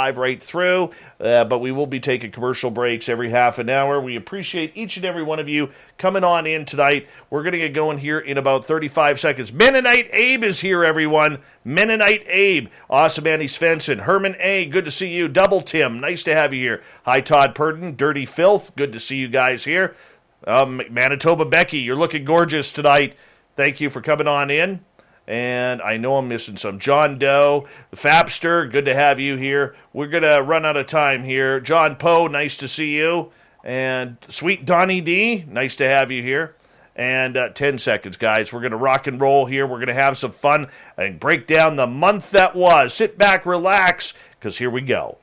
live right through, but we will be taking commercial breaks every half an hour. We appreciate each and every one of you coming on in tonight. We're going to get going here in about 35 seconds. Mennonite Abe is here, everyone. Mennonite Abe. Awesome Andy Svensson. Herman A., good to see you. Double Tim, nice to have you here. Hi, Todd Purden. Dirty Filth, good to see you guys here. Manitoba Becky, you're looking gorgeous tonight. Thank you for coming on in. And I know I'm missing some. John Doe, the Fapster, good to have you here. We're going to run out of time here. John Poe, nice to see you. And Sweet Donnie D, nice to have you here. And 10 seconds, guys. We're going to rock and roll here. We're going to have some fun and break down the month that was. Sit back, relax, because here we go.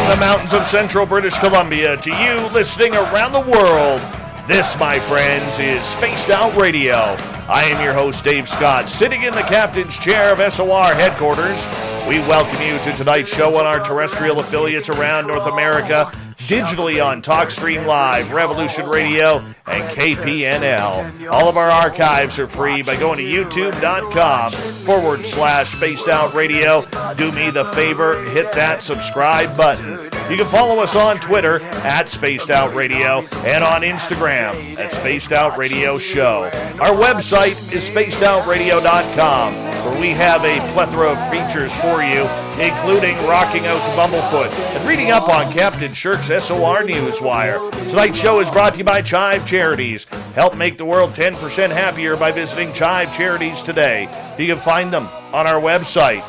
The mountains of central British Columbia to you listening around the world. This, my friends, is Spaced Out Radio. I am your host, Dave Scott, sitting in the captain's chair of SOR headquarters. We welcome you to tonight's show on our terrestrial affiliates around North America, digitally on TalkStream Live, Revolution Radio, and KPNL. All of our archives are free by going to youtube.com/Spaced Out Radio. Do me the favor, hit that subscribe button. You can follow us on Twitter at Spaced Out Radio and on Instagram at Spaced Out Radio Show. Our website is spacedoutradio.com, where we have a plethora of features for you, including rocking out to Bumblefoot and reading up on Captain Shirk's SOR Newswire. Tonight's show is brought to you by Chive Charities. Help make the world 10% happier by visiting Chive Charities today. You can find them on our website.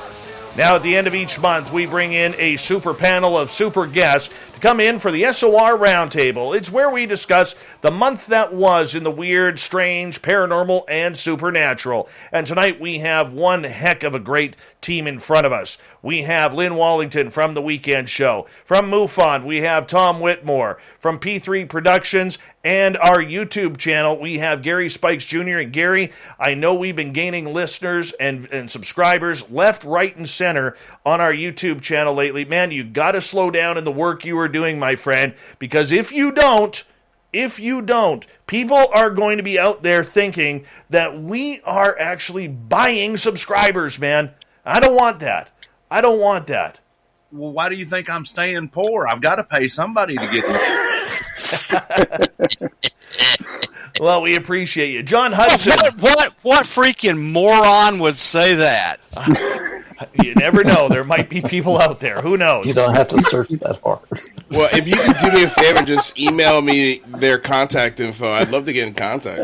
Now, at the end of each month, we bring in a super panel of super guests to come in for the SOR Round Table. It's where we discuss the month that was in the weird, strange, paranormal, and supernatural. And tonight we have one heck of a great team in front of us. We have Lynn Wallington from The Weekend Show. From MUFON, we have Tom Whitmore. From P3 Productions and our YouTube channel, we have Gary Spikes Jr. And Gary, I know we've been gaining listeners and subscribers left, right, and center on our YouTube channel lately. Man, you got to slow down in the work you are doing, my friend, because if you don't, people are going to be out there thinking that we are actually buying subscribers, man. I don't want that. Well, why do you think I'm staying poor? I've got to pay somebody to get me. Well, we appreciate you. John Hudson. What freaking moron would say that? You never know. There might be people out there. Who knows? You don't have to search that hard. Well, if you could do me a favor and just email me their contact info, I'd love to get in contact.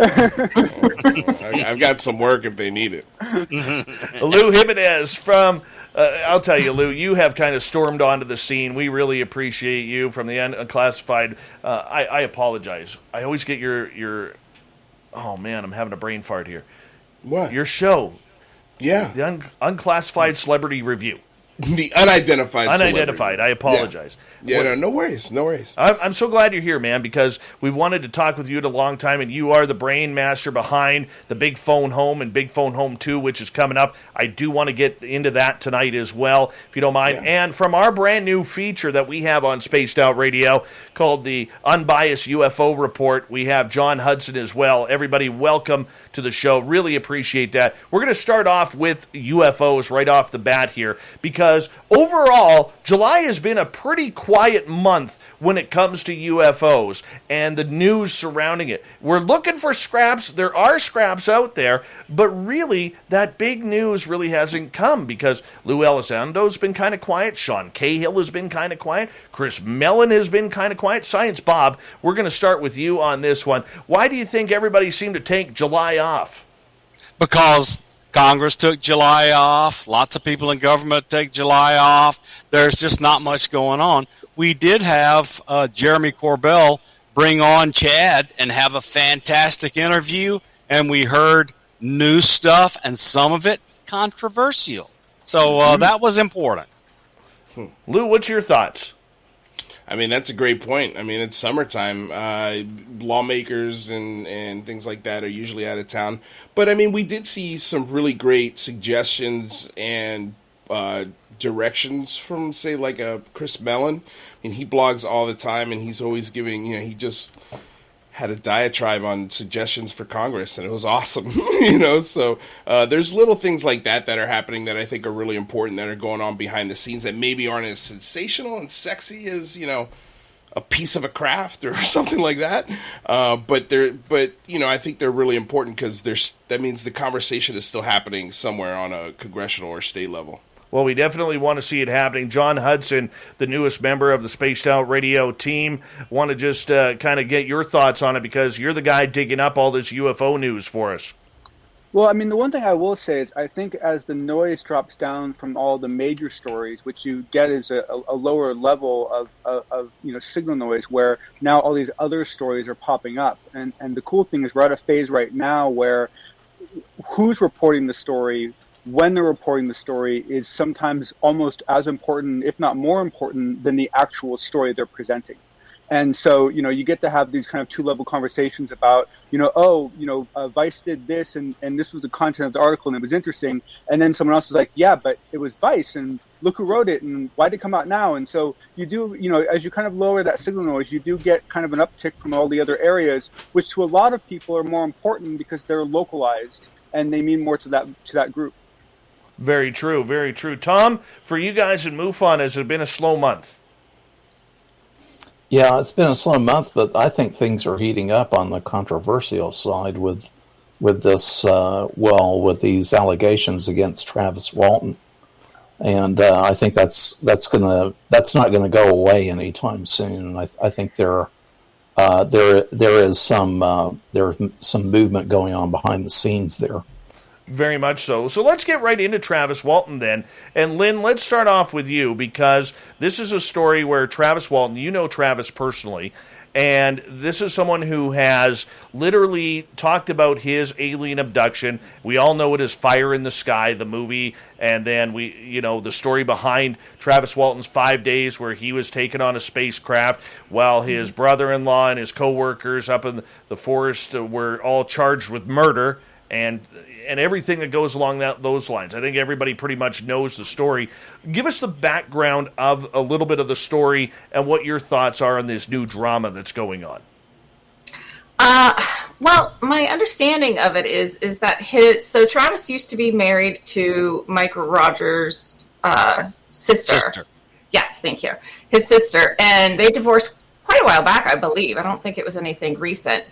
I've got some work if they need it. Lou Jimenez from... I'll tell you, Lou, you have kind of stormed onto the scene. We really appreciate you from the unclassified. I apologize. I always get your. Oh man, I'm having a brain fart here. What? Your show? Yeah, the unclassified celebrity review. The unidentified. Unidentified. I apologize. Yeah, no worries. No worries. I'm so glad you're here, man, because we wanted to talk with you in a long time, and you are the brain master behind the Big Phone Home and Big Phone Home 2, which is coming up. I do want to get into that tonight as well, if you don't mind. Yeah. And from our brand new feature that we have on Spaced Out Radio called the Unbiased UFO Report, we have John Hudson as well. Everybody, welcome to the show. Really appreciate that. We're going to start off with UFOs right off the bat here, because overall, July has been a pretty quiet month when it comes to UFOs and the news surrounding it. We're looking for scraps. There are scraps out there, but really, that big news really hasn't come because Lou Elizondo has been kind of quiet. Sean Cahill has been kind of quiet. Chris Mellon has been kind of quiet. Science Bob, we're going to start with you on this one. Why do you think everybody seemed to take July off? Because Congress took July off. Lots of people in government take July off. There's just not much going on. We did have Jeremy Corbell bring on Chad and have a fantastic interview, and we heard new stuff, and some of it controversial. So that was important. Lou, what's your thoughts? I mean, that's a great point. I mean, it's summertime. Lawmakers and things like that are usually out of town. But, I mean, we did see some really great suggestions and directions from, say, like a Chris Mellon. I mean, he blogs all the time, and he's always giving, he just had a diatribe on suggestions for Congress, and it was awesome. So there's little things like that are happening that I think are really important, that are going on behind the scenes, that maybe aren't as sensational and sexy as a piece of a craft or something like that. But I think they're really important, because that means the conversation is still happening somewhere on a congressional or state level. Well, we definitely want to see it happening. John Hudson, the newest member of the Spaced Out Radio team, want to just kind of get your thoughts on it, because you're the guy digging up all this UFO news for us. Well, I mean, the one thing I will say is I think as the noise drops down from all the major stories, what you get is a lower level of signal noise, where now all these other stories are popping up. And the cool thing is we're at a phase right now where who's reporting the story, when they're reporting the story, is sometimes almost as important, if not more important, than the actual story they're presenting. And so, you get to have these kind of two-level conversations about, Vice did this, and this was the content of the article, and it was interesting. And then someone else is like, yeah, but it was Vice, and look who wrote it, and why did it come out now? And so you do, as you kind of lower that signal noise, you do get kind of an uptick from all the other areas, which to a lot of people are more important because they're localized and they mean more to that group. Very true, very true. Tom, for you guys in MUFON, has it been a slow month? Yeah, it's been a slow month, but I think things are heating up on the controversial side with this, with these allegations against Travis Walton, and I think that's not going to go away anytime soon. And I think there is some movement going on behind the scenes there. Very much so. So let's get right into Travis Walton then. And Lynn, let's start off with you, because this is a story where Travis Walton, you know Travis personally, and this is someone who has literally talked about his alien abduction. We all know it as Fire in the Sky, the movie, and then the story behind Travis Walton's 5 days where he was taken on a spacecraft while his brother-in-law and his co-workers up in the forest were all charged with murder, and everything that goes along those lines. I think everybody pretty much knows the story. Give us the background of a little bit of the story and what your thoughts are on this new drama that's going on. Well, my understanding of it is that Travis used to be married to Mike Rogers' sister. Yes, thank you. His sister. And they divorced quite a while back, I believe. I don't think it was anything recent.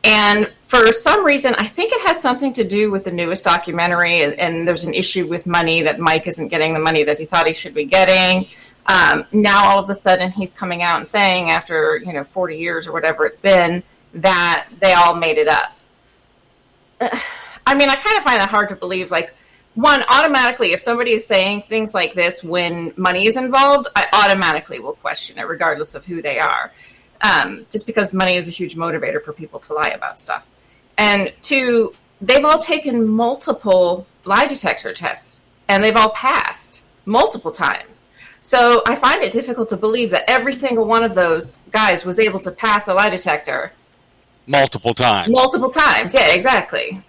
And for some reason, I think it has something to do with the newest documentary, and there's an issue with money, that Mike isn't getting the money that he thought he should be getting. Now, all of a sudden, he's coming out and saying, after 40 years or whatever it's been, that they all made it up. I mean, I kind of find that hard to believe. Like, one, automatically, if somebody is saying things like this when money is involved, I automatically will question it, regardless of who they are. Just because money is a huge motivator for people to lie about stuff. And two, they've all taken multiple lie detector tests, and they've all passed multiple times. So I find it difficult to believe that every single one of those guys was able to pass a lie detector. Multiple times, yeah, exactly.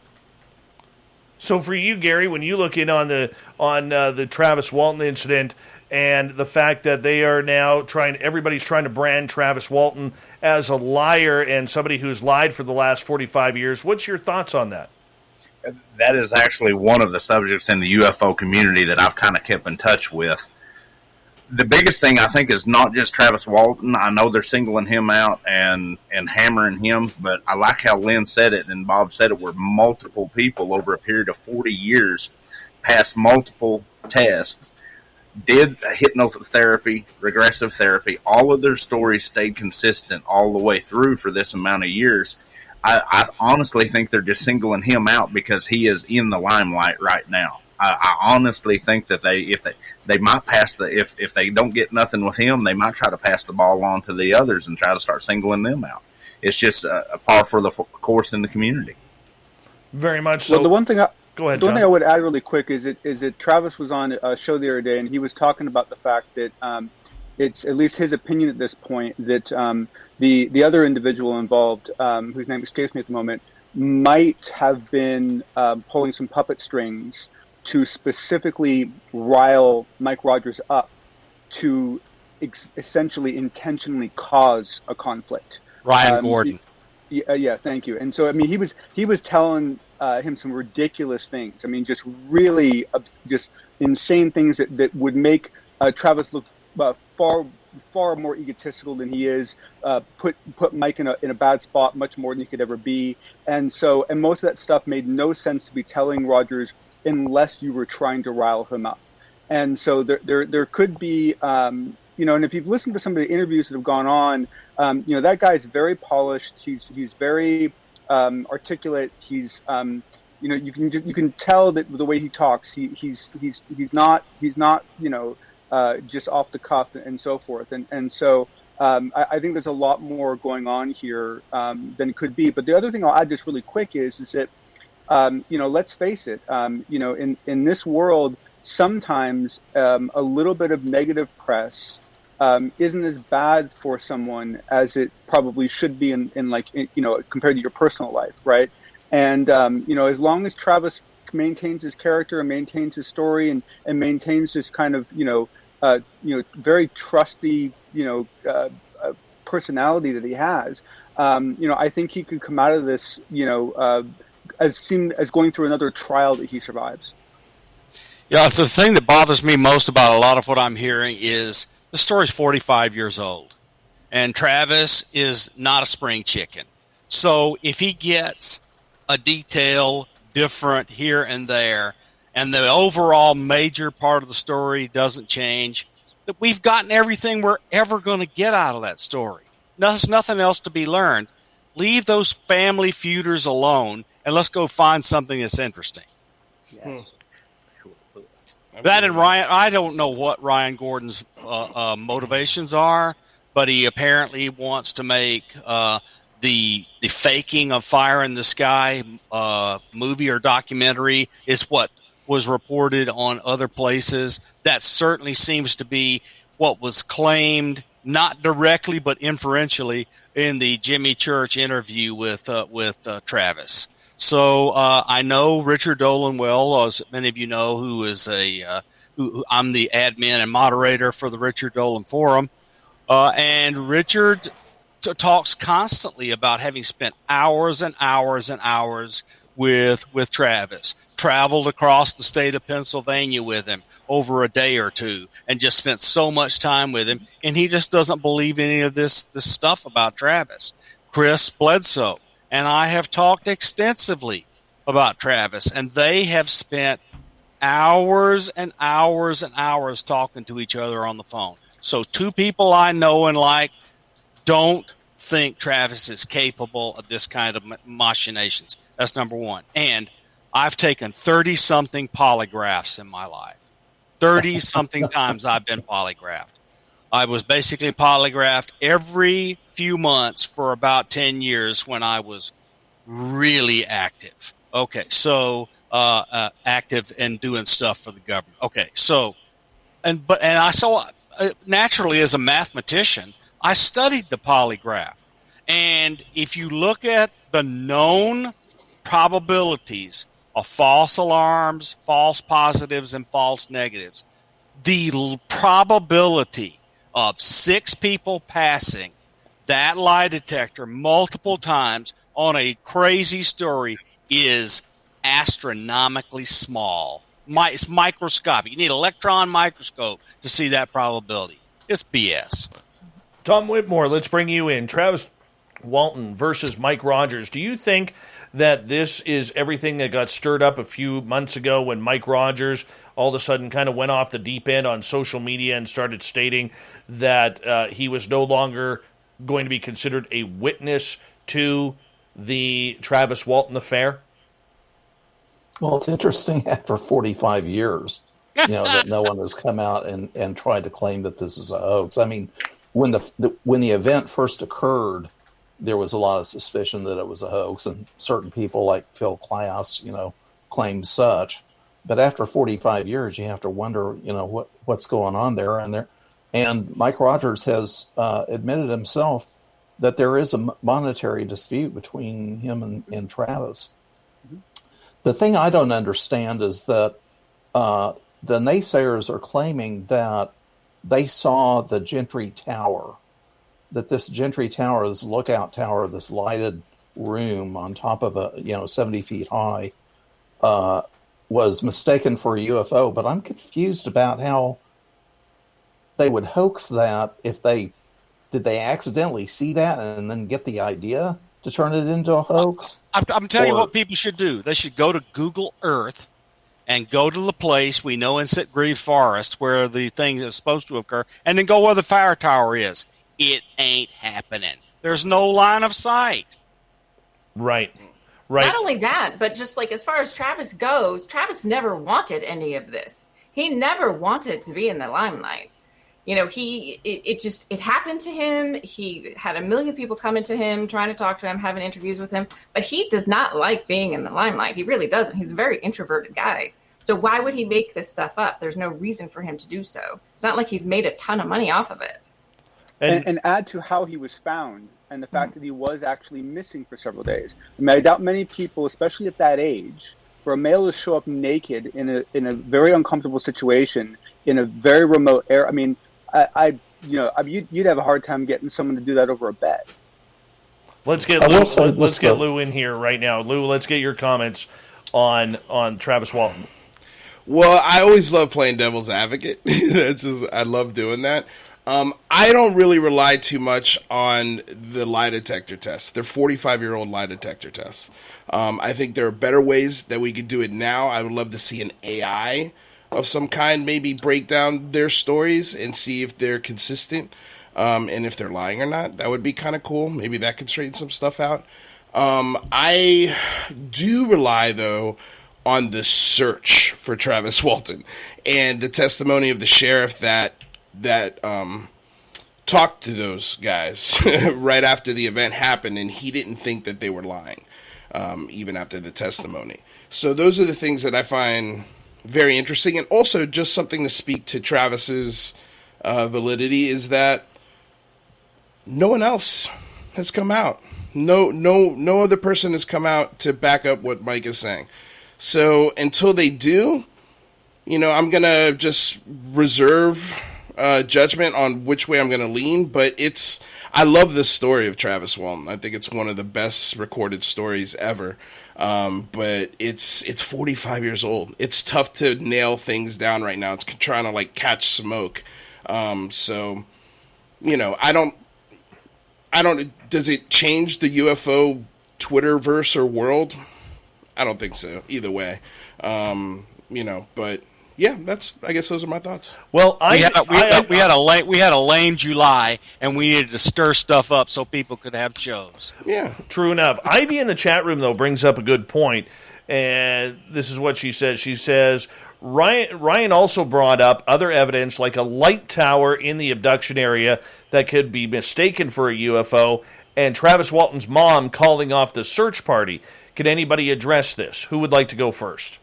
So for you, Gary, when you look in on the Travis Walton incident, and the fact that they are now everybody's trying to brand Travis Walton as a liar and somebody who's lied for the last 45 years. What's your thoughts on that? That is actually one of the subjects in the UFO community that I've kind of kept in touch with. The biggest thing, I think, is not just Travis Walton. I know they're singling him out and hammering him, but I like how Lynn said it and Bob said it, where multiple people over a period of 40 years passed multiple tests, did hypnotherapy, regressive therapy. All of their stories stayed consistent all the way through for this amount of years. I honestly think they're just singling him out because he is in the limelight right now. I honestly think that they might pass if they don't get nothing with him, they might try to pass the ball on to the others and try to start singling them out. It's just a par for the course in the community. Very much so. Well, the one thing Go ahead, The one John. thing I would add really quick is that Travis was on a show the other day, and he was talking about the fact that it's at least his opinion at this point that the other individual involved, whose name escapes me at the moment, might have been pulling some puppet strings to specifically rile Mike Rogers up to essentially intentionally cause a conflict. Ryan Gordon. Yeah, thank you. And so, I mean, he was telling him some ridiculous things. I mean, just really just insane things that would make Travis look far more egotistical than he is. Put Mike in a bad spot much more than he could ever be. And most of that stuff made no sense to be telling Rogers unless you were trying to rile him up. And so there could be, and if you've listened to some of the interviews that have gone on, that guy's very polished. He's very articulate. He's you can tell that the way he talks, he's not just off the cuff and so forth. And so I think there's a lot more going on here than it could be. But the other thing I'll add just really quick is that let's face it, in this world, sometimes a little bit of negative press isn't as bad for someone as it probably should be in compared to your personal life, right? And as long as Travis maintains his character and maintains his story and maintains this kind of very trusty personality that he has, I think he could come out of this as going through another trial that he survives. Yeah, the thing that bothers me most about a lot of what I'm hearing is the story's 45 years old, and Travis is not a spring chicken. So if he gets a detail different here and there, and the overall major part of the story doesn't change, that we've gotten everything we're ever going to get out of that story. There's nothing else to be learned. Leave those family feuders alone, and let's go find something that's interesting. Yes. That and Ryan, I don't know what Ryan Gordon's motivations are, but he apparently wants to make the faking of Fire in the Sky movie or documentary is what was reported on other places. That certainly seems to be what was claimed, not directly but inferentially, in the Jimmy Church interview with Travis. So I know Richard Dolan well, as many of you know, who is who I'm the admin and moderator for the Richard Dolan Forum, and Richard talks constantly about having spent hours and hours and hours with Travis, traveled across the state of Pennsylvania with him over a day or two, and just spent so much time with him, and he just doesn't believe any of this stuff about Travis. Chris Bledsoe and I have talked extensively about Travis, and they have spent hours and hours and hours talking to each other on the phone. So two people I know and like don't think Travis is capable of this kind of machinations. That's number one. And I've taken 30-something polygraphs in my life. 30-something times I've been polygraphed. I was basically polygraphed every few months for about 10 years when I was really active. Okay, so active and doing stuff for the government. Okay, so naturally as a mathematician, I studied the polygraph. And if you look at the known probabilities of false alarms, false positives, and false negatives, the probability of 6 people passing that lie detector multiple times on a crazy story is astronomically small. It's microscopic. You need an electron microscope to see that probability. It's BS. Tom Whitmore, let's bring you in. Travis Walton versus Mike Rogers. Do you think that this is everything that got stirred up a few months ago when Mike Rogers all of a sudden kind of went off the deep end on social media and started stating that he was no longer going to be considered a witness to the Travis Walton affair? Well, it's interesting after 45 years, that no one has come out and tried to claim that this is a hoax. I mean, when the event first occurred, there was a lot of suspicion that it was a hoax, and certain people like Phil Klass, claimed such. But after 45 years, you have to wonder, what's going on there. And And Mike Rogers has admitted himself that there is a monetary dispute between him and Travis. The thing I don't understand is that the naysayers are claiming that they saw the Gentry Tower, that this Gentry Tower, this lookout tower, this lighted room on top of 70 feet high, was mistaken for a UFO. But I'm confused about how they would hoax that if did they accidentally see that and then get the idea to turn it into a hoax? I'm telling you what people should do. They should go to Google Earth and go to the place we know in Sitgreave Forest where the thing is supposed to occur, and then go where the fire tower is. It ain't happening. There's no line of sight. Right. Not only that, but just like as far as Travis goes, Travis never wanted any of this. He never wanted to be in the limelight. You know, it happened to him. He had a million people coming to him, trying to talk to him, having interviews with him. But he does not like being in the limelight. He really doesn't. He's a very introverted guy. So why would he make this stuff up? There's no reason for him to do so. It's not like he's made a ton of money off of it. And add to how he was found and the fact that he was actually missing for several days. I mean, I doubt many people, especially at that age, for a male to show up naked in a very uncomfortable situation in a very remote area. I mean, you'd have a hard time getting someone to do that over a bed. Let's get Lou in here right now. Lou, let's get your comments on Travis Walton. Well, I always love playing devil's advocate. I love doing that. I don't really rely too much on the lie detector tests. They're 45-year-old lie detector tests. I think there are better ways that we could do it now. I would love to see an AI of some kind maybe break down their stories and see if they're consistent and if they're lying or not. That would be kind of cool. Maybe that could straighten some stuff out. I do rely, though, on the search for Travis Walton and the testimony of the sheriff that talked to those guys right after the event happened, and he didn't think that they were lying, even after the testimony. So those are the things that I find very interesting, and also just something to speak to Travis's validity is that no one else has come out. No other person has come out to back up what Mike is saying. So until they do, I'm gonna just reserve judgment on which way I'm going to lean, but I love this story of Travis Walton. I think it's one of the best recorded stories ever. But it's 45 years old. It's tough to nail things down right now. It's trying to catch smoke. So, I don't, does it change the UFO Twitterverse or world? I don't think so either way. But yeah, I guess those are my thoughts. Well, we had a lame July, and we needed to stir stuff up so people could have shows. Yeah, true enough. Ivy in the chat room though brings up a good point, and this is what she says. She says Ryan also brought up other evidence like a light tower in the abduction area that could be mistaken for a UFO, and Travis Walton's mom calling off the search party. Can anybody address this? Who would like to go first?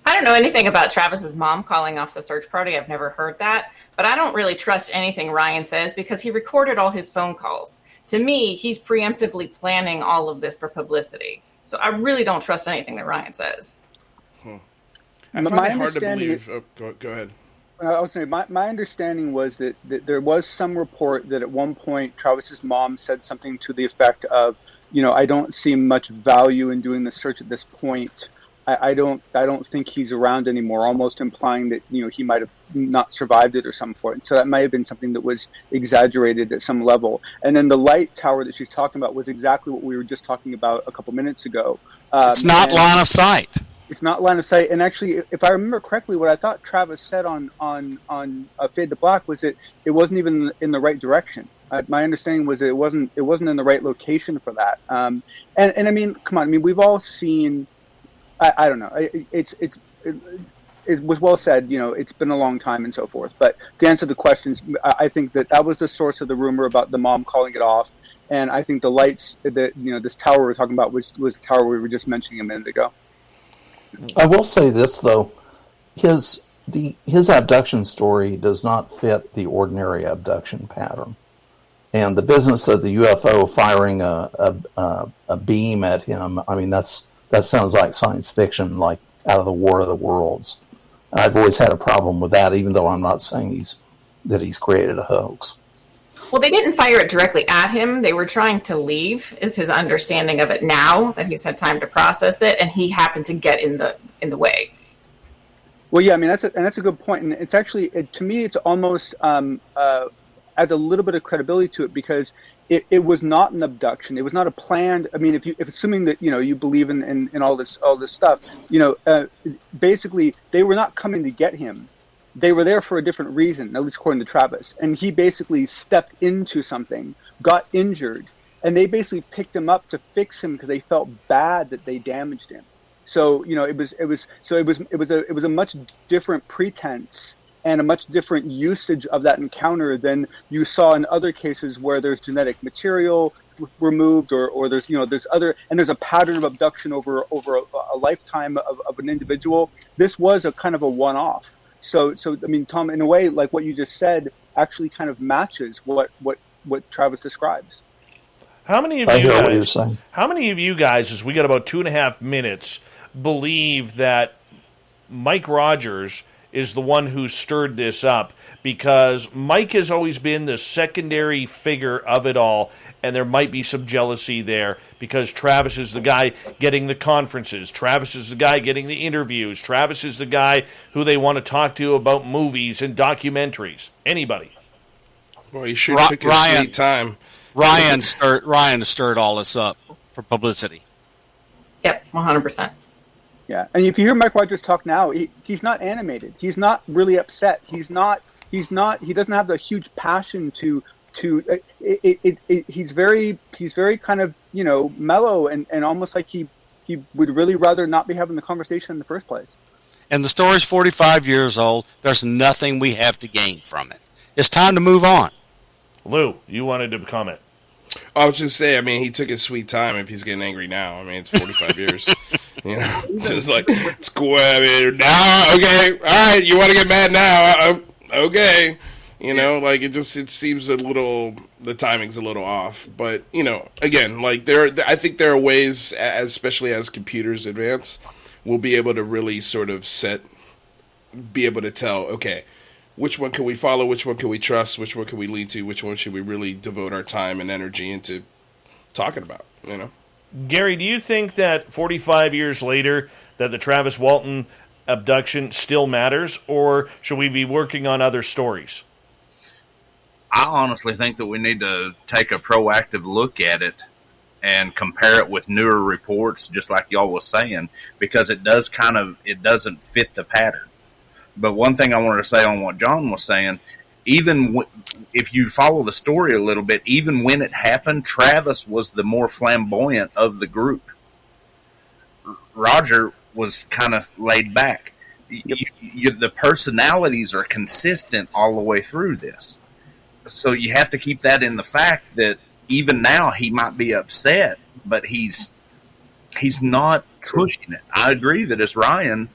I don't know anything about Travis's mom calling off the search party. I've never heard that. But I don't really trust anything Ryan says because he recorded all his phone calls. To me, he's preemptively planning all of this for publicity. So I really don't trust anything that Ryan says. I find it hard to believe. Go ahead. I was saying, my understanding was that there was some report that at one point Travis's mom said something to the effect of, I don't see much value in doing the search at this point. I don't think he's around anymore, almost implying that, he might have not survived it or something for it. So that might have been something that was exaggerated at some level. And then the light tower that she's talking about was exactly what we were just talking about a couple minutes ago. It's not line of sight. It's not line of sight. And actually, if I remember correctly, what I thought Travis said on Fade to Black was that it wasn't even in the right direction. My understanding was that it wasn't in the right location for that. And I mean, come on. I mean, we've all seen. I don't know. It was well said. It's been a long time and so forth. But to answer the questions, I think that was the source of the rumor about the mom calling it off. And I think the lights that this tower we're talking about was the tower we were just mentioning a minute ago. I will say this though, his abduction story does not fit the ordinary abduction pattern. And the business of the UFO firing a beam at him, I mean, that sounds like science fiction, like out of the War of the Worlds. I've always had a problem with that, even though I'm not saying that he's created a hoax. Well, they didn't fire it directly at him. They were trying to leave, is his understanding of it now, that he's had time to process it, and he happened to get in the way. Well, yeah, I mean, that's a good point. And it's actually, to me, it's almost adds a little bit of credibility to it, because it was not an abduction. It was not a planned, I mean, if assuming that, you believe in all this stuff, basically they were not coming to get him. They were there for a different reason, at least according to Travis. And he basically stepped into something, got injured, and they basically picked him up to fix him because they felt bad that they damaged him. So it was a much different pretense and a much different usage of that encounter than you saw in other cases where there's genetic material removed, or there's there's a pattern of abduction over a lifetime of an individual. This was a kind of a one-off. So I mean, Tom, in a way, like what you just said, actually kind of matches what Travis describes. How many of you guys, as we got about 2.5 minutes, believe that Mike Rogers is the one who stirred this up? Because Mike has always been the secondary figure of it all, and there might be some jealousy there because Travis is the guy getting the conferences. Travis is the guy getting the interviews. Travis is the guy who they want to talk to about movies and documentaries. Anybody? Well, he sure took his sweet time. Ryan stirred all this up for publicity. Yep, 100%. Yeah, and if you hear Mike Rogers talk now, he's not animated. He's not really upset. He doesn't have the huge passion to he's very kind of mellow and almost like he would really rather not be having the conversation in the first place. And the story's 45 years old. There's nothing we have to gain from it. It's time to move on. Lou, you wanted to comment. I was just saying, I mean, he took his sweet time if he's getting angry now. I mean, it's 45 years. Just like, it's cool. I mean, now, okay, all right, you want to get mad now? Okay. Like it seems a little, the timing's a little off. But, again, like I think there are ways, especially as computers advance, we'll be able to really sort of be able to tell, okay, which one can we follow, which one can we trust, which one can we lead to, which one should we really devote our time and energy into talking about, Gary, do you think that 45 years later that the Travis Walton abduction still matters, or should we be working on other stories? I honestly think that we need to take a proactive look at it and compare it with newer reports, just like y'all was saying, because it doesn't fit the pattern. But one thing I wanted to say on what John was saying, even if you follow the story a little bit, even when it happened, Travis was the more flamboyant of the group. Roger was kind of laid back. The personalities are consistent all the way through this. So you have to keep that in the fact that even now he might be upset, but he's not pushing it. I agree that it's Ryan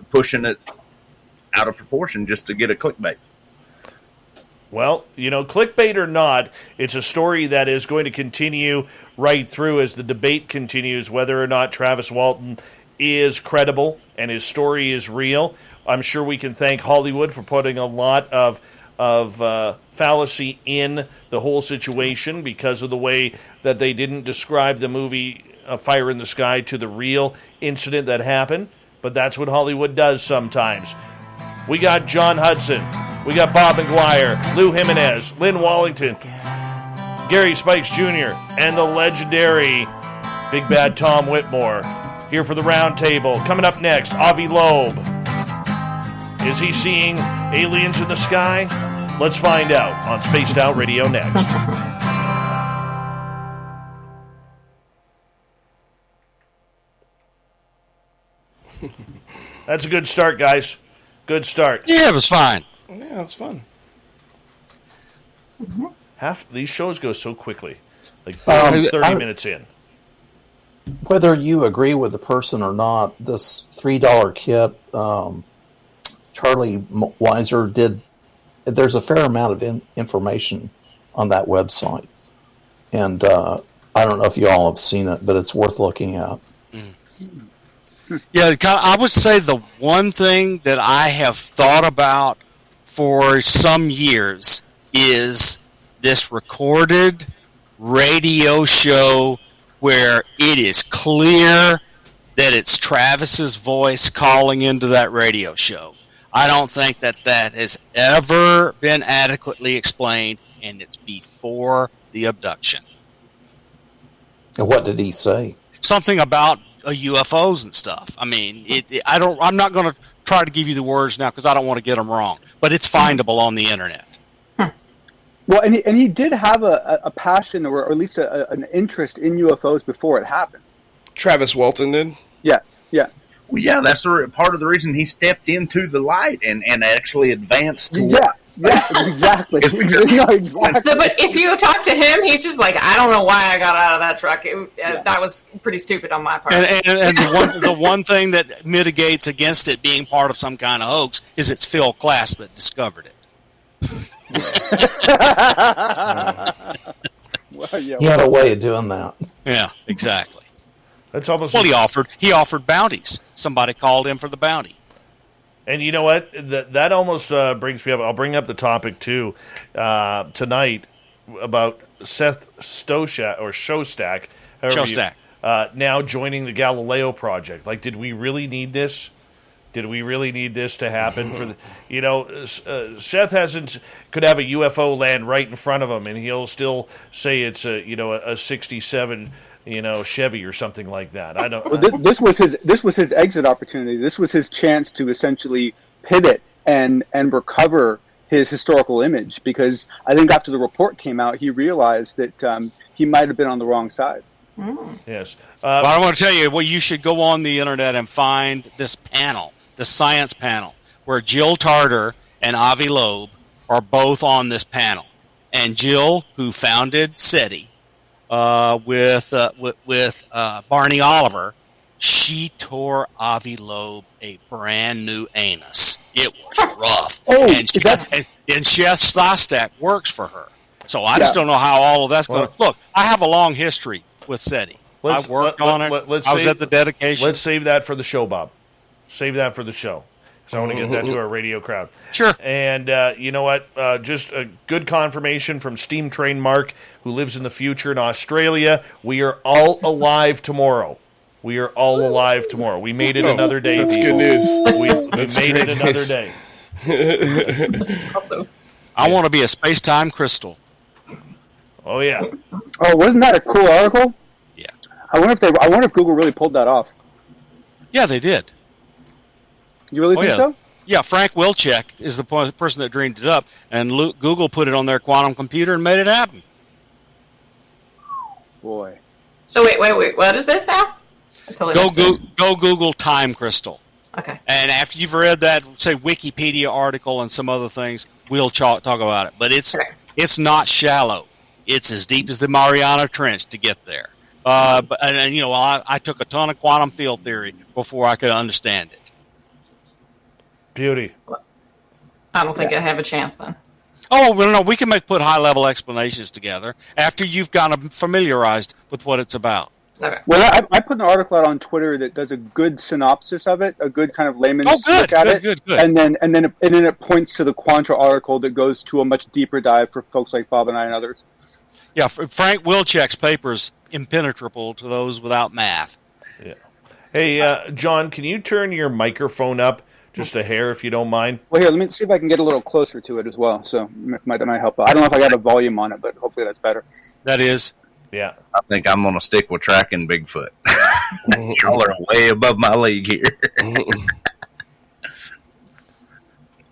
pushing it out of proportion just to get a clickbait. Well, clickbait or not, it's a story that is going to continue right through as the debate continues whether or not Travis Walton is credible and his story is real. I'm sure we can thank Hollywood for putting a lot of fallacy in the whole situation because of the way that they didn't describe the movie Fire in the Sky to the real incident that happened. But that's what Hollywood does sometimes. We got John Hudson. We got Bob McGwier, Lou Jimenez, Lynn Wallington, Gary Spikes Jr., and the legendary Big Bad Tom Whitmore here for the Roundtable. Coming up next, Avi Loeb. Is he seeing aliens in the sky? Let's find out on Spaced Out Radio next. That's a good start, guys. Good start. Yeah, it was fine. Yeah, it's fun. Half these shows go so quickly, like 30 minutes in. Whether you agree with the person or not, this $3 kit Charlie Weiser did. There's a fair amount of information on that website, and I don't know if you all have seen it, but it's worth looking at. Yeah, I would say the one thing that I have thought about for some years is this recorded radio show where it is clear that it's Travis's voice calling into that radio show. I don't think that has ever been adequately explained, and it's before the abduction. And what did he say? Something about UFOs and stuff. I mean, I'm not going to try to give you the words now because I don't want to get them wrong, but it's findable on the internet. Well, and he did have a passion or at least an interest in UFOs before it happened. Travis Walton did? Yeah. Well, yeah, that's part of the reason he stepped into the light and actually advanced to exactly. No, but if you talk to him, he's just like, I don't know why I got out of that truck. That was pretty stupid on my part. And the one thing that mitigates against it being part of some kind of hoax is it's Phil Klass that discovered it. He had a way of doing that. Yeah, exactly. That's almost he offered bounties. Somebody called him for the bounty. And you know what? That almost brings me up. I'll bring up the topic too tonight about Seth Shostak. Now joining the Galileo Project. Like, did we really need this? Did we really need this to happen? Seth could have a UFO land right in front of him, and he'll still say it's a 67. Chevy or something like that. I don't. Well, this was his exit opportunity. This was his chance to essentially pivot and recover his historical image. Because I think after the report came out, he realized that he might have been on the wrong side. Yes. But I want to tell you, you should go on the internet and find this panel, the science panel, where Jill Tarter and Avi Loeb are both on this panel. And Jill, who founded SETI, with Barney Oliver, she tore Avi Loeb a brand new anus. It was rough. And Chef Slostak works for her. So I just don't know how all of that's going to... Look, I have a long history with SETI. I worked on it. I was at the dedication. Let's save that for the show, Bob. Save that for the show. So I want to get that to our radio crowd. Sure. And you know what? Just a good confirmation from Steam Train Mark, who lives in the future in Australia. We are all alive tomorrow. We made it another day. That's good news. We made it another day. Awesome. I want to be a space-time crystal. Oh, yeah. Oh, wasn't that a cool article? Yeah. I wonder if Google really pulled that off. Yeah, they did. You really think so? Yeah, Frank Wilczek is the person that dreamed it up, and Google put it on their quantum computer and made it happen. Boy. So wait, what is this now? Go Google time crystal. Okay. And after you've read that, say, Wikipedia article and some other things, we'll talk about it. But it's not shallow. It's as deep as the Mariana Trench to get there. I took a ton of quantum field theory before I could understand it. Beauty. I don't think I have a chance then. Oh, well, no, we can put high-level explanations together after you've gotten familiarized with what it's about. Okay. Well, I put an article out on Twitter that does a good synopsis of it, a good kind of layman's look at it. Good. And then it points to the Quantra article that goes to a much deeper dive for folks like Bob and I and others. Yeah, Frank Wilczek's paper's impenetrable to those without math. Yeah. Hey, John, can you turn your microphone up just a hair, if you don't mind? Well, here, let me see if I can get a little closer to it as well. So that might help. I don't know if I got a volume on it, but hopefully that's better. That is. Yeah. I think I'm going to stick with tracking Bigfoot. Y'all are way above my league here.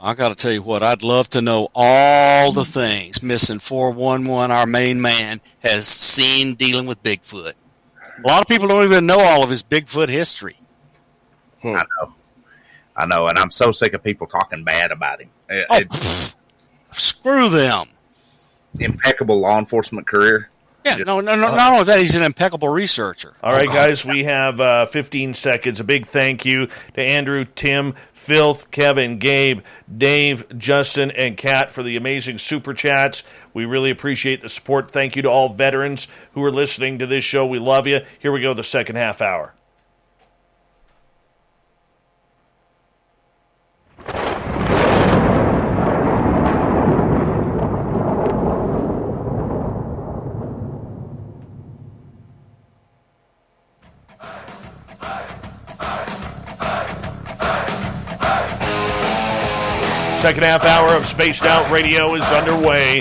I got to tell you what, I'd love to know all the things Missing 411, our main man, has seen dealing with Bigfoot. A lot of people don't even know all of his Bigfoot history. I know, and I'm so sick of people talking bad about him. Screw them. Impeccable law enforcement career. Yeah, not only that, he's an impeccable researcher. All right, guys, we have 15 seconds. A big thank you to Andrew, Tim, Filth, Kevin, Gabe, Dave, Justin, and Kat for the amazing super chats. We really appreciate the support. Thank you to all veterans who are listening to this show. We love you. Here we go, the second half hour. Second half hour of Spaced Out Radio is underway.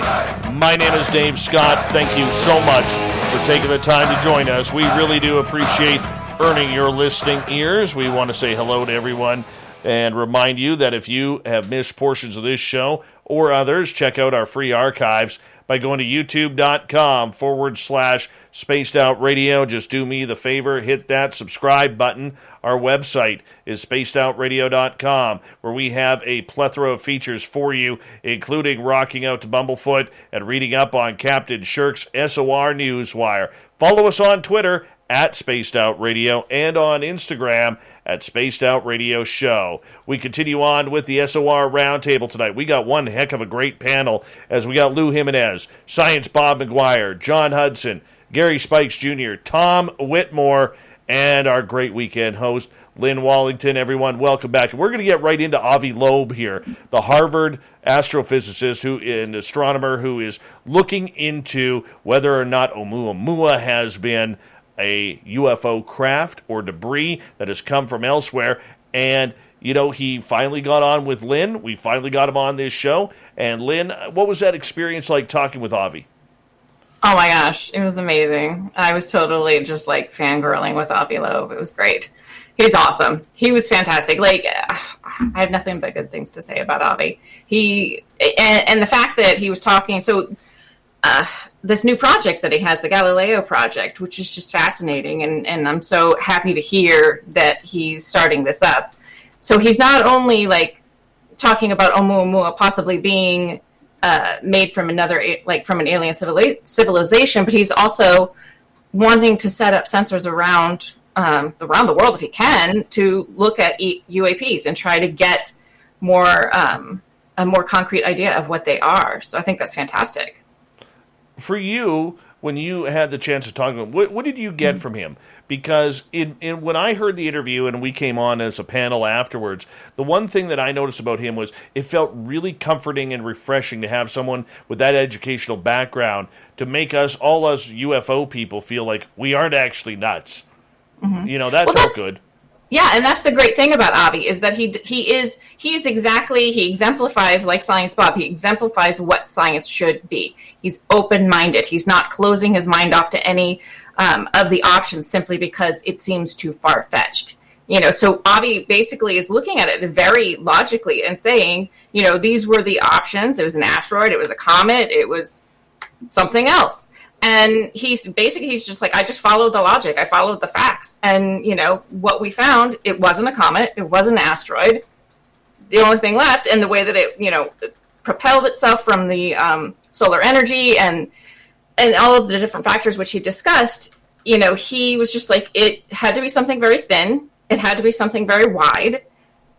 My name is Dave Scott. Thank you so much for taking the time to join us. We really do appreciate earning your listening ears. We want to say hello to everyone and remind you that if you have missed portions of this show or others, check out our free archives by going to youtube.com/Spaced Out Radio. Just do me the favor, hit that subscribe button. Our website is spacedoutradio.com, where we have a plethora of features for you, including rocking out to Bumblefoot and reading up on Captain Shirk's SOR Newswire. Follow us on Twitter at Spaced Out Radio and on Instagram at Spaced Out Radio Show. We continue on with the SOR Round Table tonight. We got one heck of a great panel as we got Lou Jimenez, Science Bob McGwier, John Hudson, Gary Spikes Jr., Tom Whitmore, and our great weekend host, Lynn Wallington. Everyone, welcome back. And we're going to get right into Avi Loeb here, the Harvard astrophysicist and astronomer who is looking into whether or not Oumuamua has been a UFO craft or debris that has come from elsewhere. And, you know, he finally got on with Lynn. We finally got him on this show. And Lynn, what was that experience like talking with Avi? Oh my gosh, it was amazing. I was totally just like fangirling with Avi Loeb. It was great. He's awesome. He was fantastic. Like, I have nothing but good things to say about Avi. And the fact that he was talking, this new project that he has, the Galileo project, which is just fascinating. And I'm so happy to hear that he's starting this up. So he's not only like talking about Oumuamua possibly being made from from an alien civilization, but he's also wanting to set up sensors around the world, if he can, to look at UAPs and try to get a more concrete idea of what they are. So I think that's fantastic. For you, when you had the chance to talk to him, what did you get from him? Because when I heard the interview and we came on as a panel afterwards, the one thing that I noticed about him was it felt really comforting and refreshing to have someone with that educational background to make all us UFO people feel like we aren't actually nuts. Mm-hmm. You know, that felt good. Yeah, and that's the great thing about Avi is that he exemplifies, like Science Bob, he exemplifies what science should be. He's open-minded. He's not closing his mind off to any of the options simply because it seems too far-fetched. You know, so Avi basically is looking at it very logically and saying, you know, these were the options. It was an asteroid, it was a comet, it was something else. And he's just like, I just followed the logic. I followed the facts. And, you know, what we found, it wasn't a comet. It wasn't an asteroid. The only thing left, and the way that it, you know, propelled itself from the solar energy and all of the different factors which he discussed, you know, he was just like, it had to be something very thin. It had to be something very wide.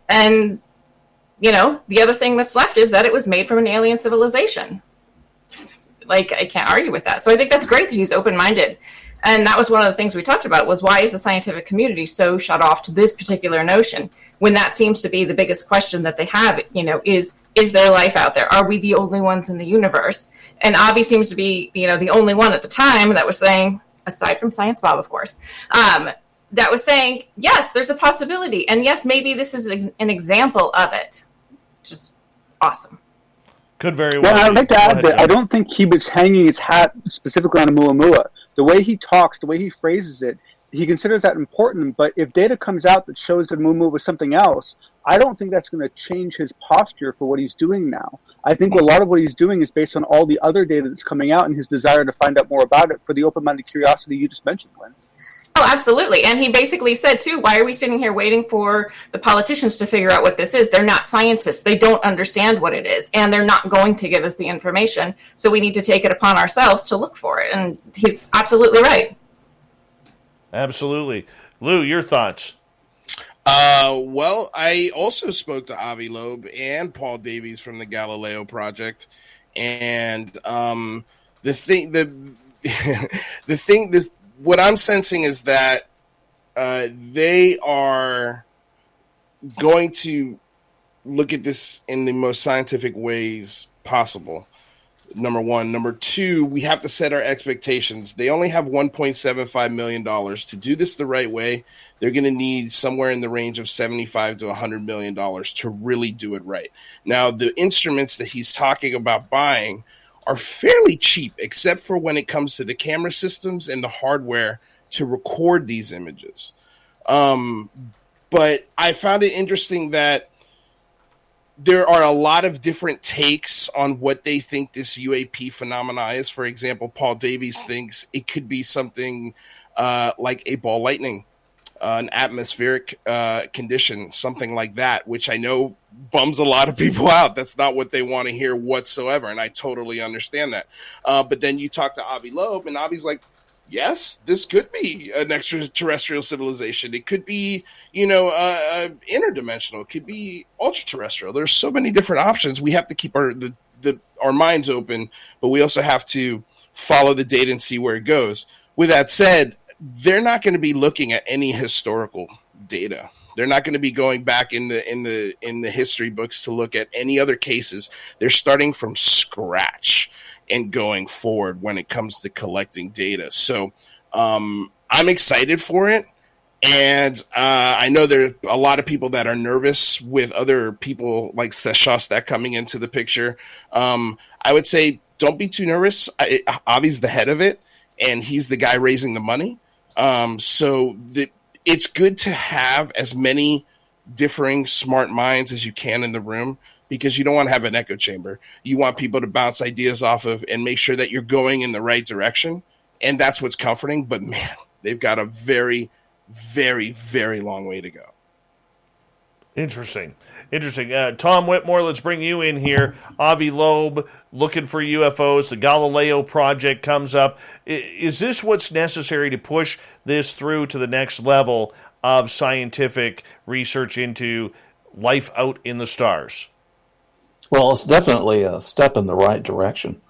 And, you know, the other thing that's left is that it was made from an alien civilization. Like, I can't argue with that. So I think that's great that he's open-minded. And that was one of the things we talked about was why is the scientific community so shut off to this particular notion when that seems to be the biggest question that they have, you know, is there life out there? Are we the only ones in the universe? And Avi seems to be, you know, the only one at the time that was saying, aside from Science Bob, of course, that was saying, yes, there's a possibility. And yes, maybe this is an example of it. Just awesome. Could very well. I'd like to add that I don't think he was hanging his hat specifically on Oumuamua. The way he talks, the way he phrases it, he considers that important. But if data comes out that shows that Oumuamua was something else, I don't think that's going to change his posture for what he's doing now. I think a lot of what he's doing is based on all the other data that's coming out and his desire to find out more about it for the open-minded curiosity you just mentioned, Lynn. Oh, absolutely. And he basically said, too, why are we sitting here waiting for the politicians to figure out what this is? They're not scientists. They don't understand what it is. And they're not going to give us the information. So we need to take it upon ourselves to look for it. And he's absolutely right. Absolutely. Lou, your thoughts? Well, I also spoke to Avi Loeb and Paul Davies from the Galileo Project. And what I'm sensing is that they are going to look at this in the most scientific ways possible. Number one. Number two, we have to set our expectations. They only have $1.75 million. To do this the right way, they're going to need somewhere in the range of $75 to $100 million to really do it right. Now, the instruments that he's talking about buying are fairly cheap, except for when it comes to the camera systems and the hardware to record these images. But I found it interesting that there are a lot of different takes on what they think this UAP phenomena is. For example, Paul Davies thinks it could be something like a ball lightning, an atmospheric condition, something like that, which I know bums a lot of people out. That's not what they want to hear whatsoever, and I totally understand that. But then you talk to Avi Loeb, and Avi's like, yes, this could be an extraterrestrial civilization. It could be, interdimensional. It could be ultra-terrestrial. There's so many different options. We have to keep our minds open, but we also have to follow the data and see where it goes. With that said, they're not going to be looking at any historical data. They're not going to be going back in the history books to look at any other cases. They're starting from scratch and going forward when it comes to collecting data. So I'm excited for it. And I know there are a lot of people that are nervous with other people like Shostak coming into the picture. I would say don't be too nervous. Avi's the head of it, and he's the guy raising the money. It's good to have as many differing smart minds as you can in the room, because you don't want to have an echo chamber. You want people to bounce ideas off of and make sure that you're going in the right direction. And that's what's comforting. But, man, they've got a very, very, very long way to go. Interesting. Tom Whitmore, let's bring you in here. Avi Loeb looking for UFOs. The Galileo Project comes up. Is this what's necessary to push this through to the next level of scientific research into life out in the stars? Well, it's definitely a step in the right direction.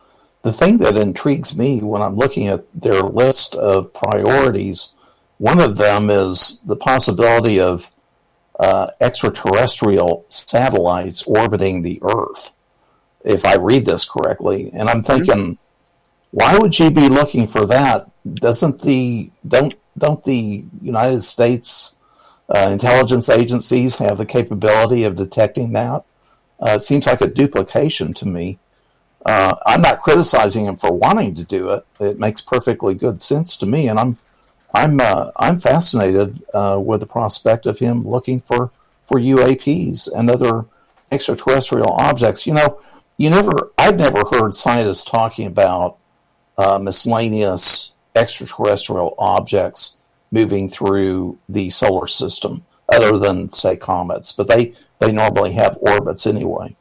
The thing that intrigues me when I'm looking at their list of priorities, one of them is the possibility of extraterrestrial satellites orbiting the Earth, if I read this correctly. And I'm thinking, why would you be looking for that? Don't the United States intelligence agencies have the capability of detecting that? It seems like a duplication to me. I'm not criticizing him for wanting to do it. It makes perfectly good sense to me, and I'm fascinated with the prospect of him looking for UAPs and other extraterrestrial objects. I've never heard scientists talking about miscellaneous extraterrestrial objects moving through the solar system, other than, say, comets. But they normally have orbits anyway.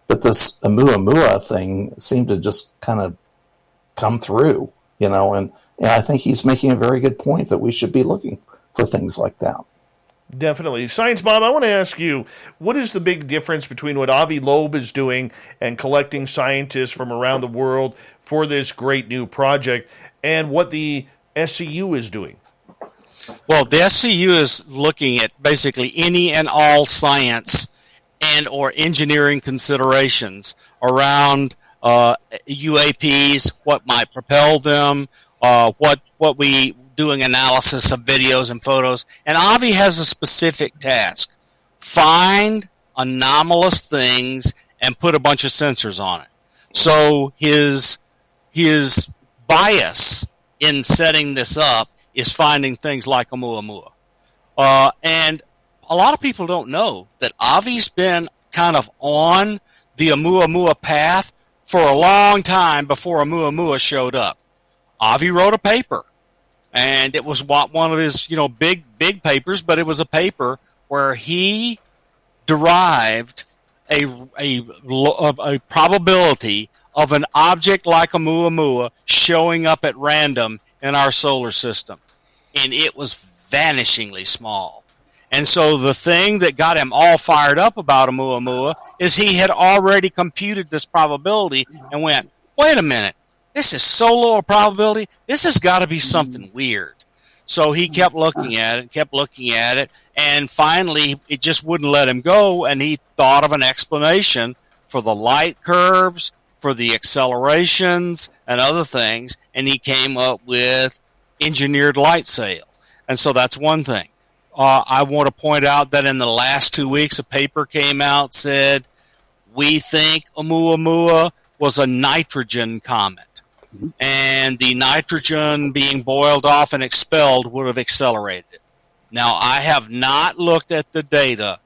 But this Oumuamua thing seemed to just kind of come through, and I think he's making a very good point that we should be looking for things like that. Definitely. Science Bob, I want to ask you, what is the big difference between what Avi Loeb is doing and collecting scientists from around the world for this great new project and what the SCU is doing? Well, the SCU is looking at basically any and all science and or engineering considerations around UAPs, what might propel them, what we doing analysis of videos and photos. And Avi has a specific task: find anomalous things and put a bunch of sensors on it. So his bias in setting this up is finding things like Oumuamua. And a lot of people don't know that Avi's been kind of on the Oumuamua path for a long time before Oumuamua showed up. Avi wrote a paper And it was one of his, big papers, but it was a paper where he derived a probability of an object like Oumuamua showing up at random in our solar system. And it was vanishingly small. And so the thing that got him all fired up about Oumuamua is he had already computed this probability and went, wait a minute, this is so low a probability, this has got to be something weird. So he kept looking at it, and finally it just wouldn't let him go, and he thought of an explanation for the light curves, for the accelerations, and other things, and he came up with engineered light sail. And so that's one thing. I want to point out that in the last 2 weeks, a paper came out, said, we think Oumuamua was a nitrogen comet. And the nitrogen being boiled off and expelled would have accelerated it. Now, I have not looked at the data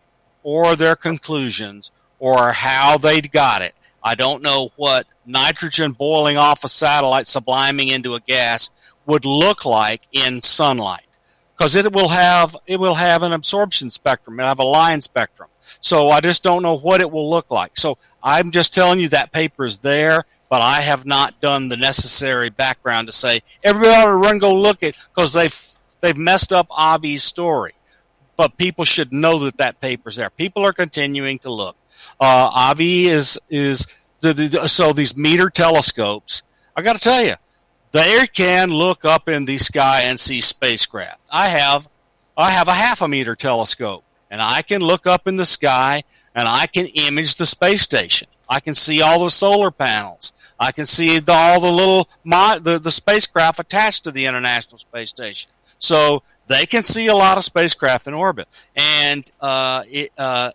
or their conclusions or how they got it. I don't know what nitrogen boiling off a satellite, subliming into a gas, would look like in sunlight. Because it will have an absorption spectrum. It'll have a line spectrum. So I just don't know what it will look like. So I'm just telling you that paper is there, but I have not done the necessary background to say everybody ought to run go look at, because they've messed up Avi's story. But people should know that paper's there. People are continuing to look. Avi is so these meter telescopes. I got to tell you, they can look up in the sky and see spacecraft. I have a half a meter telescope, and I can look up in the sky and I can image the space station. I can see all the solar panels. I can see all the little the spacecraft attached to the International Space Station. So they can see a lot of spacecraft in orbit, and the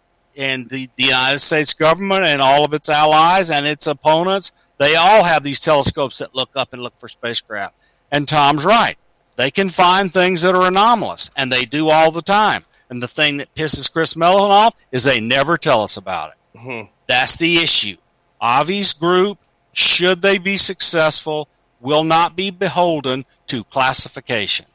United States government and all of its allies and its opponents, they all have these telescopes that look up and look for spacecraft. And Tom's right. They can find things that are anomalous, and they do all the time. And the thing that pisses Chris Mellon off is they never tell us about it. Mm-hmm. That's the issue. Avi's group, should they be successful, will not be beholden to classification.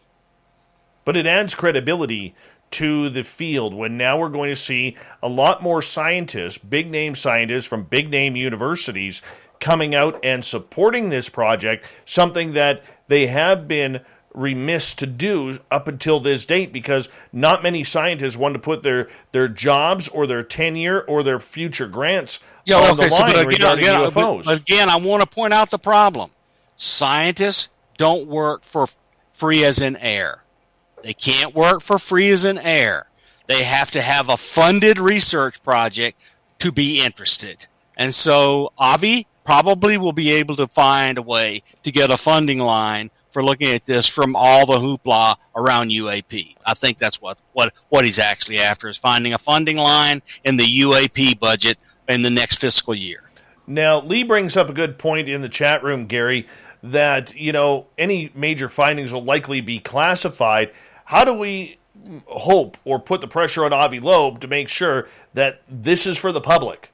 But it adds credibility to the field when now we're going to see a lot more scientists, big-name scientists from big-name universities coming out and supporting this project, something that they have been remiss to do up until this date, because not many scientists want to put their jobs or their tenure or their future grants on the line regarding UFOs. But again, I want to point out the problem. Scientists don't work for free as in air. They can't work for free as in air. They have to have a funded research project to be interested. And so Avi probably will be able to find a way to get a funding line for looking at this from all the hoopla around UAP. I think that's what he's actually after, is finding a funding line in the UAP budget in the next fiscal year. Now, Lee brings up a good point in the chat room, Gary, that, any major findings will likely be classified. How do we hope or put the pressure on Avi Loeb to make sure that this is for the public?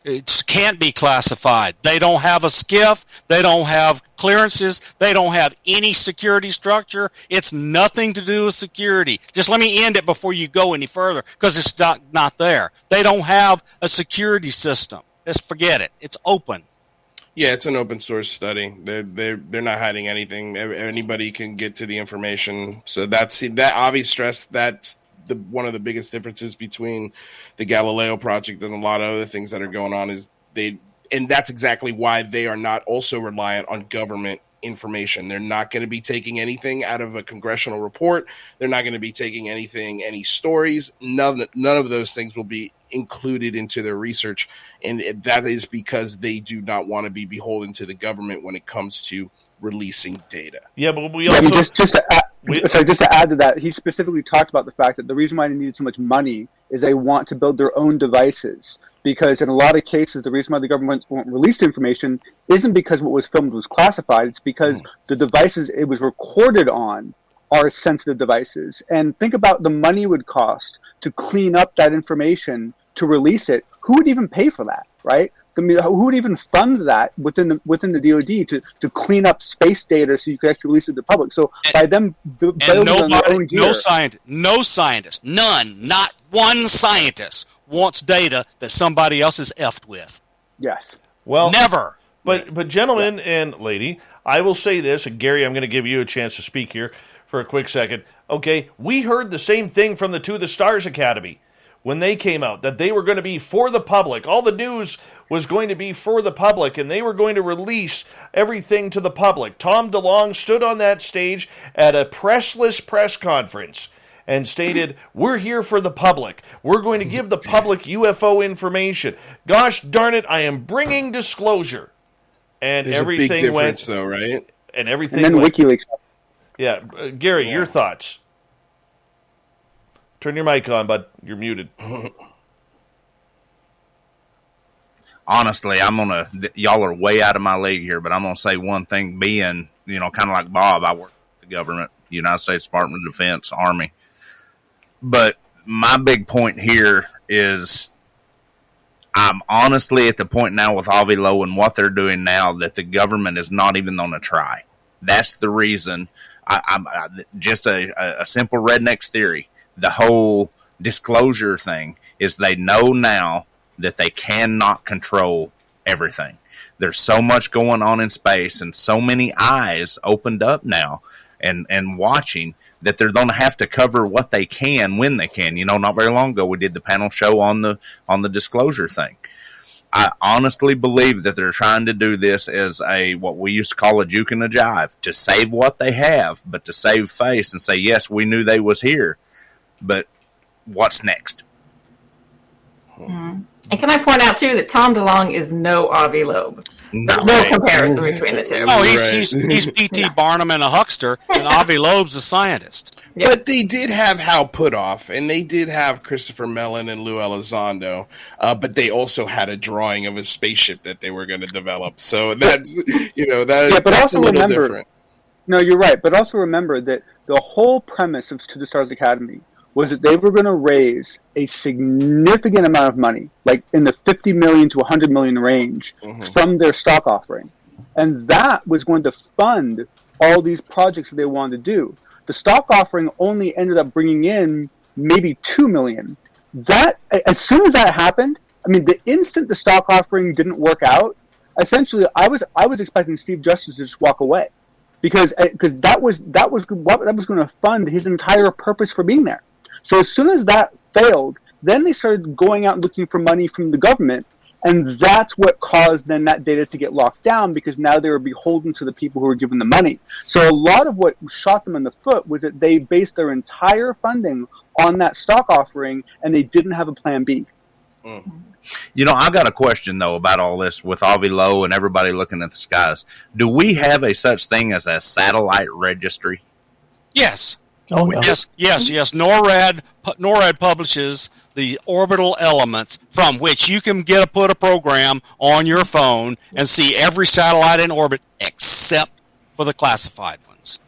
It can't be classified. They don't have a skiff. They don't have clearances. They don't have any security structure. It's nothing to do with security. Just let me end it before you go any further, because it's not there. They don't have a security system. Just forget it. It's open. Yeah, it's an open source study. They're not hiding anything. Anybody can get to the information. So that Avi stressed that's one of the biggest differences between the Galileo project and a lot of other things that are going on is and that's exactly why they are not also reliant on government information. They're not going to be taking anything out of a congressional report. They're not going to be taking any stories. None of those things will be included into their research, and that is because they do not want to be beholden to the government when it comes to releasing data. Yeah, but we also just to add to that, he specifically talked about the fact that the reason why they needed so much money is they want to build their own devices, because in a lot of cases the reason why the government won't release the information isn't because what was filmed was classified. It's because the devices it was recorded on are sensitive devices. And think about the money it would cost to clean up that information to release it. Who would even pay for that, right? I mean, who would even fund that within the DoD to clean up space data so you could actually release it to the public? So by them building on their own gear, no scientist, none, not one scientist wants data that somebody else is effed with. Yes. Well, never. But gentlemen and lady, I will say this, and Gary, I'm going to give you a chance to speak here for a quick second. Okay, we heard the same thing from the To the Stars Academy when they came out, that they were going to be for the public. All the news was going to be for the public, and they were going to release everything to the public. Tom DeLonge stood on that stage at a pressless press conference and stated, we're here for the public. We're going to give the public UFO information. Gosh darn it, I am bringing disclosure. And There's everything a big difference, went, though, right? And everything and then went, WikiLeaks. Yeah, Gary, your thoughts. Turn your mic on, bud. You're muted. Honestly, y'all are way out of my league here, but I'm gonna say one thing. Being, kind of like Bob, I work with the government, United States Department of Defense, Army. But my big point here is, I'm honestly at the point now with Avi Lowe and what they're doing now that the government is not even going to try. That's the reason. I'm just a simple redneck's theory. The whole disclosure thing is they know now that they cannot control everything. There's so much going on in space and so many eyes opened up now and watching that they're going to have to cover what they can when they can. Not very long ago we did the panel show on the disclosure thing. I honestly believe that they're trying to do this as what we used to call a juke and a jive, to save what they have, but to save face and say, yes, we knew they was here, but what's next? Mm-hmm. And can I point out, too, that Tom DeLonge is no Avi Loeb. There's no comparison between the two. Oh, he's P.T. Barnum and a huckster, and Avi Loeb's a scientist. Yep. But they did have Hal Puthoff, and they did have Christopher Mellon and Lou Elizondo, but they also had a drawing of a spaceship that they were going to develop. So that's, that's also a little remember, different. No, you're right. But also remember that the whole premise of To the Stars Academy was that they were going to raise a significant amount of money, like in the 50 million to 100 million range, from their stock offering. And that was going to fund all these projects that they wanted to do. The stock offering only ended up bringing in maybe 2 million. That, as soon as that happened, the instant the stock offering didn't work out, essentially I was expecting Steve Justice to just walk away, because that was going to fund his entire purpose for being there. So as soon as that failed, then they started going out and looking for money from the government, and that's what caused then that data to get locked down, because now they were beholden to the people who were giving the money. So a lot of what shot them in the foot was that they based their entire funding on that stock offering, and they didn't have a plan B. I got a question, though, about all this with Avi Lowe and everybody looking at the skies. Do we have a such thing as a satellite registry? Yes. Oh, no. Yes. NORAD publishes the orbital elements from which you can put a program on your phone and see every satellite in orbit except for the classified ones.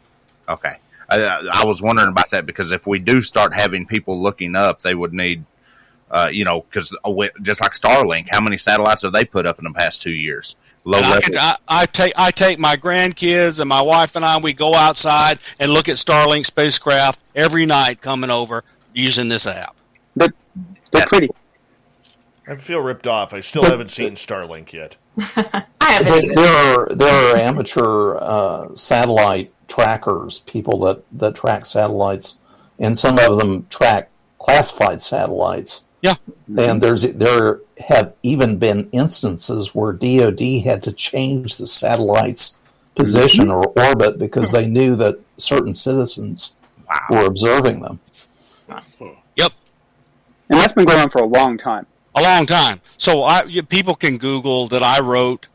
Okay. I was wondering about that, because if we do start having people looking up, they would need, because just like Starlink, how many satellites have they put up in the past 2 years? I take my grandkids and my wife and we go outside and look at Starlink spacecraft every night coming over using this app. They're pretty. I feel ripped off. I still haven't seen Starlink yet. I haven't either. There are amateur satellite trackers, people that track satellites, and some of them track classified satellites. Yeah. And there have even been instances where DoD had to change the satellite's position or orbit because they knew that certain citizens were observing them. Yep. And that's been going on for a long time. A long time. So people can Google that I wrote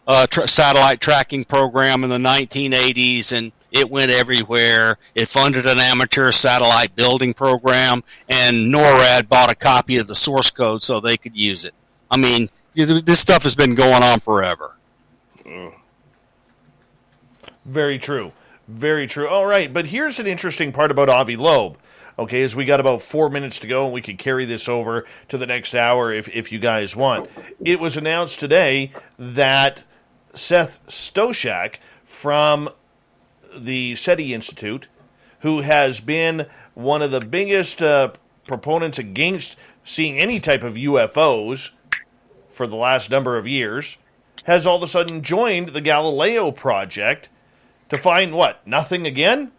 a satellite tracking program in the 1980s, and it went everywhere. It funded an amateur satellite building program, and NORAD bought a copy of the source code so they could use it. This stuff has been going on forever. Very true. Very true. All right, but here's an interesting part about Avi Loeb. Okay, as we got about 4 minutes to go, and we could carry this over to the next hour if you guys want. It was announced today that Seth Stoshak from the SETI Institute, who has been one of the biggest proponents against seeing any type of UFOs for the last number of years, has all of a sudden joined the Galileo Project to find what? Nothing again?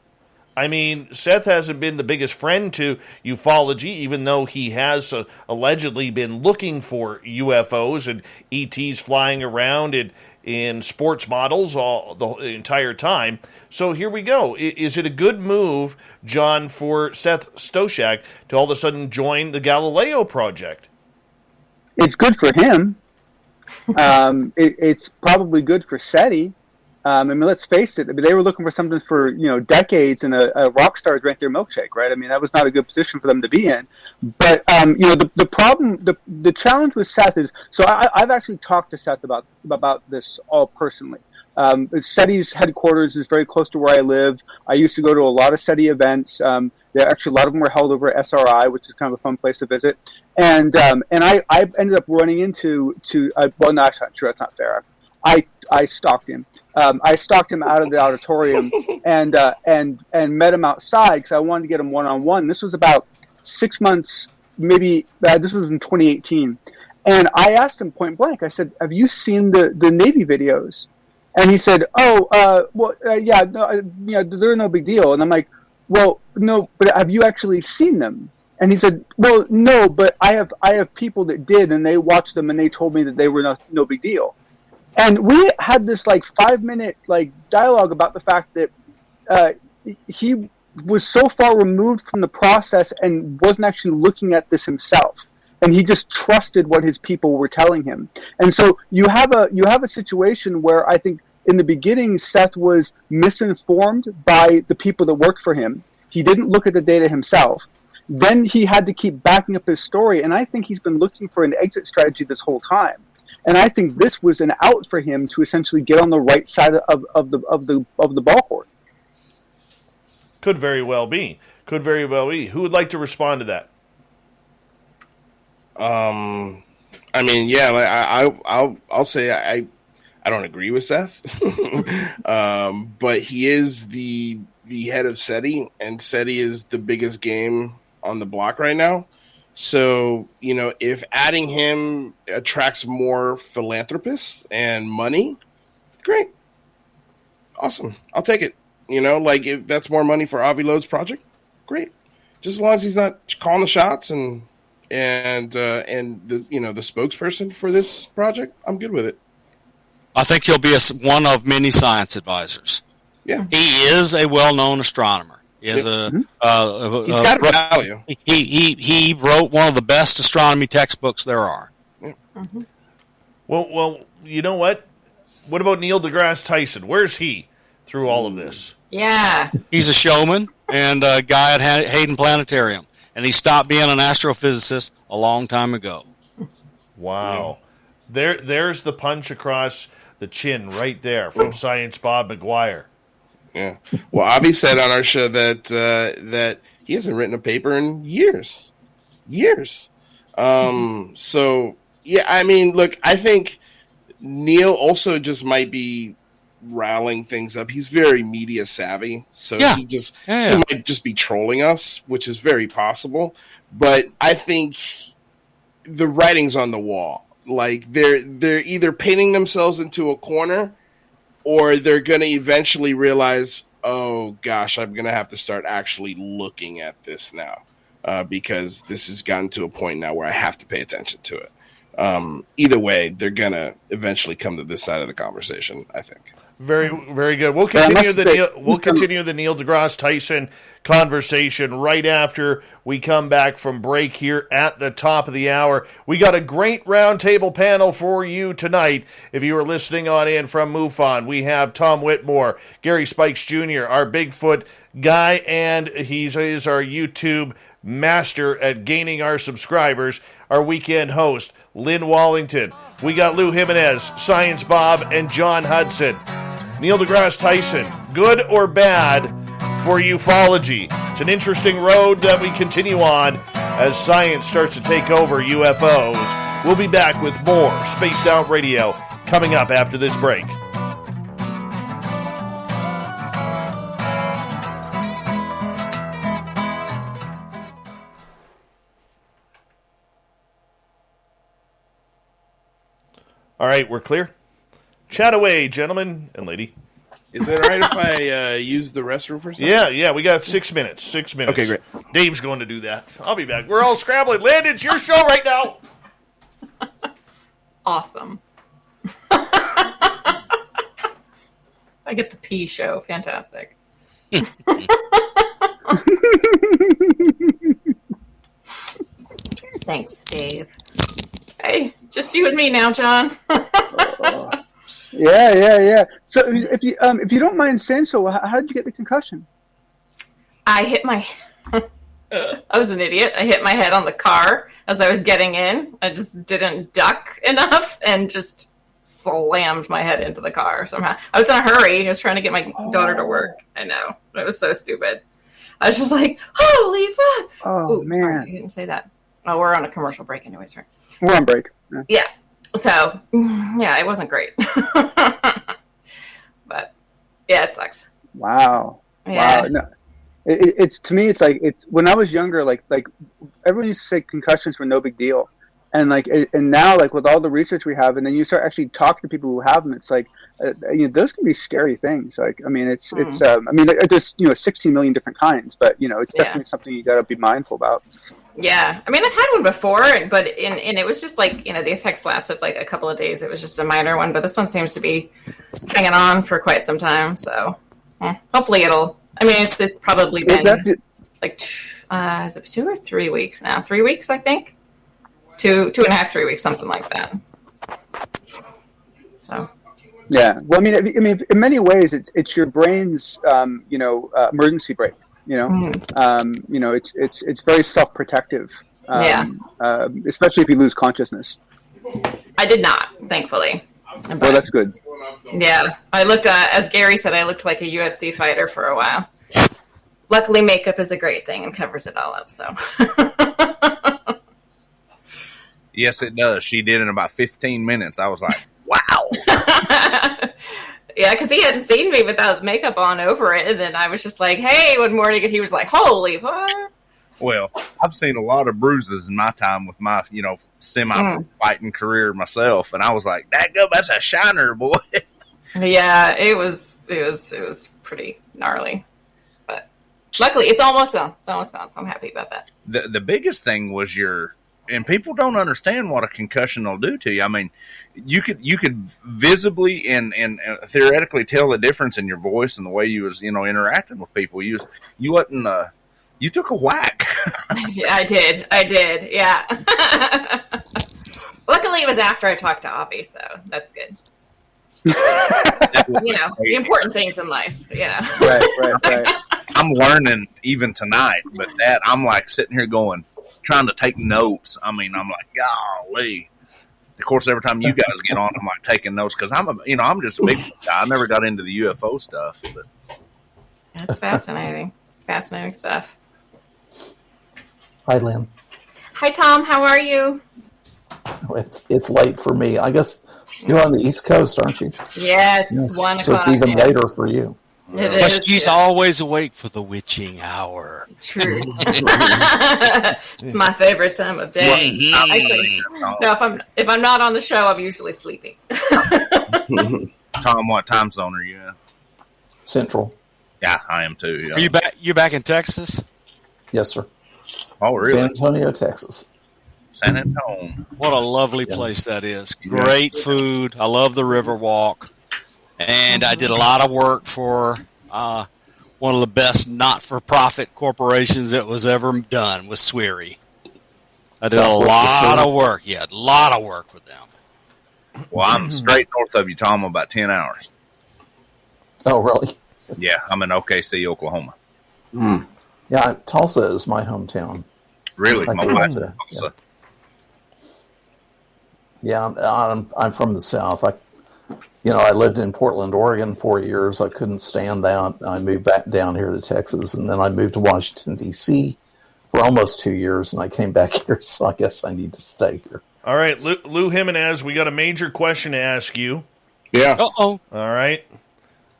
I mean, Seth hasn't been the biggest friend to ufology, even though he has allegedly been looking for UFOs and ETs flying around in sports models the entire time. So here we go. Is it a good move, John, for Seth Stoshak to all of a sudden join the Galileo Project? It's good for him. It's probably good for SETI. I mean, let's face it. I mean, they were looking for something for decades, and a rock star drank their milkshake, right? I mean, that was not a good position for them to be in. But the problem, the challenge with Seth is. So I've actually talked to Seth about this all personally. SETI's headquarters is very close to where I live. I used to go to a lot of SETI events. A lot of them were held over at SRI, which is kind of a fun place to visit. And I ended up running into well, no, that's not true. That's not fair. I stalked him. I stalked him out of the auditorium and met him outside because I wanted to get him one-on-one. This was about 6 months, maybe. This was in 2018, and I asked him point blank. I said, "Have you seen the Navy videos?" And he said, yeah, no, they're no big deal." And I'm like, "Well, no, but have you actually seen them?" And he said, "Well, no, but I have people that did, and they watched them, and they told me that they were no big deal." And we had this 5-minute dialogue about the fact that he was so far removed from the process and wasn't actually looking at this himself, and he just trusted what his people were telling him. And so you have a situation where I think in the beginning Seth was misinformed by the people that worked for him. He didn't look at the data himself. Then he had to keep backing up his story, and I think he's been looking for an exit strategy this whole time. And I think this was an out for him to essentially get on the right side of the ball court. Could very well be. Who would like to respond to that? I mean, yeah, I'll say I don't agree with Seth, but he is the head of SETI, and SETI is the biggest game on the block right now. So, if adding him attracts more philanthropists and money, great. Awesome. I'll take it. If that's more money for Avi Loeb's project, great. Just as long as he's not calling the shots and the spokesperson for this project, I'm good with it. I think he'll be one of many science advisors. Yeah. He is a well-known astronomer. He has he's got value. He wrote one of the best astronomy textbooks there are. Yeah. Mm-hmm. Well, you know what? What about Neil deGrasse Tyson? Where's he through all of this? Yeah. He's a showman and a guy at Hayden Planetarium, and he stopped being an astrophysicist a long time ago. Wow. Yeah. There's the punch across the chin right there from Science Bob McGwier. Yeah. Well, Avi said on our show that he hasn't written a paper in years. So yeah, I mean, look, I think Neil also just might be riling things up. He's very media savvy, so he might just be trolling us, which is very possible. But I think the writing's on the wall. They're either painting themselves into a corner, or they're going to eventually realize, oh, gosh, I'm going to have to start actually looking at this now because this has gotten to a point now where I have to pay attention to it. Either way, they're going to eventually come to this side of the conversation, I think. Very, very good. We'll continue the Neil deGrasse Tyson conversation right after we come back from break here at the top of the hour. We got a great roundtable panel for you tonight. If you are listening on in from MUFON, we have Tom Whitmore, Gary Spikes Jr., our Bigfoot guy, and he is our YouTube master at gaining our subscribers, our weekend host, Lynn Wallington. We got Lou Jimenez, Science Bob, and John Hudson. Neil deGrasse Tyson, good or bad for ufology? It's an interesting road that we continue on as science starts to take over UFOs. We'll be back with more Spaced Out Radio coming up after this break. All right, we're clear. Chat away, gentlemen and lady. Is it all right if I use the restroom for a second? Yeah, we got 6 minutes. 6 minutes. Okay, great. Dave's going to do that. I'll be back. We're all scrambling. Lynn, it's your show right now. Awesome. I get the pee show. Fantastic. Thanks, Dave. Hey, just you and me now, John. Yeah. So if you don't mind saying so, how did you get the concussion? I hit my... I was an idiot. I hit my head on the car as I was getting in. I just didn't duck enough and just slammed my head into the car somehow. I was in a hurry. I was trying to get my daughter to work. I know. It was so stupid. I was just like, holy fuck. Oh, ooh, man. Sorry, I didn't say that. Oh, we're on a commercial break anyways, right? We're on break. Yeah. So, yeah, it wasn't great. But, yeah, it sucks. Wow. Yeah. Wow. No. It's to me, it's like, it's when I was younger, like everyone used to say concussions were no big deal. And now, like with all the research we have, and then you start actually talking to people who have them, it's like, those can be scary things. Like, I mean, there's 16 million different kinds, but it's definitely something you got to be mindful about. Yeah, I mean, I've had one before, but it was just like, the effects lasted like a couple of days. It was just a minor one, but this one seems to be hanging on for quite some time. So hopefully it's probably been like, is it 2 or 3 weeks now? 3 weeks, I think. 2.5, 3 weeks, something like that. So. Yeah. Well, I mean, in many ways, it's your brain's, emergency brake. It's very self-protective. Especially if you lose consciousness. I did not, thankfully. Well, that's good. Yeah, I looked. As Gary said, I looked like a UFC fighter for a while. Luckily, makeup is a great thing and covers it all up. So. Yes, it does. She did in about 15 minutes. I was like, wow. Yeah, because he hadn't seen me without makeup on over it, and then I was just like, "Hey," one morning, and he was like, "Holy fuck!" Well, I've seen a lot of bruises in my time with my, semi-fighting career myself, and I was like, "Dadgum, that's a shiner, boy." Yeah, it was pretty gnarly, but luckily, it's almost gone. So I'm happy about that. The biggest thing was and people don't understand what a concussion will do to you. I mean, you could visibly and theoretically tell the difference in your voice and the way you was interacting with people. You took a whack. Yeah, I did. Yeah. Luckily, it was after I talked to Avi, so that's good. The important things in life. Right. I'm learning even tonight, but I'm like sitting here trying to take notes. I mean, I'm like, golly. Of course, every time you guys get on, I'm like taking notes because I'm just a big guy. I never got into the UFO stuff, but that's fascinating. It's fascinating stuff. Hi, Lynn. Hi, Tom. How are you? It's late for me. I guess you're on the East Coast, aren't you? Yeah, it's 1 so o'clock. So it's even later for you. It but is, she's always awake for the witching hour. True. It's my favorite time of day. Actually, no, if I'm not on the show, I'm usually sleeping. Tom, what time zone are you in? Central. Yeah, I am too. Yeah. Are you back? You back in Texas? Yes, sir. Oh, really? San Antonio, Texas. San Antonio. What a lovely place that is. Great food. I love the Riverwalk. And I did a lot of work for one of the best not-for-profit corporations that was ever done with Sweary. I did a lot of work. Yeah, a lot of work with them. Well, I'm straight north of you, Tom, about 10 hours. Oh, really? Yeah, I'm in OKC, Oklahoma. Yeah, Tulsa is my hometown. Really? My wife's in Tulsa. Yeah, I'm from the South. I lived in Portland, Oregon 4 years. I couldn't stand that. I moved back down here to Texas, and then I moved to Washington, D.C. for almost 2 years, and I came back here, so I guess I need to stay here. All right, Lou Jimenez, we got a major question to ask you. Yeah. Uh-oh. All right.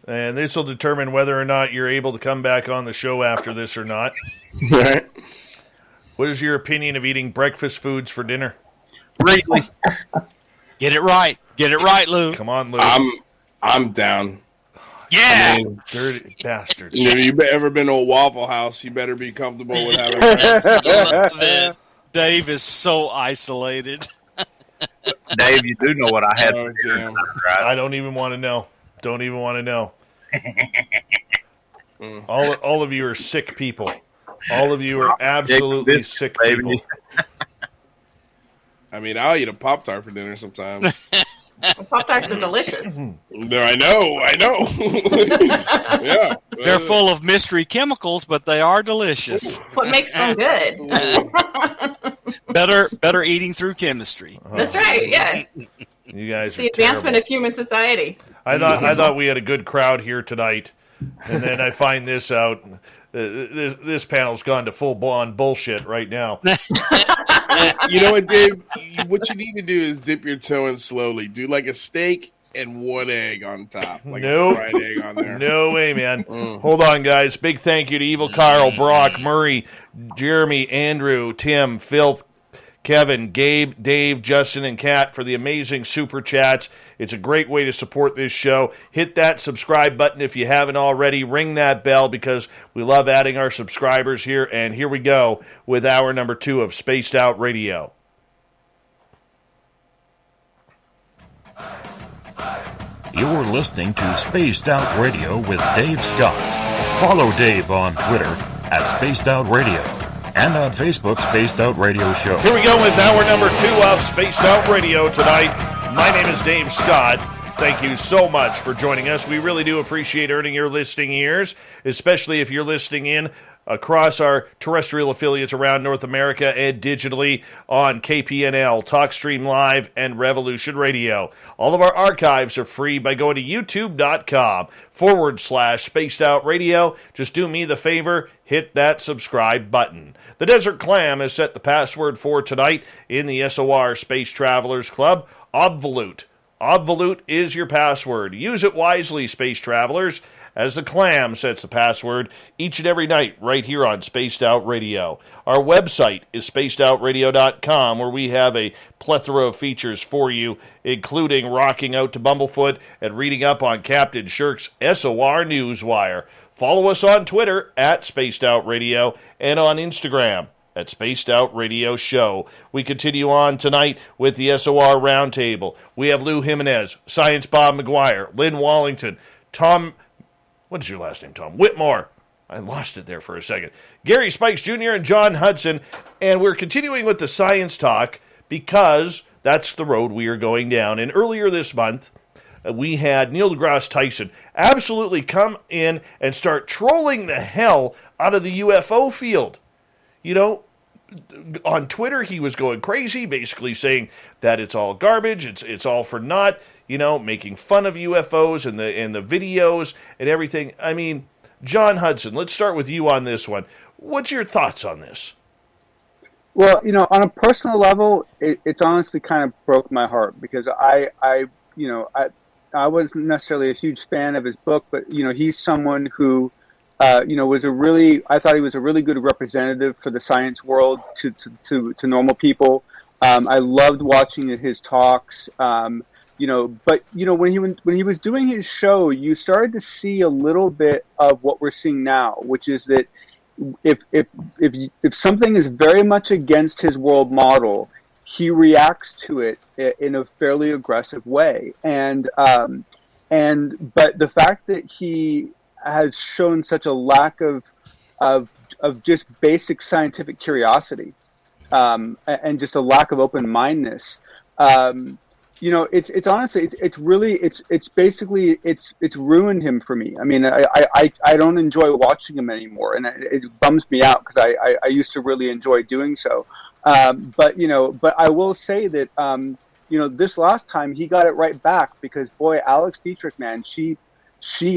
And this will determine whether or not you're able to come back on the show after this or not. Right. What is your opinion of eating breakfast foods for dinner? Really? Get it right. Get it right, Lou. Come on, Lou. I'm down. Yeah. I mean, Dirty bastard. if you've ever been to a Waffle House, you better be comfortable with having Love Dave is so isolated. Dave, you do know what I had Oh, for dinner, damn. right? I don't even want to know. Don't even want to know. All of you are sick people. All of you are absolutely sick people. I mean, I'll eat a Pop-Tart for dinner sometimes. Pop-Tarts are delicious. No, I know. Yeah. They're full of mystery chemicals, but they are delicious. What makes them good? Better eating through chemistry. That's right. Yeah, You guys are the advancement terrible. of human society. I thought we had a good crowd here tonight, and then I find this out. This panel's gone to full-blown bullshit right now. You know what, Dave? What you need to do is dip your toe in slowly. Do like a steak and one egg on top. Like Nope. a fried egg on there. No way, man. Hold on, guys. Big thank you to Evil Carl, Brock, Murray, Jeremy, Andrew, Tim, Phil, Kevin, Gabe, Dave, Justin, and Kat for the amazing super chats. It's a great way to support this show. Hit that subscribe button if you haven't already. Ring that bell because we love adding our subscribers here. And here we go with hour number 2 of Spaced Out Radio. You're listening to Spaced Out Radio with Dave Scott. Follow Dave on Twitter at Spaced Out Radio and on Facebook, Spaced Out Radio Show. Here we go with hour number 2 of Spaced Out Radio tonight. My name is Dave Scott. Thank you so much for joining us. We really do appreciate earning your listening ears, especially if you're listening in across our terrestrial affiliates around North America and digitally on KPNL, TalkStream Live, and Revolution Radio. All of our archives are free by going to youtube.com/Spaced Out Radio. Just do me the favor, hit that subscribe button. The Desert Clam has set the password for tonight in the SOR Space Travelers Club, Obvolute. Obvolute is your password. Use it wisely, space travelers, as the Clam sets the password each and every night right here on Spaced Out Radio. Our website is spacedoutradio.com, where we have a plethora of features for you, including rocking out to Bumblefoot and reading up on Captain Shirk's SOR Newswire. Follow us on Twitter at Spaced Out Radio and on Instagram at Spaced Out Radio Show. We continue on tonight with the SOR Round Table. We have Lou Jimenez, Science Bob McGwier, Lynn Wallington, Tom, what is your last name, Tom? Whitmore. I lost it there for a second. Gary Spikes Jr. and John Hudson. And we're continuing with the science talk because that's the road we are going down. And earlier this month, we had Neil deGrasse Tyson absolutely come in and start trolling the hell out of the UFO field. You know, on Twitter, he was going crazy, basically saying that it's all garbage, it's all for naught, you know, making fun of UFOs and the videos and everything. I mean, John Hudson, let's start with you on this one. What's your thoughts on this? Well, you know, on a personal level, it's honestly kind of broke my heart because I wasn't necessarily a huge fan of his book, but, you know, he's someone who, I thought he was a really good representative for the science world to normal people. I loved watching his talks, but when he was doing his show, you started to see a little bit of what we're seeing now, which is that if something is very much against his world model, he reacts to it in a fairly aggressive way. But the fact that he has shown such a lack of just basic scientific curiosity, and just a lack of open-mindedness. It's honestly, it's basically ruined him for me. I mean, I don't enjoy watching him anymore, and it bums me out because I used to really enjoy doing so. But I will say that, this last time he got it right back because, boy, Alex Dietrich, man, she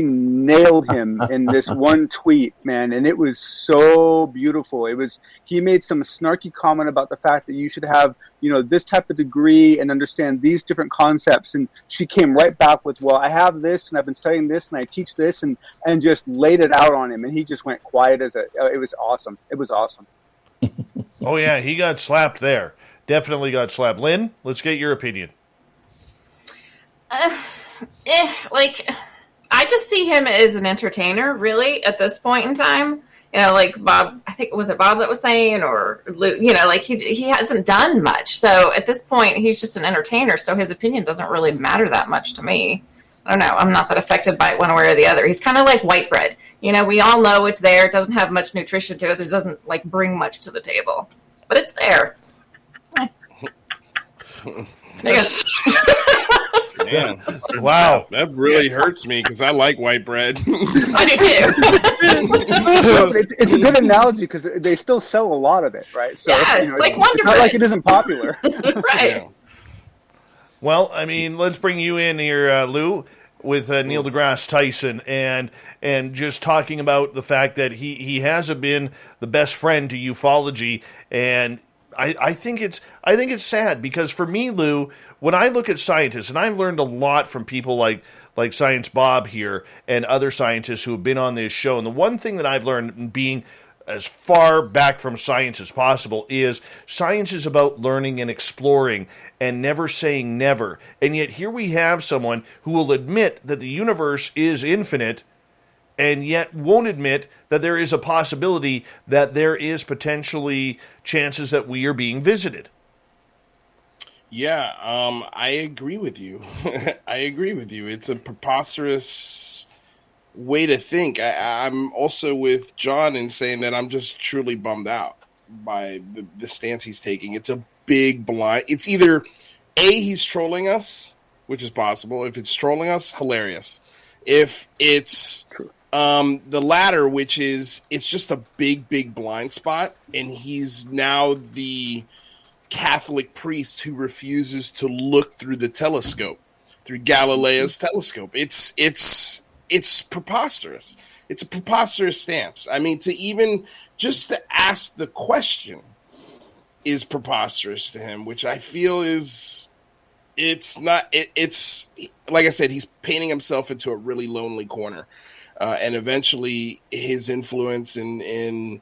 nailed him in this one tweet, man, and it was so beautiful. He made some snarky comment about the fact that you should have, this type of degree and understand these different concepts, and she came right back with, well, I have this, and I've been studying this, and I teach this, and just laid it out on him, and he just went quiet it was awesome. It was awesome. Oh, yeah, he got slapped there. Definitely got slapped. Lynn, let's get your opinion. I just see him as an entertainer, really, at this point in time. Like Bob, I think, was it Bob that was saying, or Luke, he hasn't done much. So at this point, he's just an entertainer. So his opinion doesn't really matter that much to me. I don't know. I'm not that affected by it one way or the other. He's kind of like white bread. We all know it's there. It doesn't have much nutrition to it. It doesn't bring much to the table, but it's there. Man, wow, that really hurts me because I like white bread. I do too. It's a good analogy because they still sell a lot of it, right? So it's like Wonder it's not Bread. like it isn't popular, right? Yeah. Well, I mean, let's bring you in here, Lou, with Neil deGrasse Tyson, and just talking about the fact that he hasn't been the best friend to ufology, and I think it's sad because for me, Lou, when I look at scientists, and I've learned a lot from people like Science Bob here and other scientists who have been on this show, and the one thing that I've learned being as far back from science as possible is science is about learning and exploring and never saying never. And yet here we have someone who will admit that the universe is infinite and yet won't admit that there is a possibility that there is potentially chances that we are being visited. Yeah, I agree with you. I agree with you. It's a preposterous way to think. I'm also with John in saying that I'm just truly bummed out by the stance he's taking. It's a big blind. It's either A, he's trolling us, which is possible. If it's trolling us, hilarious. If it's the latter, which is it's just a big blind spot, and he's now the Catholic priest who refuses to look through the telescope, through Galileo's telescope. It's preposterous. It's a preposterous stance. I mean, to even just to ask the question is preposterous to him, which I feel is it's like I said, he's painting himself into a really lonely corner, and eventually his influence and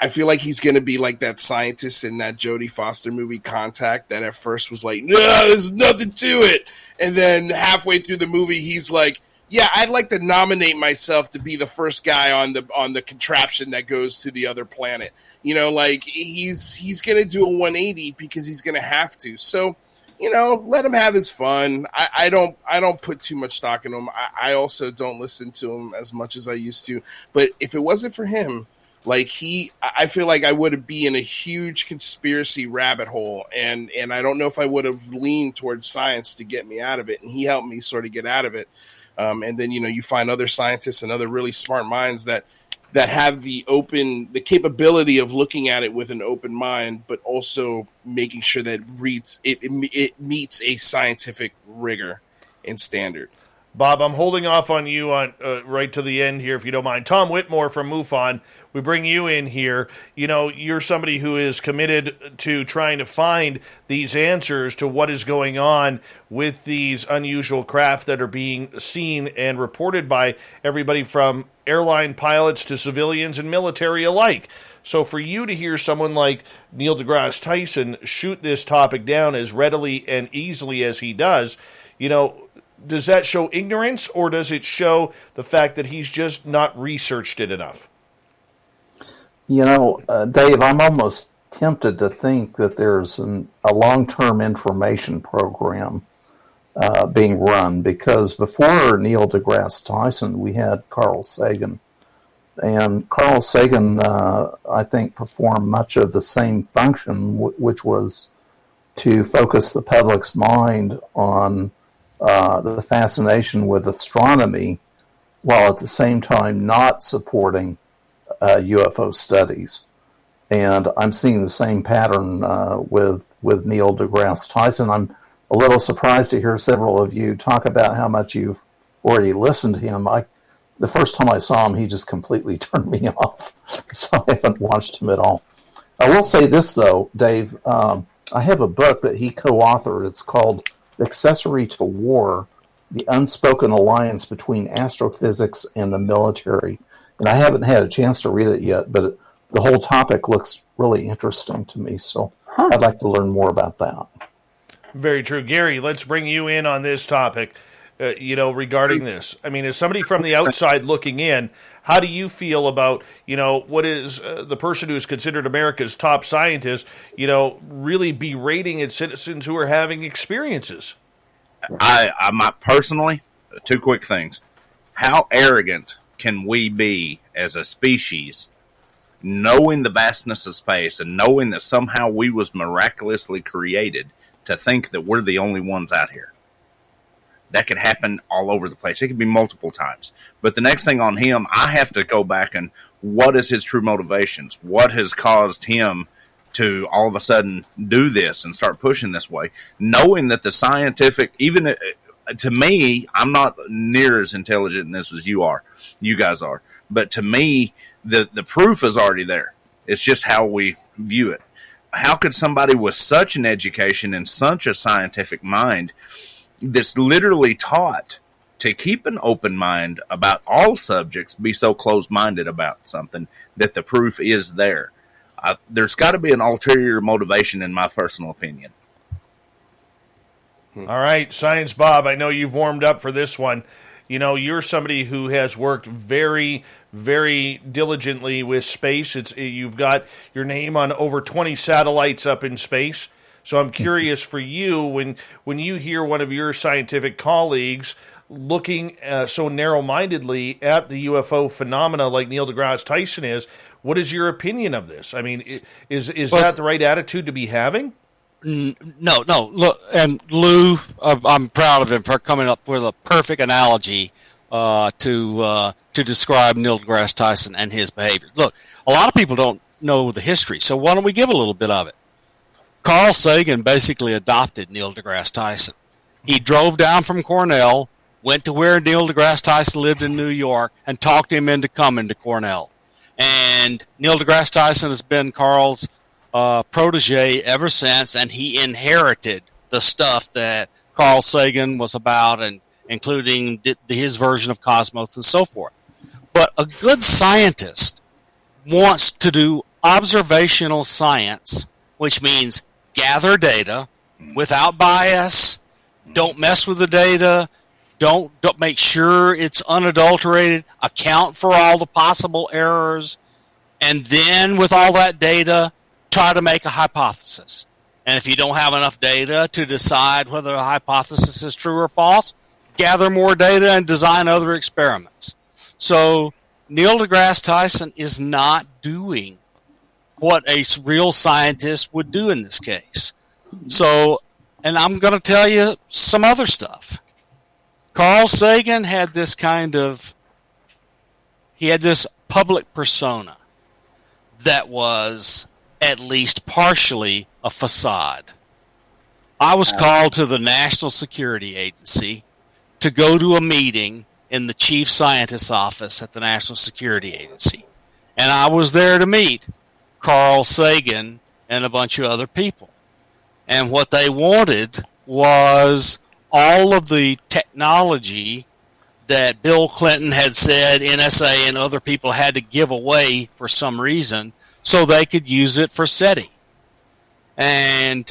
I feel like he's going to be like that scientist in that Jodie Foster movie Contact that at first was like, no, there's nothing to it. And then halfway through the movie, he's like, yeah, I'd like to nominate myself to be the first guy on the contraption that goes to the other planet. Like he's going to do a 180 because he's going to have to. So, let him have his fun. I don't put too much stock in him. I also don't listen to him as much as I used to. But if it wasn't for him, I feel like I would be in a huge conspiracy rabbit hole, and I don't know if I would have leaned towards science to get me out of it, and he helped me sort of get out of it. And then, you find other scientists and other really smart minds that have the capability of looking at it with an open mind, but also making sure that it meets a scientific rigor and standard. Bob, I'm holding off on you on right to the end here, if you don't mind. Tom Whitmore from MUFON, we bring you in here. You're somebody who is committed to trying to find these answers to what is going on with these unusual craft that are being seen and reported by everybody from airline pilots to civilians and military alike. So for you to hear someone like Neil deGrasse Tyson shoot this topic down as readily and easily as he does, does that show ignorance, or does it show the fact that he's just not researched it enough? Dave, I'm almost tempted to think that there's a long-term information program being run, because before Neil deGrasse Tyson, we had Carl Sagan. And Carl Sagan, I think, performed much of the same function, which was to focus the public's mind on the fascination with astronomy, while at the same time not supporting UFO studies. And I'm seeing the same pattern with Neil deGrasse Tyson. I'm a little surprised to hear several of you talk about how much you've already listened to him. The first time I saw him, he just completely turned me off, so I haven't watched him at all. I will say this, though, Dave. I have a book that he co-authored. It's called Accessory to War, The Unspoken Alliance Between Astrophysics and the Military. And I haven't had a chance to read it yet, but the whole topic looks really interesting to me, so I'd like to learn more about that. Very true. Gary, let's bring you in on this topic, regarding this. I mean, as somebody from the outside looking in, how do you feel about, what is the person who is considered America's top scientist, really berating its citizens who are having experiences? I might personally, two quick things. How arrogant can we be as a species, knowing the vastness of space and knowing that somehow we was miraculously created, to think that we're the only ones out here? That could happen all over the place. It could be multiple times. But the next thing on him, I have to go back and what is his true motivations? What has caused him to all of a sudden do this and start pushing this way? Knowing that the scientific, even to me, I'm not near as intelligent in this as you guys are. But to me, the proof is already there. It's just how we view it. How could somebody with such an education and such a scientific mind that's literally taught to keep an open mind about all subjects be so closed-minded about something that the proof is there? There's got to be an ulterior motivation, in my personal opinion. All right, Science Bob, I know you've warmed up for this one. You're somebody who has worked very, very diligently with space. You've got your name on over 20 satellites up in space. So I'm curious for you, when you hear one of your scientific colleagues looking so narrow-mindedly at the UFO phenomena like Neil deGrasse Tyson is, what is your opinion of this? I mean, is that the right attitude to be having? No. Look, and Lou, I'm proud of him for coming up with a perfect analogy to describe Neil deGrasse Tyson and his behavior. Look, a lot of people don't know the history, so why don't we give a little bit of it? Carl Sagan basically adopted Neil deGrasse Tyson. He drove down from Cornell, went to where Neil deGrasse Tyson lived in New York, and talked him into coming to Cornell. And Neil deGrasse Tyson has been Carl's protege ever since, and he inherited the stuff that Carl Sagan was about, and including his version of cosmos and so forth. But a good scientist wants to do observational science, which means gather data without bias, don't mess with the data, don't make sure it's unadulterated, account for all the possible errors, and then with all that data, try to make a hypothesis. And if you don't have enough data to decide whether a hypothesis is true or false, gather more data and design other experiments. So Neil deGrasse Tyson is not doing what a real scientist would do in this case. So, and I'm going to tell you some other stuff. Carl Sagan had this public persona that was at least partially a facade. I was called to the National Security Agency to go to a meeting in the chief scientist's office at the National Security Agency. And I was there to meet Carl Sagan and a bunch of other people. And what they wanted was all of the technology that Bill Clinton had said NSA and other people had to give away for some reason so they could use it for SETI. And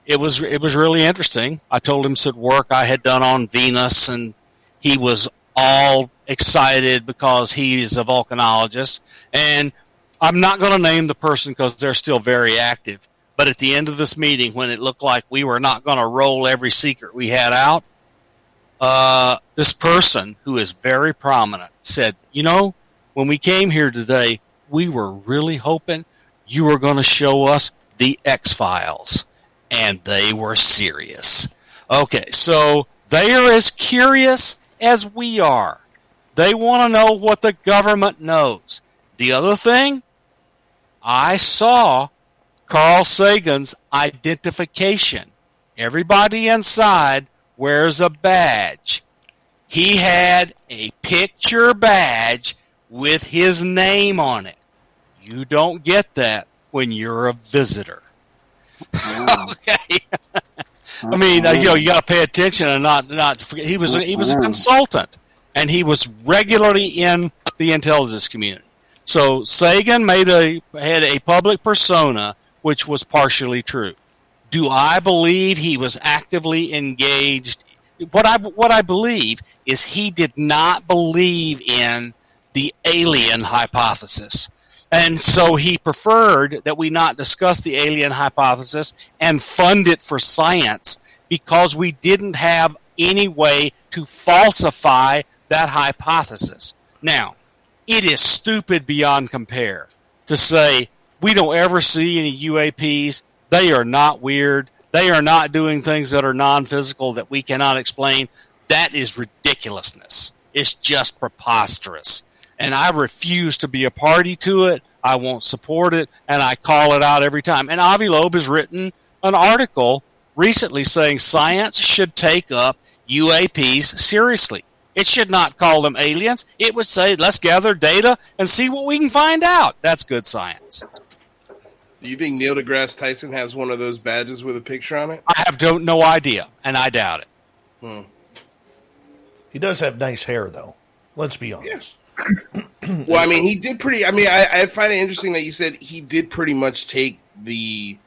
it was really interesting. I told him some work I had done on Venus, and he was all excited because he's a volcanologist. And I'm not going to name the person because they're still very active. But at the end of this meeting, when it looked like we were not going to roll every secret we had out, this person, who is very prominent, said, when we came here today, we were really hoping you were going to show us the X-Files. And they were serious. Okay, so they are as curious as we are. They want to know what the government knows. The other thing, I saw Carl Sagan's identification everybody inside wears a badge. He had a picture badge with his name on it. You don't get that when you're a visitor. Okay. I mean, you got to pay attention and not forget. He was a consultant, and he was regularly in the intelligence community. So Sagan had a public persona, which was partially true. Do I believe he was actively engaged? What I believe is he did not believe in the alien hypothesis. And so he preferred that we not discuss the alien hypothesis and fund it for science because we didn't have any way to falsify that hypothesis. Now, it is stupid beyond compare to say we don't ever see any UAPs. They are not weird. They are not doing things that are non-physical that we cannot explain. That is ridiculousness. It's just preposterous. And I refuse to be a party to it. I won't support it, and I call it out every time. And Avi Loeb has written an article recently saying science should take up UAPs seriously. It should not call them aliens. It would say, let's gather data and see what we can find out. That's good science. Do you think Neil deGrasse Tyson has one of those badges with a picture on it? I have no idea, and I doubt it. He does have nice hair, though. Let's be honest. Well, I mean, he did pretty. I mean, I find it interesting that you said he did pretty much take the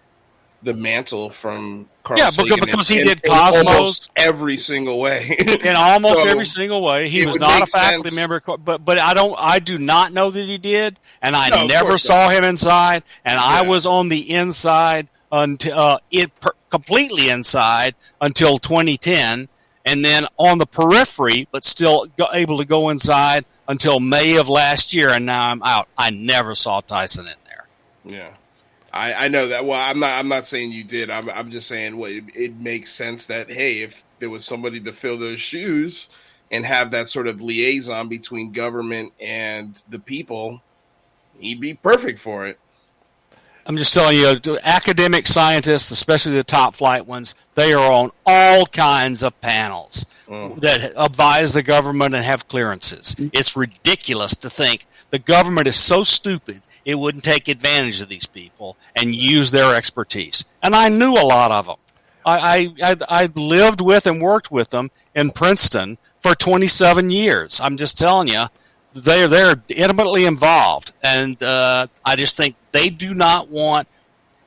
mantle from Carl Sagan. Because he did Cosmos almost every single way. In almost every single way. He was not a faculty member, but I do not know that he did, and I never saw him inside, and I was on the inside until completely inside until 2010, and then on the periphery, but still able to go inside until May of last year, and now I'm out. I never saw Tyson in there. Yeah, I know that. Well, I'm not saying you did. I'm just saying, well, it makes sense that, hey, if there was somebody to fill those shoes and have that sort of liaison between government and the people, he'd be perfect for it. I'm just telling you, academic scientists, especially the top flight ones, they are on all kinds of panels that advise the government and have clearances. It's ridiculous to think the government is so stupid it wouldn't take advantage of these people and use their expertise. And I knew a lot of them. I lived with and worked with them in Princeton for 27 years. I'm just telling you, they're intimately involved. And I just think they do not want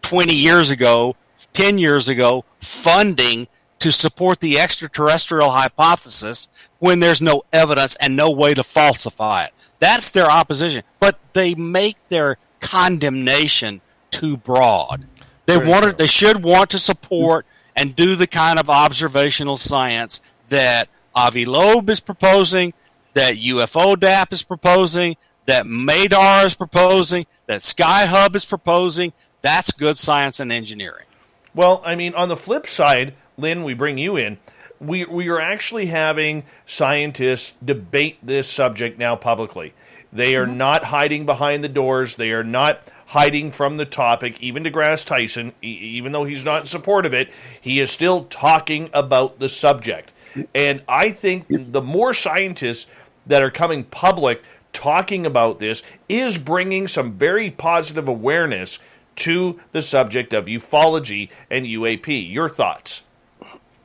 20 years ago, 10 years ago, funding to support the extraterrestrial hypothesis when there's no evidence and no way to falsify it. That's their opposition. But they make their condemnation too broad. They should want to support and do the kind of observational science that Avi Loeb is proposing, that UFO DAP is proposing, that MADAR is proposing, that SkyHub is proposing. That's good science and engineering. Well, I mean, on the flip side, Lynn, we bring you in. We are actually having scientists debate this subject now publicly. They are not hiding behind the doors. They are not hiding from the topic. Even deGrasse Tyson, even though he's not in support of it, he is still talking about the subject. And I think the more scientists that are coming public talking about this is bringing some very positive awareness to the subject of ufology and UAP. Your thoughts?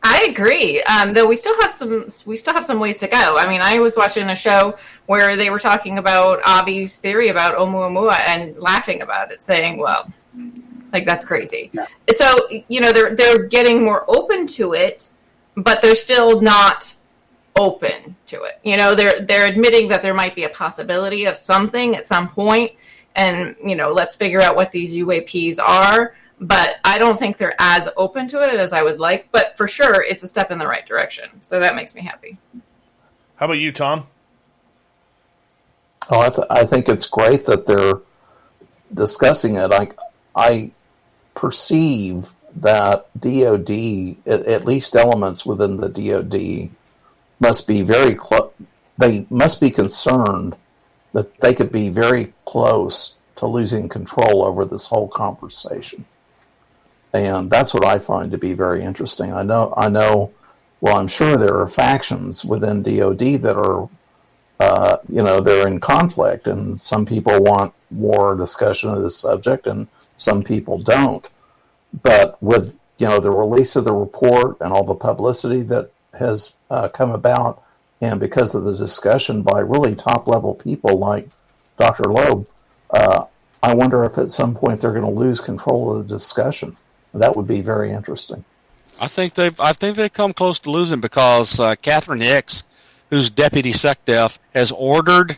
I agree. Though we still have some ways to go. I mean, I was watching a show where they were talking about Avi's theory about Oumuamua and laughing about it, saying, "Well, like that's crazy." Yeah. So they're getting more open to it, but they're still not open to it. They're admitting that there might be a possibility of something at some point, and let's figure out what these UAPs are. But I don't think they're as open to it as I would like. But for sure, it's a step in the right direction. So that makes me happy. How about you, Tom? Oh, I think it's great that they're discussing it. I perceive that DOD, at least elements within the DOD, must be very close. They must be concerned that they could be very close to losing control over this whole conversation. And that's what I find to be very interesting. I know, well, I'm sure there are factions within DOD that are, they're in conflict, and some people want more discussion of this subject and some people don't. But with, the release of the report and all the publicity that has come about, and because of the discussion by really top-level people like Dr. Loeb, I wonder if at some point they're going to lose control of the discussion. That would be very interesting. I think they've come close to losing because Catherine Hicks, who's Deputy SecDef, has ordered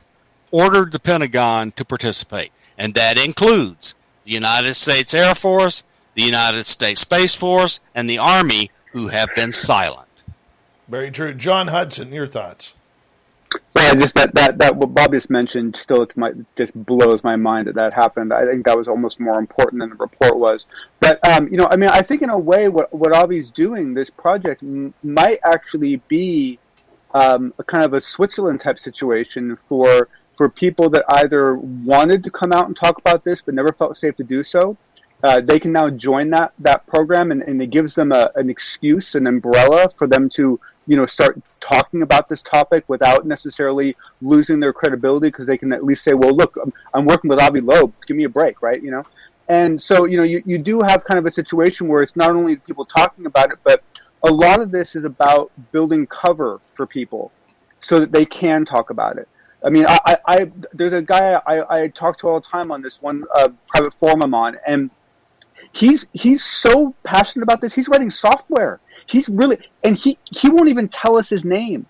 the Pentagon to participate, and that includes the United States Air Force, the United States Space Force, and the Army, who have been silent. Very true. John Hudson, your thoughts? Yeah, just that what Bob just mentioned still just blows my mind that happened. I think that was almost more important than the report was. But I think in a way what Avi's doing, this project might actually be a kind of a Switzerland type situation for people that either wanted to come out and talk about this but never felt safe to do so. They can now join that program, and it gives them an excuse, an umbrella for them to start talking about this topic without necessarily losing their credibility, because they can at least say, well, look, I'm working with Avi Loeb, give me a break, right? And so, you do have kind of a situation where it's not only people talking about it, but a lot of this is about building cover for people so that they can talk about it. I mean, there's a guy I talk to all the time on this one private forum I'm on, and he's so passionate about this. He's writing software. He's really, and he won't even tell us his name.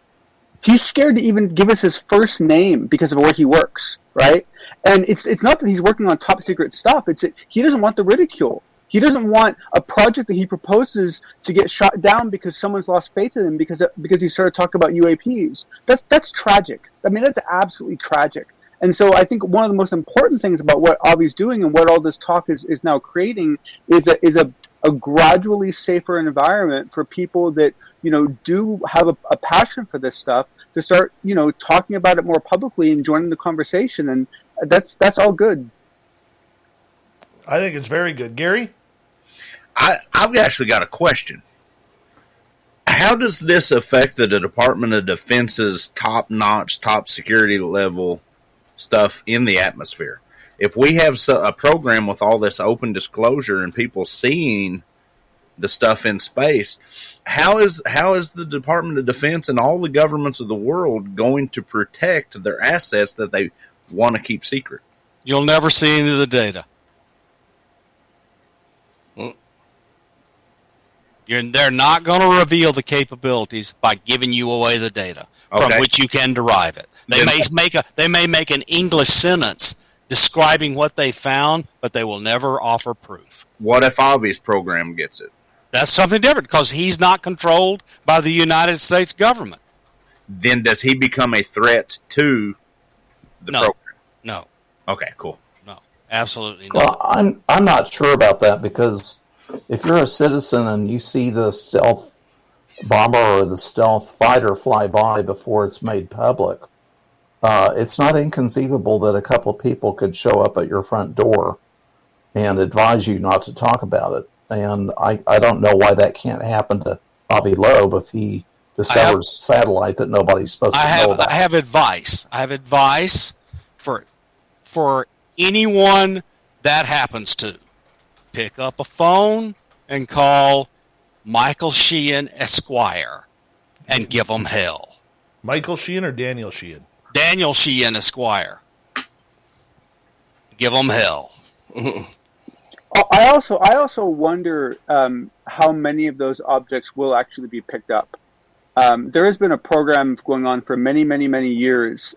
He's scared to even give us his first name because of where he works, right? And it's not that he's working on top secret stuff. It's that he doesn't want the ridicule. He doesn't want a project that he proposes to get shot down because someone's lost faith in him because he started talking about UAPs. That's tragic. I mean, that's absolutely tragic. And so I think one of the most important things about what Avi's doing and what all this talk is now creating is a gradually safer environment for people that do have a passion for this stuff to start talking about it more publicly and joining the conversation, and that's all good. I think it's very good. Gary? I've actually got a question. How does this affect the Department of Defense's top-notch, top security level stuff in the atmosphere? If we have a program with all this open disclosure and people seeing the stuff in space, how is the Department of Defense and all the governments of the world going to protect their assets that they want to keep secret? You'll never see any of the data. They're not going to reveal the capabilities by giving you away the data from which you can derive it. They may make an English sentence describing what they found, but they will never offer proof. What if Avi's program gets it? That's something different because he's not controlled by the United States government. Then does he become a threat to the program? No. Okay, cool. No, absolutely not. Well, I'm not sure about that, because if you're a citizen and you see the stealth bomber or the stealth fighter fly by before it's made public, it's not inconceivable that a couple of people could show up at your front door and advise you not to talk about it. And I don't know why that can't happen to Avi Loeb if he discovers satellite that nobody's supposed to know about. I have advice. For anyone that happens to. Pick up a phone and call Michael Sheehan Esquire and give them hell. Michael Sheehan or Daniel Sheehan? Daniel Sheehan Esquire. Give them hell. I also wonder how many of those objects will actually be picked up. There has been a program going on for many, many, many years,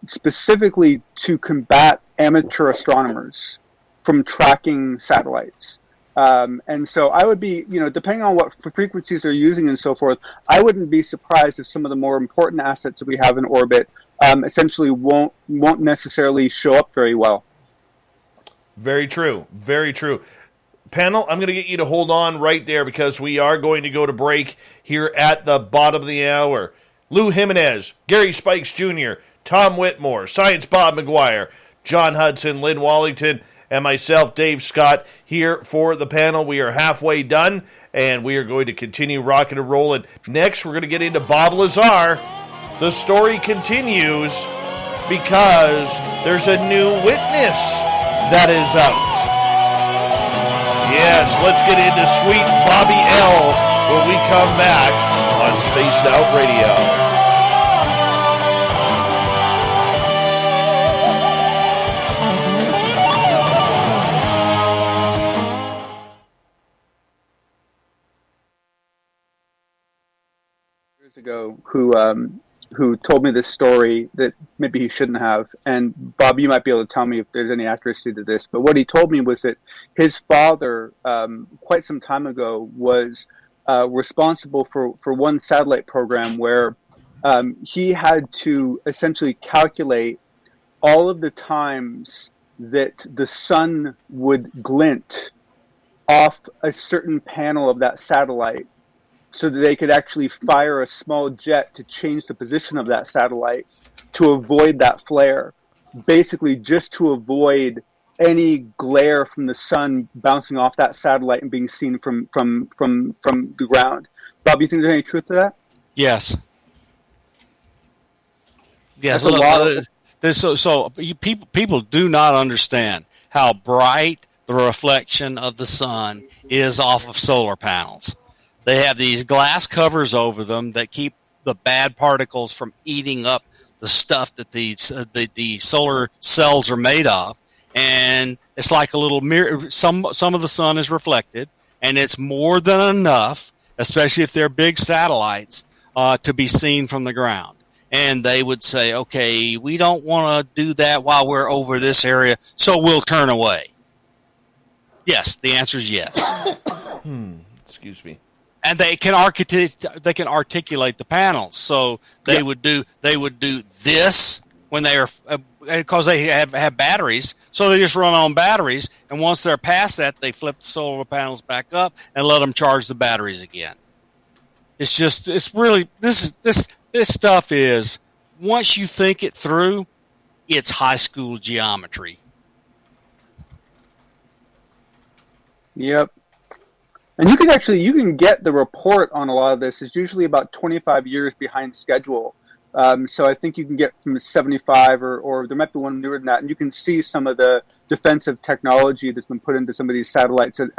specifically to combat amateur astronomers from tracking satellites. And so I would be, depending on what frequencies they're using and so forth, I wouldn't be surprised if some of the more important assets that we have in orbit essentially won't necessarily show up very well. Very true. Very true. Panel, I'm going to get you to hold on right there because we are going to go to break here at the bottom of the hour. Lou Jimenez, Gary Spikes Jr., Tom Whitmore, Science Bob McGwier, John Hudson, Lynn Wallington, and myself, Dave Scott, here for the panel. We are halfway done, and we are going to continue rocking and rolling. Next, we're going to get into Bob Lazar. The story continues because there's a new witness that is out. Yes, let's get into sweet Bobby L. when we come back on Spaced Out Radio. Ago who told me this story that maybe he shouldn't have. And Bob, you might be able to tell me if there's any accuracy to this, but what he told me was that his father quite some time ago was responsible for one satellite program where he had to essentially calculate all of the times that the sun would glint off a certain panel of that satellite, so that they could actually fire a small jet to change the position of that satellite to avoid that flare, basically just to avoid any glare from the sun bouncing off that satellite and being seen from the ground. Bob, you think there's any truth to that? Yes. Yes. That's a lot of... People do not understand how bright the reflection of the sun is off of solar panels. They have these glass covers over them that keep the bad particles from eating up the stuff that the solar cells are made of. And it's like a little mirror. Some of the sun is reflected, and it's more than enough, especially if they're big satellites, to be seen from the ground. And they would say, okay, we don't want to do that while we're over this area, so we'll turn away. Yes, the answer is yes. Excuse me. And they can articulate the panels, so they would do this when they are because they have batteries, so they just run on batteries. And once they're past that, they flip the solar panels back up and let them charge the batteries again. It's really this stuff is, once you think it through, it's high school geometry. Yep. And you can get the report on a lot of this. It's usually about 25 years behind schedule. So I think you can get from 75 or there might be one newer than that. And you can see some of the defensive technology that's been put into some of these satellites at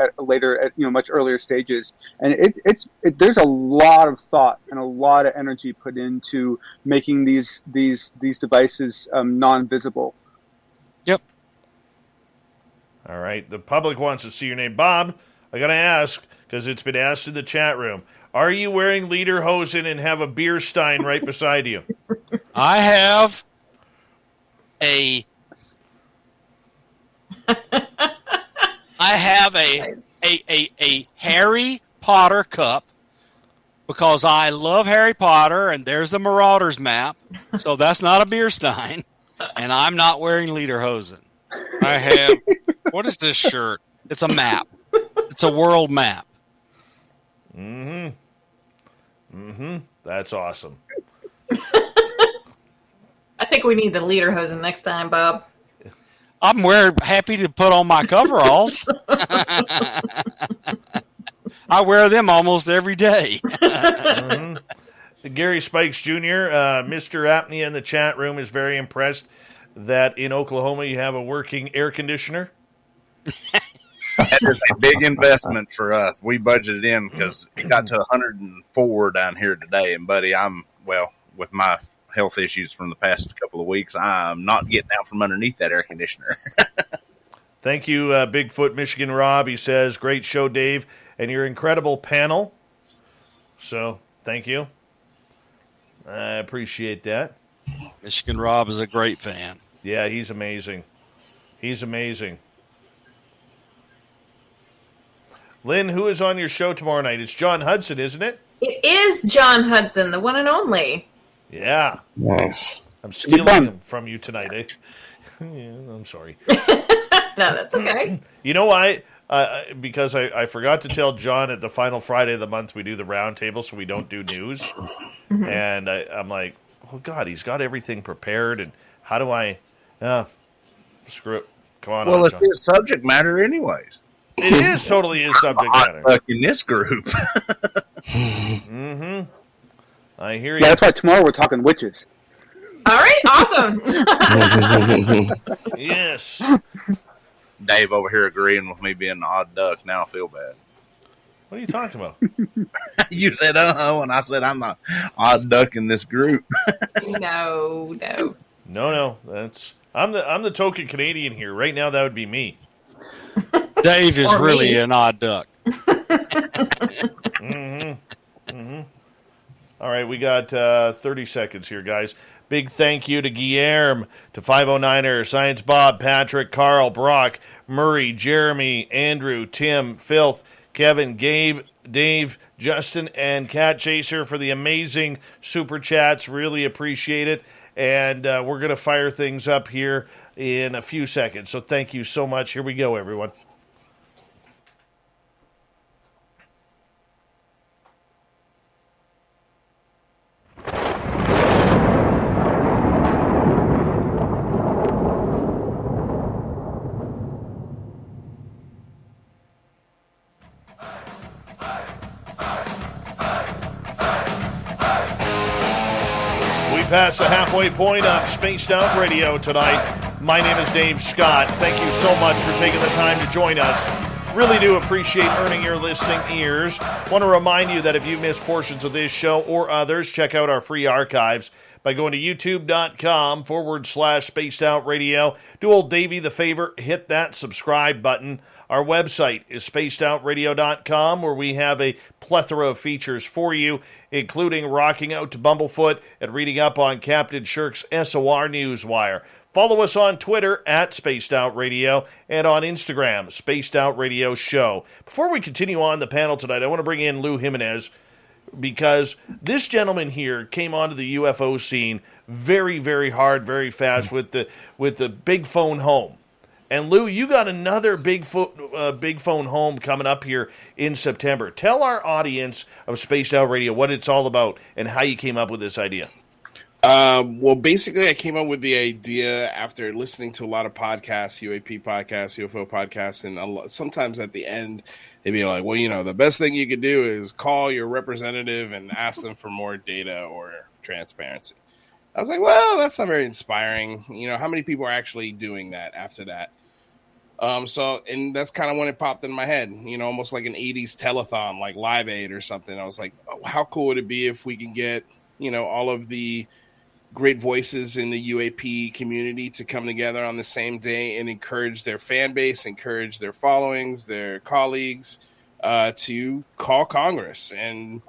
much earlier stages. And there's a lot of thought and a lot of energy put into making these devices non-visible. Yep. All right. The public wants to see your name. Bob, I got to ask, because it's been asked in the chat room, are you wearing lederhosen and have a beer stein right beside you? I have a Harry Potter cup because I love Harry Potter, and there's the Marauders map, so that's not a beer stein, and I'm not wearing lederhosen. I have, what is this shirt? It's a map. It's a world map. That's awesome. I think we need the lederhosen next time, Bob. I'm happy to put on my coveralls. I wear them almost every day. Gary Spikes Jr., Mr. Apnea in the chat room is very impressed that in Oklahoma you have a working air conditioner. That is a big investment for us. We budgeted in because it got to 104 down here today. And, buddy, with my health issues from the past couple of weeks, I'm not getting out from underneath that air conditioner. Thank you, Bigfoot Michigan Rob. He says, great show, Dave, and your incredible panel. So, thank you. I appreciate that. Michigan Rob is a great fan. Yeah, he's amazing. He's amazing. Lynn, who is on your show tomorrow night? It's John Hudson, isn't it? It is John Hudson, the one and only. Yeah. Nice. I'm stealing him from you tonight, eh? Yeah, I'm sorry. No, that's okay. You know why? Because I forgot to tell John at the final Friday of the month we do the Roundtable, so we don't do news. Mm-hmm. And I'm like, oh, God, he's got everything prepared, and how do I... screw it. Come on, Well, it's John. his subject matter, anyways. It is totally his subject matter. In this group. Mm-hmm. I hear you. Yeah, that's why tomorrow we're talking witches. All right, awesome. Yes. Dave over here agreeing with me being the odd duck. Now I feel bad. What are you talking about? You said, and I said, I'm the odd duck in this group. No. No. I'm the token Canadian here. Right now, that would be me. Dave is Or really me. an odd duck. All right, we got 30 seconds here, guys. Big thank you to Guillermo, to 509er, Science Bob, Patrick, Carl, Brock, Murray, Jeremy, Andrew, Tim, Filth, Kevin, Gabe, Dave, Justin, and Cat Chaser for the amazing super chats. Really appreciate it. And we're going to fire things up here in a few seconds. So thank you so much. Here we go, everyone. Past the halfway point of Spaced Out Radio tonight. My name is Dave Scott. Thank you so much for taking the time to join us. Really do appreciate earning your listening ears. Want to remind you that if you missed portions of this show or others, check out our free archives by going to youtube.com/Spaced Out Radio. Do old Davey the favor, hit that subscribe button. Our website is spacedoutradio.com, where we have a plethora of features for you, including rocking out to Bumblefoot and reading up on Captain Shirk's SOR Newswire. Follow us on Twitter at Spaced Out Radio and on Instagram, Spaced Out Radio Show. Before we continue on the panel tonight, I want to bring in Lou Jimenez, because this gentleman here came onto the UFO scene very, very hard, very fast with the Big Phone Home. And Lou, you got another Big Phone Home coming up here in September. Tell our audience of Spaced Out Radio what it's all about and how you came up with this idea. Well, basically, I came up with the idea after listening to a lot of podcasts, UAP podcasts, UFO podcasts, and sometimes at the end, they'd be like, well, the best thing you could do is call your representative and ask them for more data or transparency. I was like, well, that's not very inspiring. How many people are actually doing that after that? And that's kind of when it popped in my head, almost like an 80s telethon, like Live Aid or something. I was like, oh, how cool would it be if we can get, all of the great voices in the UAP community to come together on the same day and encourage their fan base, encourage their followings, their colleagues, to call Congress and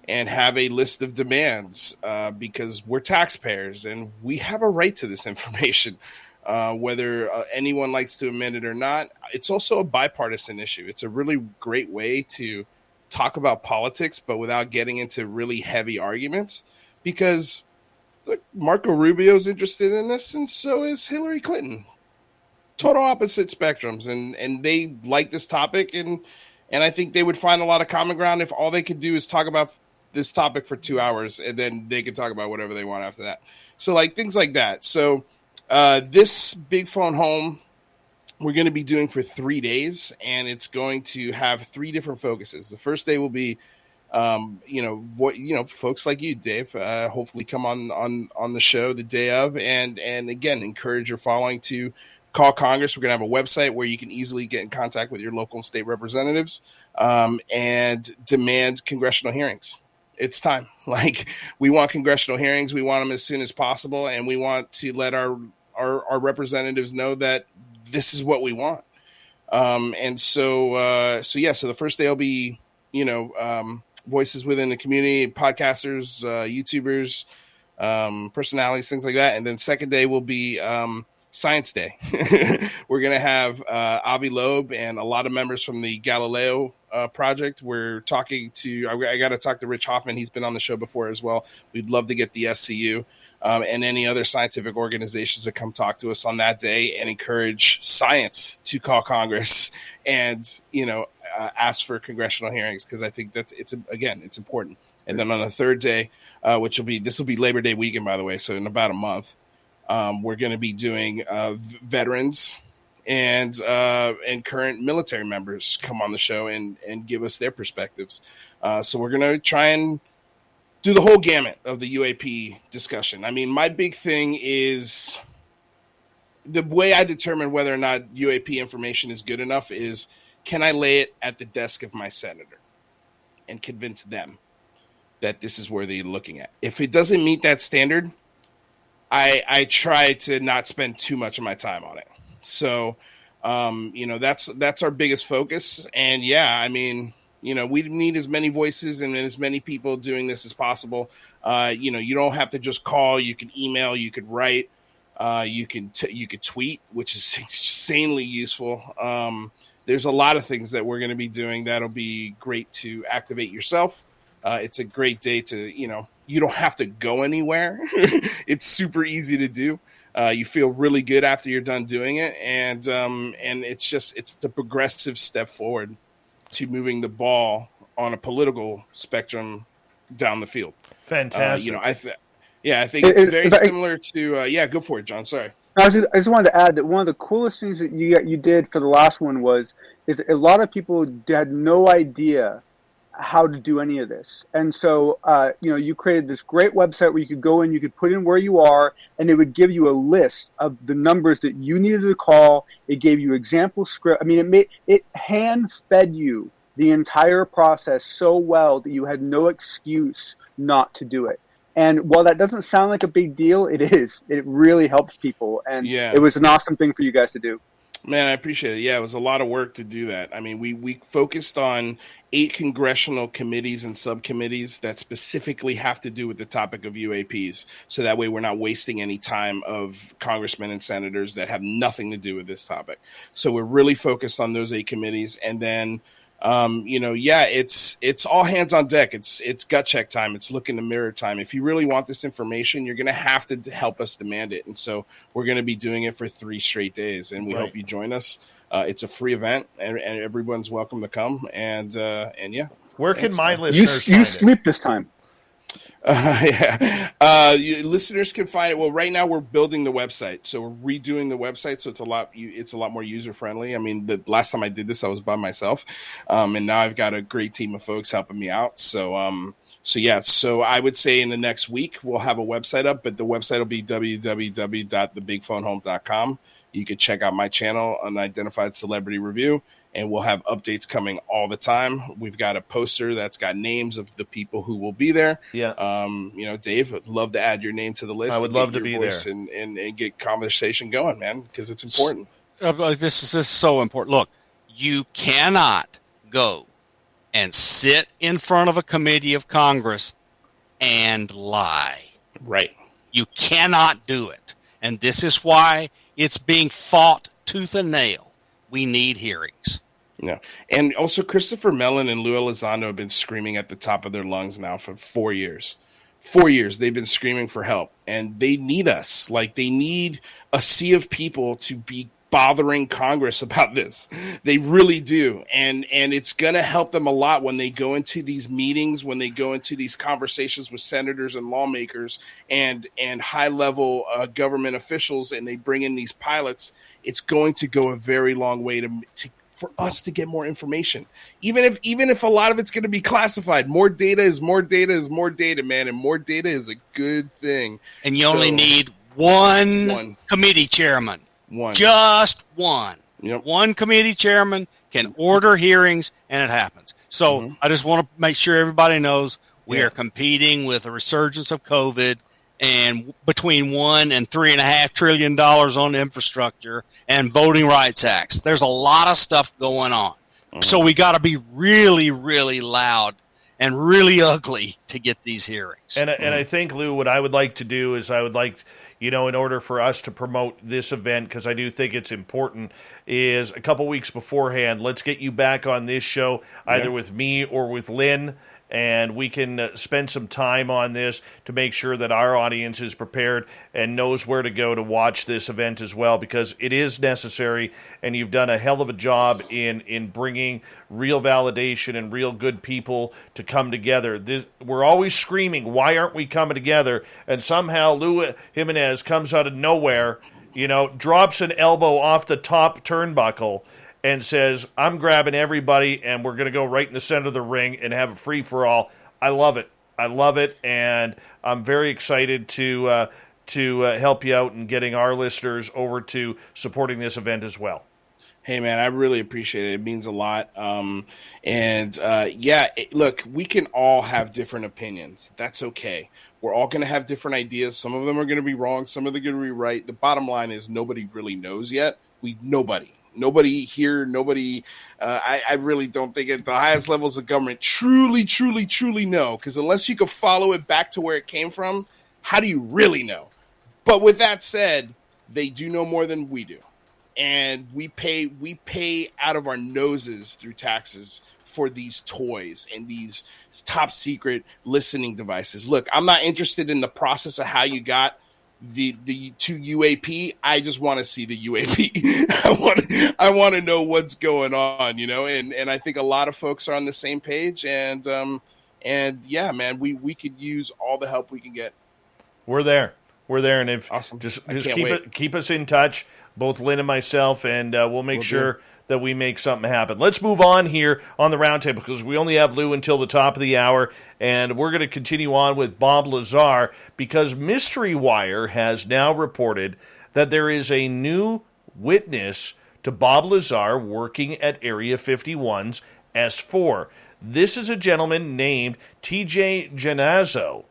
have a list of demands, because we're taxpayers and we have a right to this information. Whether anyone likes to amend it or not. It's also a bipartisan issue. It's a really great way to talk about politics, but without getting into really heavy arguments, because look, Marco Rubio's interested in this, and so is Hillary Clinton. Total opposite spectrums, and they like this topic, and I think they would find a lot of common ground if all they could do is talk about this topic for 2 hours, and then they could talk about whatever they want after that. So like things like that. So this Big Phone Home, we're going to be doing for 3 days, and it's going to have 3 different focuses. The first day will be, folks like you, Dave, hopefully come on the show the day of, and again, encourage your following to call Congress. We're going to have a website where you can easily get in contact with your local and state representatives, and demand congressional hearings. It's time. Like, we want congressional hearings. We want them as soon as possible, and we want to let our representatives know that this is what we want. So the first day will be, voices within the community, podcasters, YouTubers, personalities, things like that. And then second day will be Science Day. We're going to have Avi Loeb and a lot of members from the Galileo project. We're talking to, I got to talk to Rich Hoffman. He's been on the show before as well. We'd love to get the SCU and any other scientific organizations to come talk to us on that day and encourage science to call Congress and, ask for congressional hearings, because I think it's important. And then on the third day, this will be Labor Day weekend, by the way, so in about a month, we're going to be doing veterans and current military members come on the show and give us their perspectives. So we're going to try and do the whole gamut of the UAP discussion. I mean, my big thing is the way I determine whether or not UAP information is good enough is, can I lay it at the desk of my senator and convince them that this is worthy of looking at? If it doesn't meet that standard, I try to not spend too much of my time on it. So, that's our biggest focus. And yeah, I mean, we need as many voices and as many people doing this as possible. You don't have to just call. You can email, you could write, you could tweet, which is insanely useful. There's a lot of things that we're going to be doing that'll be great to activate yourself. It's a great day to, you don't have to go anywhere. It's super easy to do. You feel really good after you're done doing it. And it's a progressive step forward to moving the ball on a political spectrum down the field. Fantastic. I think it's very similar to, go for it, John. Sorry. I just wanted to add that one of the coolest things that you did for the last one is a lot of people had no idea how to do any of this. And so, you created this great website where you could go in, you could put in where you are, and it would give you a list of the numbers that you needed to call. It gave you example script. I mean, it hand fed you the entire process so well that you had no excuse not to do it. And while that doesn't sound like a big deal, it is. It really helps people. And It was an awesome thing for you guys to do. Man, I appreciate it. Yeah, it was a lot of work to do that. I mean, we focused on 8 congressional committees and subcommittees that specifically have to do with the topic of UAPs. So that way we're not wasting any time of congressmen and senators that have nothing to do with this topic. So we're really focused on those 8 committees. And then it's all hands on deck. It's gut check time. It's look in the mirror time. If you really want this information, you're going to have to help us demand it. And so we're going to be doing it for 3 straight days, and we hope you join us. It's a free event, and everyone's welcome to come. And yeah. Where can my listeners you sleep this time? Listeners can find it. Well, right now we're building the website, so we're redoing the website, so it's a lot more user friendly. I mean, the last time I did this, I was by myself, and now I've got a great team of folks helping me out. So I would say in the next week we'll have a website up, but the website will be www.thebigphoneHome.com. You can check out my channel, Unidentified Celebrity Review, and we'll have updates coming all the time. We've got a poster that's got names of the people who will be there. Yeah. Dave, I'd love to add your name to the list. I would love to be there and get conversation going, man, because it's important. This is so important. Look, you cannot go and sit in front of a committee of Congress and lie. Right. You cannot do it. And this is why it's being fought tooth and nail. We need hearings. Yeah. And also Christopher Mellon and Lou Elizondo have been screaming at the top of their lungs now for 4 years. 4 years they've been screaming for help, and they need us. Like, they need a sea of people to be bothering Congress about this. They really do. And it's going to help them a lot when they go into these meetings, when they go into these conversations with senators and lawmakers and high level government officials, and they bring in these pilots. It's going to go a very long way for us to get more information. Even if a lot of it's going to be classified, more data is more data is more data, man. And more data is a good thing. And you only need one committee chairman. Just one. Yep. One committee chairman can order hearings, and it happens. So I just want to make sure everybody knows we are competing with a resurgence of COVID, and between $1 and $3.5 trillion on infrastructure and voting rights acts. There's a lot of stuff going on. So we got to be really, really loud and really ugly to get these hearings. And I think, Lou, what I would like to do is in order for us to promote this event, because I do think it's important, is a couple weeks beforehand, let's get you back on this show, either with me or with Lynn, and we can spend some time on this to make sure that our audience is prepared and knows where to go to watch this event as well, because it is necessary, and you've done a hell of a job in bringing real validation and real good people to come together. We're always screaming, why aren't we coming together? And somehow Lou Jimenez comes out of nowhere. drops an elbow off the top turnbuckle and says, I'm grabbing everybody and we're going to go right in the center of the ring and have a free-for-all. I love it. And I'm very excited to help you out in getting our listeners over to supporting this event as well. Hey, man, I really appreciate it. It means a lot. Look, we can all have different opinions. That's okay. We're all going to have different ideas. Some of them are going to be wrong. Some of them are going to be right. The bottom line is nobody really knows yet. Nobody here, I really don't think at the highest levels of government truly know. Because unless you can follow it back to where it came from, how do you really know? But with that said, they do know more than we do. And we pay out of our noses through taxes for these toys and these top secret listening devices. Look, I'm not interested in the process of how you got the to UAP. I just want to see the UAP. I want to know what's going on, and I think a lot of folks are on the same page. And yeah, man, we could use all the help we can get. We're there, and if awesome. just keep us in touch, both Lynn and myself, and we'll make sure that we make something happen. Let's move on here on the roundtable because we only have Lou until the top of the hour, and we're going to continue on with Bob Lazar because Mystery Wire has now reported that there is a new witness to Bob Lazar working at Area 51's S4. This is a gentleman named TJ Genazzo.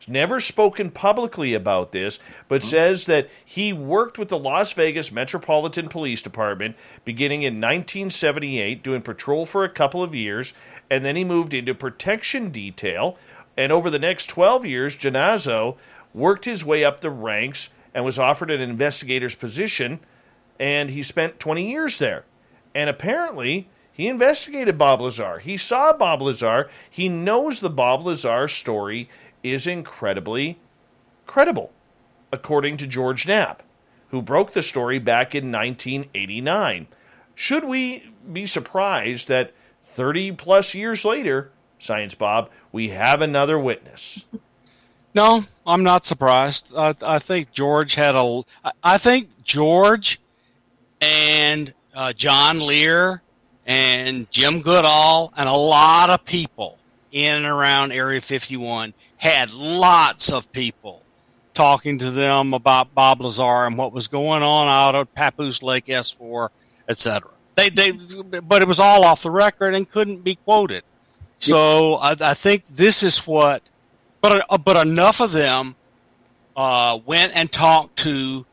Never spoken publicly about this, but says that he worked with the Las Vegas Metropolitan Police Department beginning in 1978, doing patrol for a couple of years, and then he moved into protection detail. And over the next 12 years, Genazzo worked his way up the ranks and was offered an investigator's position, and he spent 20 years there. And apparently, he investigated Bob Lazar. He saw Bob Lazar. He knows the Bob Lazar story is incredibly credible, according to George Knapp, who broke the story back in 1989. Should we be surprised that 30-plus years later, Science Bob, we have another witness? No, I'm not surprised. I think George and John Lear and Jim Goodall and a lot of people in and around Area 51 had lots of people talking to them about Bob Lazar and what was going on out at Papoose Lake S4, etc. But it was all off the record and couldn't be quoted. So I think this is what. But enough of them went and talked to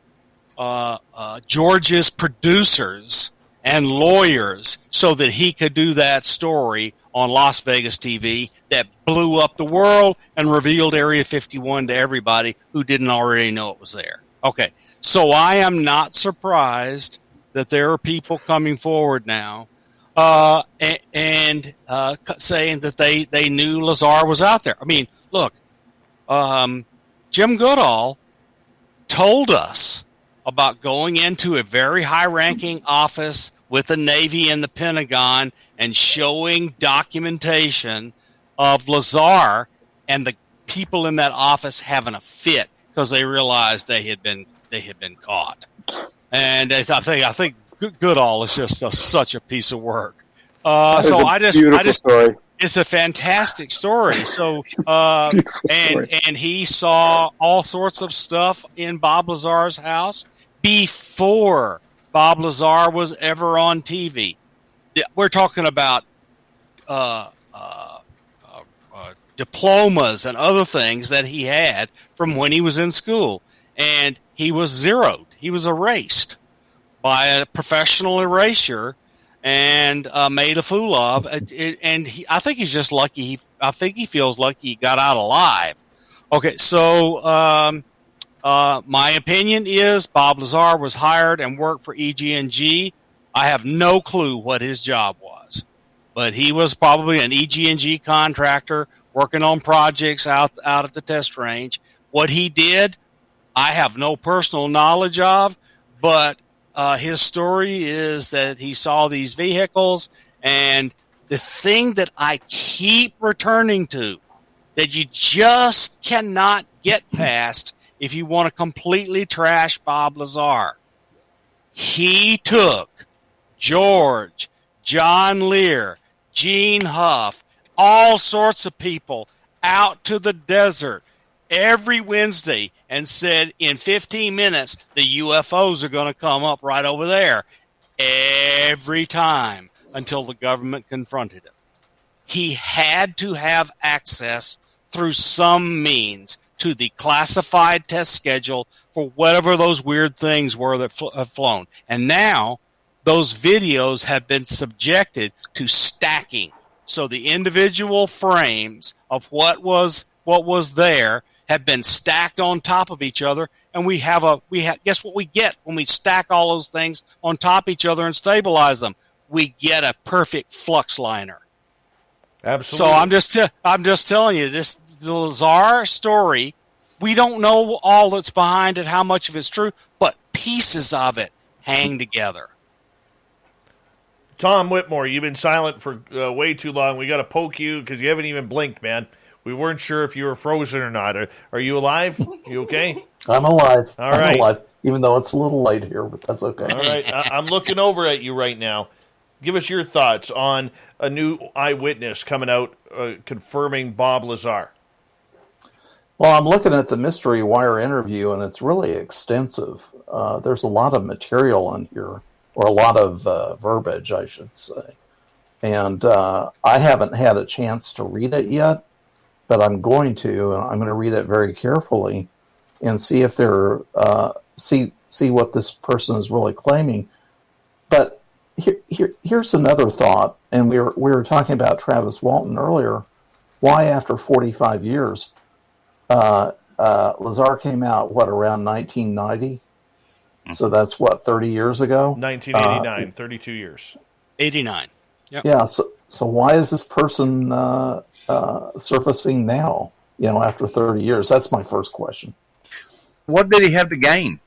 George's producers and lawyers so that he could do that story on Las Vegas TV that blew up the world and revealed Area 51 to everybody who didn't already know it was there. Okay, so I am not surprised that there are people coming forward now and saying that they knew Lazar was out there. I mean, look, Jim Goodall told us about going into a very high-ranking office with the Navy and the Pentagon and showing documentation of Lazar and the people in that office having a fit because they realized they had been caught. And I think Goodall is just such a piece of work. Story. It's a fantastic story. So, and he saw all sorts of stuff in Bob Lazar's house before Bob Lazar was ever on TV. We're talking about diplomas and other things that he had from when he was in school. And he was zeroed. He was erased by a professional eraser and made a fool of. I think he's just lucky. I think he feels lucky he got out alive. Okay, so my opinion is Bob Lazar was hired and worked for EG&G. I have no clue what his job was, but he was probably an EG&G contractor working on projects out at the test range. What he did, I have no personal knowledge of, but his story is that he saw these vehicles, and the thing that I keep returning to that you just cannot get past if you want to completely trash Bob Lazar He took George, John Lear, Gene Huff, all sorts of people out to the desert every Wednesday and said, in 15 minutes, the UFOs are going to come up right over there. Every time until the government confronted him. He had to have access through some means to the classified test schedule for whatever those weird things were that have flown. And now those videos have been subjected to stacking. So the individual frames of what was there have been stacked on top of each other, and guess what we get when we stack all those things on top of each other and stabilize them? We get a perfect flux liner. Absolutely. So I'm just telling you, the Lazar story, we don't know all that's behind it, how much of it's true, but pieces of it hang together. Tom Whitmore, you've been silent for way too long. We got to poke you because you haven't even blinked, man. We weren't sure if you were frozen or not. Are you alive? You okay? I'm alive. All right. I'm alive, even though it's a little late here, but that's okay. All right. I'm looking over at you right now. Give us your thoughts on a new eyewitness coming out confirming Bob Lazar. Well, I'm looking at the Mystery Wire interview, and it's really extensive. There's a lot of material in here, or a lot of verbiage, I should say. And I haven't had a chance to read it yet, but I'm going to, and I'm going to read it very carefully and see if they're see what this person is really claiming. But here's another thought, and we were talking about Travis Walton earlier. Why, after 45 years, Lazar came out around 1990? So that's 30 years ago. 1989, 32 years. 89. Yep. Yeah. So why is this person surfacing now? After 30 years. That's my first question. What did he have to gain?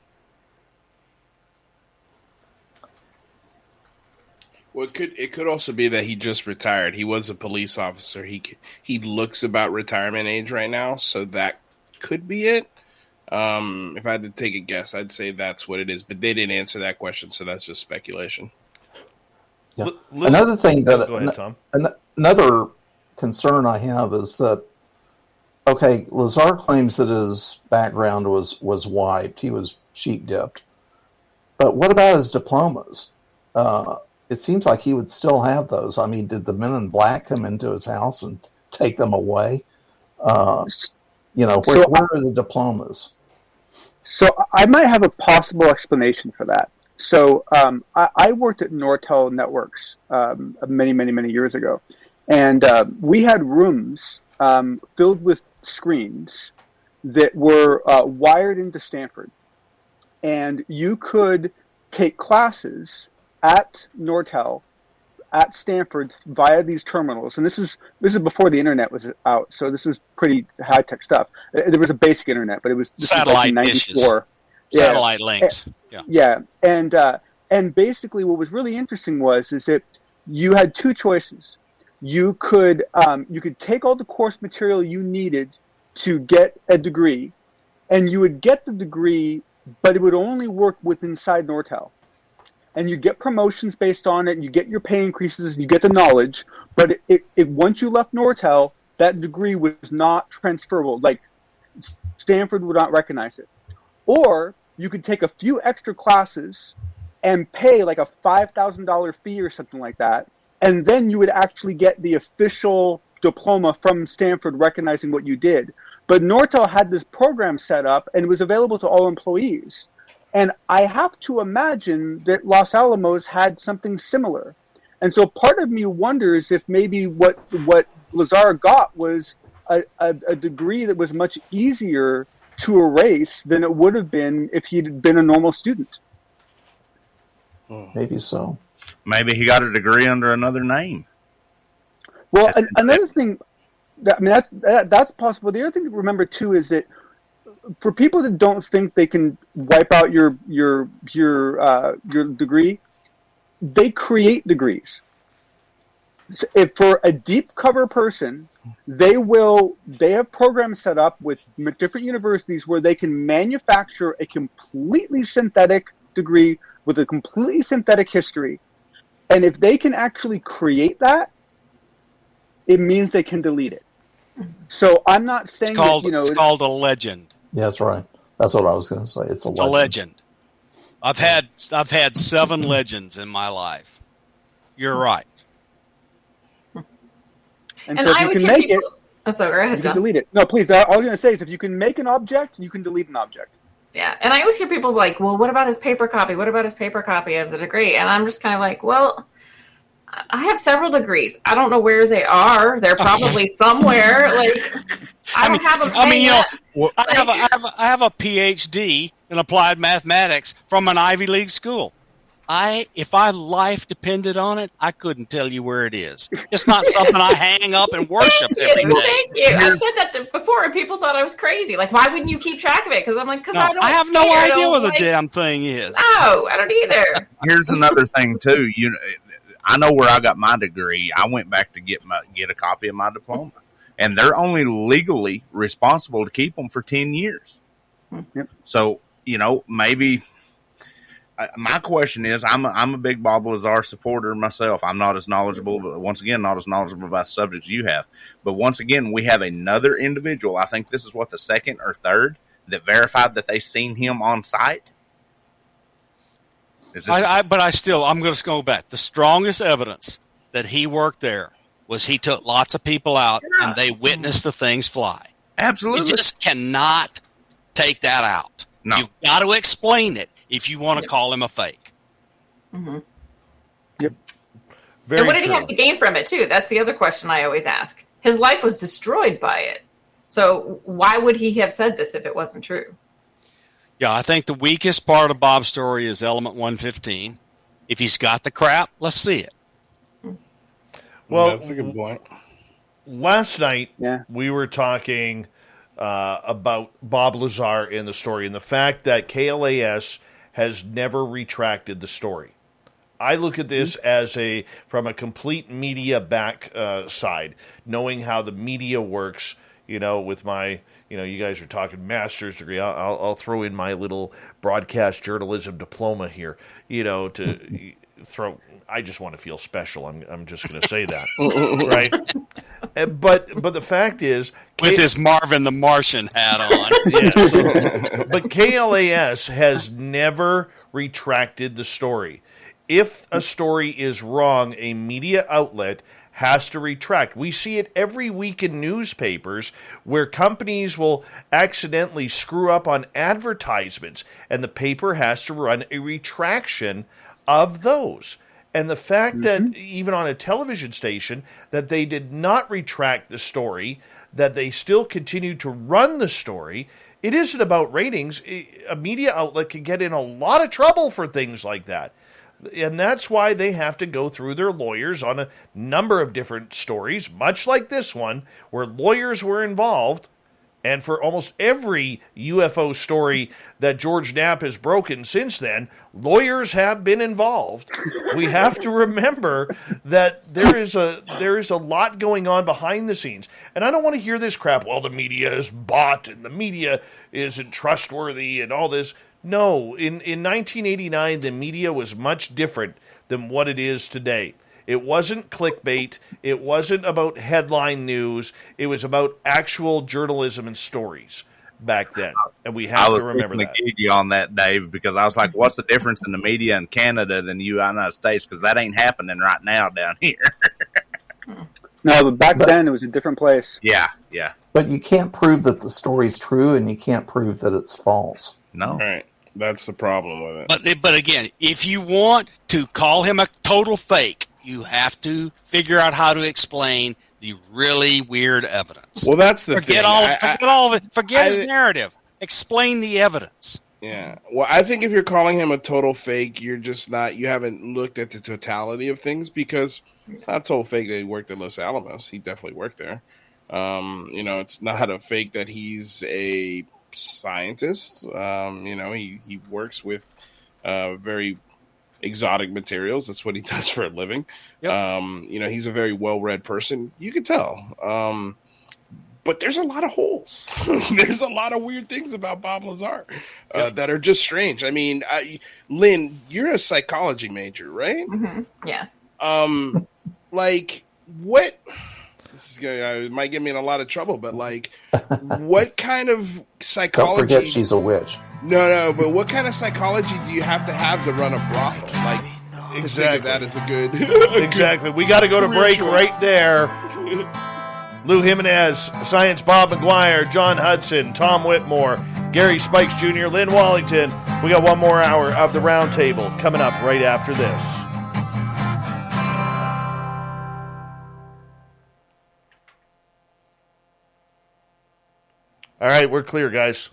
Well, it could also be that he just retired. He was a police officer. He looks about retirement age right now, so that could be it. If I had to take a guess, I'd say that's what it is. But they didn't answer that question, so that's just speculation. Yeah. Another thing that go ahead, Tom. Another concern I have is that, okay, Lazar claims that his background was wiped. He was sheep dipped. But what about his diplomas? It seems like he would still have those. I mean, did the men in black come into his house and take them away? Where are the diplomas? So I might have a possible explanation for that. So I worked at Nortel Networks many, many, many years ago. And we had rooms filled with screens that were wired into Stanford. And you could take classes at Nortel, at Stanford, via these terminals. And this is before the internet was out, so this was pretty high-tech stuff. There was a basic internet, but it was satellite dishes. Satellite links. Yeah. And basically what was really interesting is that you had two choices. You could take all the course material you needed to get a degree, and you would get the degree, but it would only work inside Nortel. And you get promotions based on it, and you get your pay increases, and you get the knowledge, but it once you left Nortel, that degree was not transferable. Like, Stanford would not recognize it. Or you could take a few extra classes and pay like a $5,000 fee or something like that, and then you would actually get the official diploma from Stanford recognizing what you did. But Nortel had this program set up, and it was available to all employees. And I have to imagine that Los Alamos had something similar. And so part of me wonders if maybe what Lazar got was a degree that was much easier to erase than it would have been if he'd been a normal student. Maybe so. Maybe he got a degree under another name. Well, another thing, that's possible. The other thing to remember too is that for people that don't think they can wipe out your degree, they create degrees. So if for a deep cover person, they have programs set up with different universities where they can manufacture a completely synthetic degree with a completely synthetic history. And if they can actually create that, it means they can delete it. So I'm not saying it's called a legend. Yeah, that's right. That's what I was going to say. It's a legend. I've had 7 legends in my life. You're right. And so if you can make it, go ahead, you John. can delete it. No, please. All I was going to say is if you can make an object, you can delete an object. Yeah, and I always hear people like, well, what about his paper copy? What about his paper copy of the degree? And I'm just kind of like, well, I have several degrees. I don't know where they are. They're probably somewhere. Like, I don't have them. I have a PhD in applied mathematics from an Ivy League school. If my life depended on it, I couldn't tell you where it is. It's not something I hang up and worship every day. Thank you. I've said that before, and people thought I was crazy. Like, why wouldn't you keep track of it? Because I'm like, I have no idea where the damn thing is. No, I don't either. Here's another thing too. I know where I got my degree. I went back to get a copy of my diploma, and they're only legally responsible to keep them for 10 years. Yep. So maybe. My question is, I'm a big Bob Lazar supporter myself. I'm not as knowledgeable, but once again, not as knowledgeable about the subjects you have. But once again, we have another individual. I think this is the second or third that verified that they seen him on site. I'm going to go back. The strongest evidence that he worked there was he took lots of people out and they witnessed the things fly. Absolutely. You just cannot take that out. No. You've got to explain it if you want to call him a fake. Mm-hmm. Yep. And what did he have to gain from it, too? That's the other question I always ask. His life was destroyed by it. So why would he have said this if it wasn't true? Yeah, I think the weakest part of Bob's story is element 115. If he's got the crap, let's see it. Well, that's a good point. Last night, we were talking about Bob Lazar in the story and the fact that KLAS has never retracted the story. I look at this as from a complete media back side, knowing how the media works. With my, you guys are talking master's degree. I'll throw in my little broadcast journalism diploma here. To throw. I just want to feel special. I'm just going to say that, right? But the fact is, with his Marvin the Martian hat on, yes. But KLAS has never retracted the story. If a story is wrong, a media outlet has to retract. We see it every week in newspapers where companies will accidentally screw up on advertisements, and the paper has to run a retraction of those. And the fact that even on a television station that they did not retract the story, that they still continue to run the story, it isn't about ratings. A media outlet can get in a lot of trouble for things like that. And that's why they have to go through their lawyers on a number of different stories, much like this one, where lawyers were involved. And for almost every UFO story that George Knapp has broken since then, lawyers have been involved. We have to remember that there is a lot going on behind the scenes. And I don't want to hear this crap, well, the media is bought and the media isn't trustworthy and all this. No, in 1989, the media was much different than what it is today. It wasn't clickbait. It wasn't about headline news. It was about actual journalism and stories back then. And we have to remember that. I was going to you on that, Dave, because I was like, what's the difference in the media in Canada than the United States? Because that ain't happening right now down here. No, but back then it was a different place. Yeah. But you can't prove that the story's true, and you can't prove that it's false. No. Right. That's the problem with it. But again, if you want to call him a total fake, you have to figure out how to explain the really weird evidence. Well, that's the thing. Forget all of it. Forget his narrative. Explain the evidence. Yeah. Well, I think if you're calling him a total fake, you're just not. You haven't looked at the totality of things, because it's not a total fake that he worked at Los Alamos. He definitely worked there. It's not a fake that he's a scientist. He works with very exotic materials. That's what he does for a living. Yep. He's a very well-read person. You could tell. but there's a lot of holes. There's a lot of weird things about Bob Lazar that are just strange. I mean, Lynn, you're a psychology major, right? Mm-hmm. Yeah. Like, what? This is gonna might get me in a lot of trouble, but like, what kind of psychology? Don't forget, she's a witch. No, but what kind of psychology do you have to run a brothel? Like, exactly. That is a good. Exactly. We got to go to break right there. Lou Jimenez, Science Bob McGwier, John Hudson, Tom Whitmore, Gary Spikes Jr., Lynn Wallington. We got one more hour of the Roundtable coming up right after this. All right, we're clear, guys.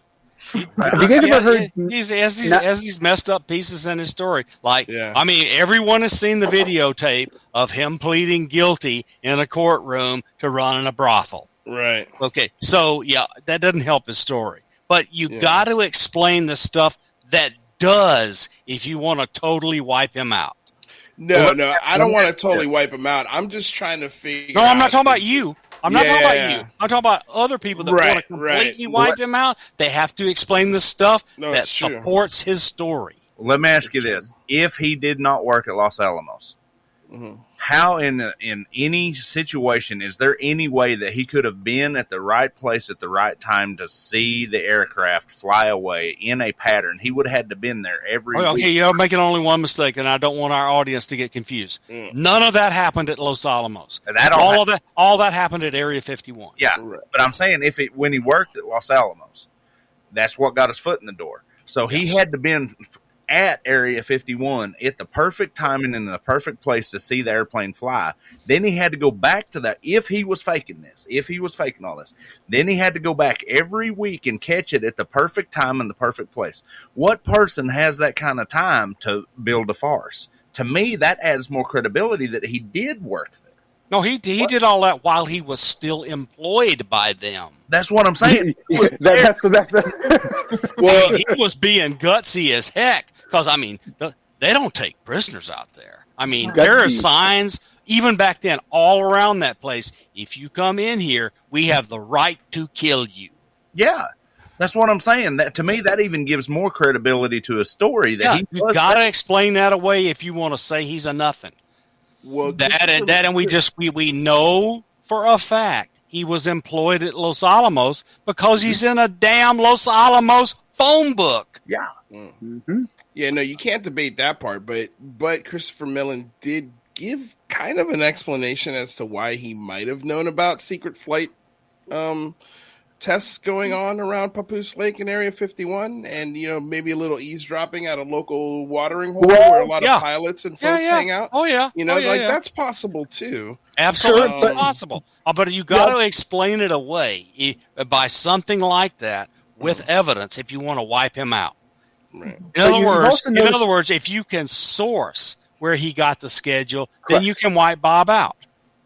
Have you guys ever heard? Has these messed up pieces in his story. Like, I mean, everyone has seen the videotape of him pleading guilty in a courtroom to running a brothel. Right. Okay. So, yeah, that doesn't help his story. But you got to explain the stuff that does if you want to totally wipe him out. No, I don't want to totally wipe him out. I'm just trying to figure out. No, I'm not talking about you. I'm not talking about you. I'm talking about other people that want to completely wipe him out. They have to explain the stuff that supports his story. Let me ask you this. If he did not work at Los Alamos, how in any situation, is there any way that he could have been at the right place at the right time to see the aircraft fly away in a pattern? He would have had to been there every week. Okay, you're making only one mistake, and I don't want our audience to get confused. None of that happened at Los Alamos. All that happened at Area 51. Yeah, but I'm saying when he worked at Los Alamos, that's what got his foot in the door. So he had to been at Area 51 at the perfect time and in the perfect place to see the airplane fly. Then he had to go back to that. If he was faking all this, then he had to go back every week and catch it at the perfect time and the perfect place. What person has that kind of time to build a farce? To me, that adds more credibility that he did work there. No, he did all that while he was still employed by them. That's what I'm saying. Well, he was being gutsy as heck because, I mean, they don't take prisoners out there. I mean, there are signs, even back then, all around that place. If you come in here, we have the right to kill you. Yeah. That's what I'm saying. That to me, that even gives more credibility to a story. That you got to explain that away if you want to say he's a nothing. Well, we know for a fact he was employed at Los Alamos because he's in a damn Los Alamos phone book. Yeah. Mm-hmm. Yeah, no, you can't debate that part, but Christopher Millen did give kind of an explanation as to why he might have known about secret flight tests going on around Papoose Lake in Area 51, and maybe a little eavesdropping at a local watering hole where a lot of pilots and folks hang out. Oh yeah, that's possible too. Absolutely possible. But you got to explain it away by something like that with evidence if you want to wipe him out. Right. In other words, if you can source where he got the schedule, then you can wipe Bob out.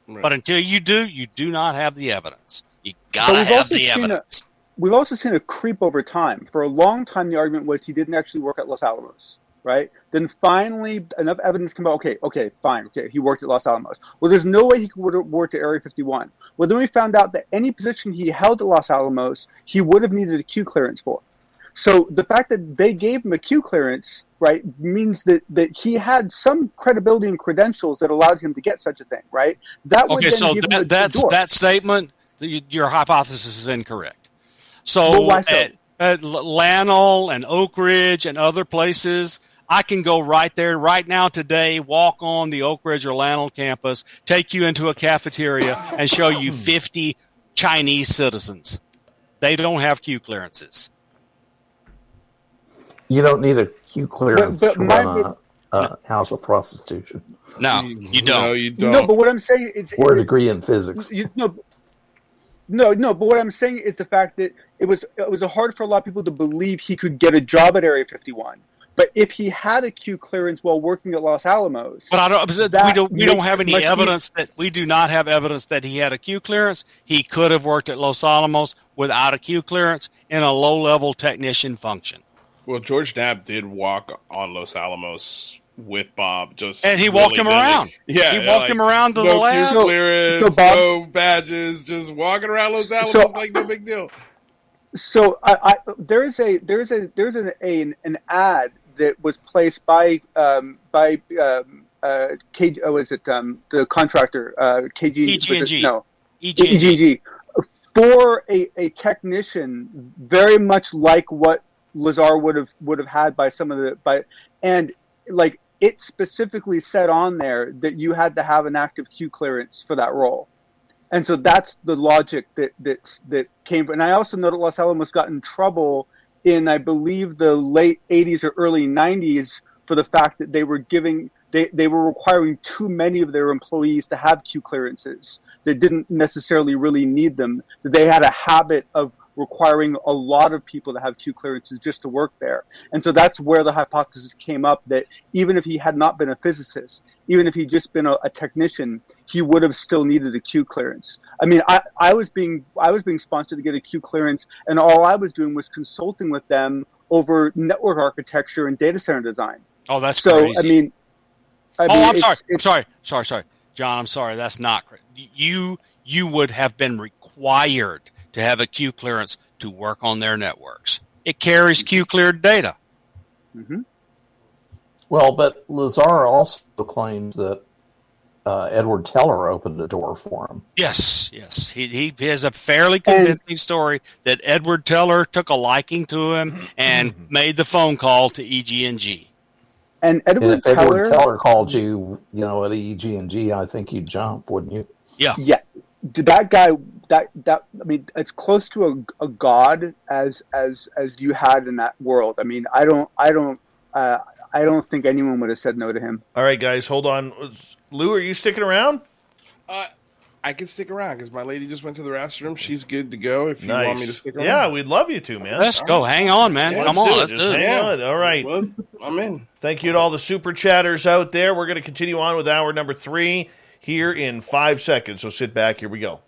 Right. But until you do not have the evidence. You gotta have the evidence. We've also seen a creep over time. For a long time, the argument was he didn't actually work at Los Alamos, right? Then finally, enough evidence came out. Okay, fine. He worked at Los Alamos. Well, there's no way he would have worked at Area 51. Well, then we found out that any position he held at Los Alamos, he would have needed a Q clearance for. So the fact that they gave him a Q clearance, right, means that he had some credibility and credentials that allowed him to get such a thing, right? That would then give him that statement. Your hypothesis is incorrect. So, at Lannell and Oak Ridge and other places, I can go right there right now today, walk on the Oak Ridge or Lannell campus, take you into a cafeteria, and show you 50 Chinese citizens. They don't have Q clearances. You don't need a Q clearance to run a house of prostitution. No, you don't. No, you don't. No, but what I'm saying is... Or a degree in physics. No, but what I'm saying is the fact that it was hard for a lot of people to believe he could get a job at Area 51. But if he had a Q clearance while working at Los Alamos, but we don't have any evidence we do not have evidence that he had a Q clearance. He could have worked at Los Alamos without a Q clearance in a low-level technician function. Well, George Knapp did walk on Los Alamos with Bob. And he walked him around. Yeah, he walked him around to the labs. No clearance, Bob, no badges, just walking around Los Alamos like no big deal. So there's an ad that was placed by the contractor EG&G. No, EG&G. For a technician very much like what Lazar would have had by some of and like it specifically said on there that you had to have an active Q clearance for that role. And so that's the logic that came. And I also know that Los Alamos got in trouble in, I believe, the late 80s or early 90s for the fact that they were requiring too many of their employees to have Q clearances that didn't necessarily really need them. That they had a habit of requiring a lot of people to have Q clearances just to work there. And so that's where the hypothesis came up that even if he had not been a physicist, even if he'd just been a technician, he would have still needed a Q clearance. I mean, I was being sponsored to get a Q clearance, and all I was doing was consulting with them over network architecture and data center design. Oh, that's crazy. I'm sorry. John, I'm sorry. That's not correct. You would have been required to have a Q clearance to work on their networks. It carries Q cleared data. Mm-hmm. Well, but Lazar also claims that Edward Teller opened the door for him. Yes. He has a fairly convincing story that Edward Teller took a liking to him and made the phone call to EG&G. And Edward Teller called you, at EG&G, I think you'd jump, wouldn't you? Yeah. Yeah. That guy, I mean, it's close to a god as you had in that world. I mean, I don't think anyone would have said no to him. All right, guys, hold on. Lou, are you sticking around? I can stick around because my lady just went to the restroom. She's good to go if you want me to stick around. Yeah, we'd love you to, man. Let's go. Hang on, man. Come on. Let's do it. Hang on. All right. Well, I'm in. Thank you to all the super chatters out there. We're going to continue on with hour number 3 here in 5 seconds. So sit back. Here we go.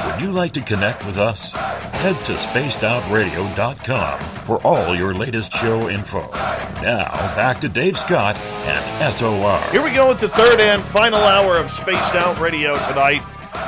Would you like to connect with us? Head to spacedoutradio.com for all your latest show info. Now, back to Dave Scott and SOR. Here we go with the third and final hour of Spaced Out Radio tonight.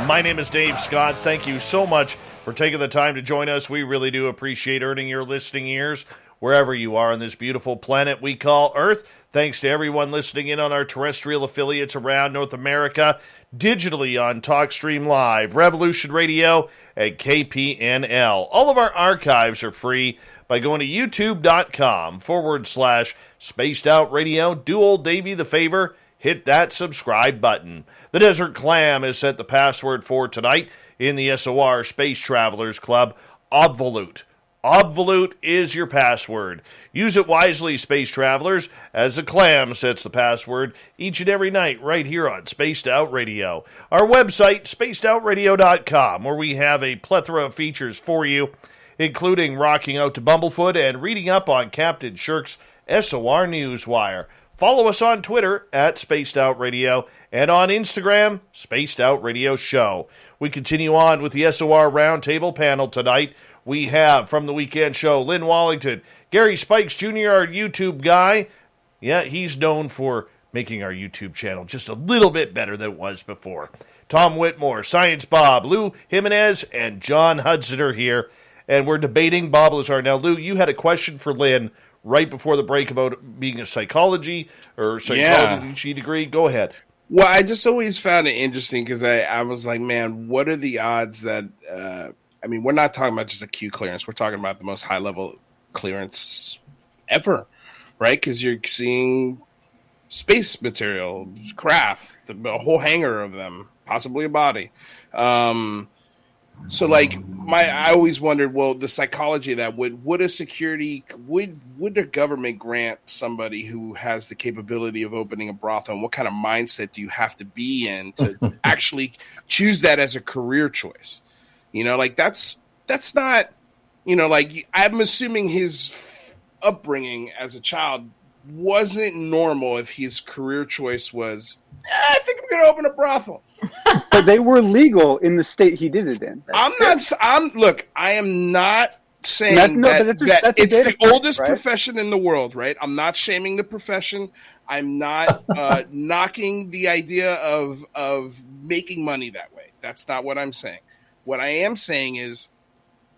My name is Dave Scott. Thank you so much for taking the time to join us. We really do appreciate earning your listening ears wherever you are on this beautiful planet we call Earth. Thanks to everyone listening in on our terrestrial affiliates around North America, digitally on TalkStream Live, Revolution Radio, and KPNL. All of our archives are free by going to youtube.com/Spaced Out Radio. Do old Davey the favor, hit that subscribe button. The Desert Clam has set the password for tonight in the SOR Space Travelers Club, Obvolute. Obvolute is your password. Use it wisely, space travelers, as the Clam sets the password each and every night right here on Spaced Out Radio. Our website, spacedoutradio.com, where we have a plethora of features for you, including rocking out to Bumblefoot and reading up on Captain Shirk's SOR Newswire. Follow us on Twitter at Spaced Out Radio and on Instagram, Spaced Out Radio Show. We continue on with the SOR Round Table panel tonight. We have, from the weekend show, Lynn Wallington, Gary Spikes Jr., our YouTube guy. Yeah, he's known for making our YouTube channel just a little bit better than it was before. Tom Whitmore, Science Bob, Lou Jimenez, and John Hudson are here. And we're debating Bob Lazar. Now, Lou, you had a question for Lynn right before the break about being a psychology degree. Go ahead. Well, I just always found it interesting because I was like, man, what are the odds that I mean, we're not talking about just a Q clearance. We're talking about the most high-level clearance ever, right? Because you're seeing space material, craft, a whole hangar of them, possibly a body. So, like, I always wondered, well, the psychology of that, would a security, would the government grant somebody who has the capability of opening a brothel, and what kind of mindset do you have to be in to actually choose that as a career choice? You know, like, that's not, you know, like, I'm assuming his upbringing as a child wasn't normal if his career choice was, I think I'm going to open a brothel. But they were legal in the state he did it in. I am not saying that's it's the point, oldest right? profession in the world, right? I'm not shaming the profession. I'm not knocking the idea of making money that way. That's not what I'm saying. What I am saying is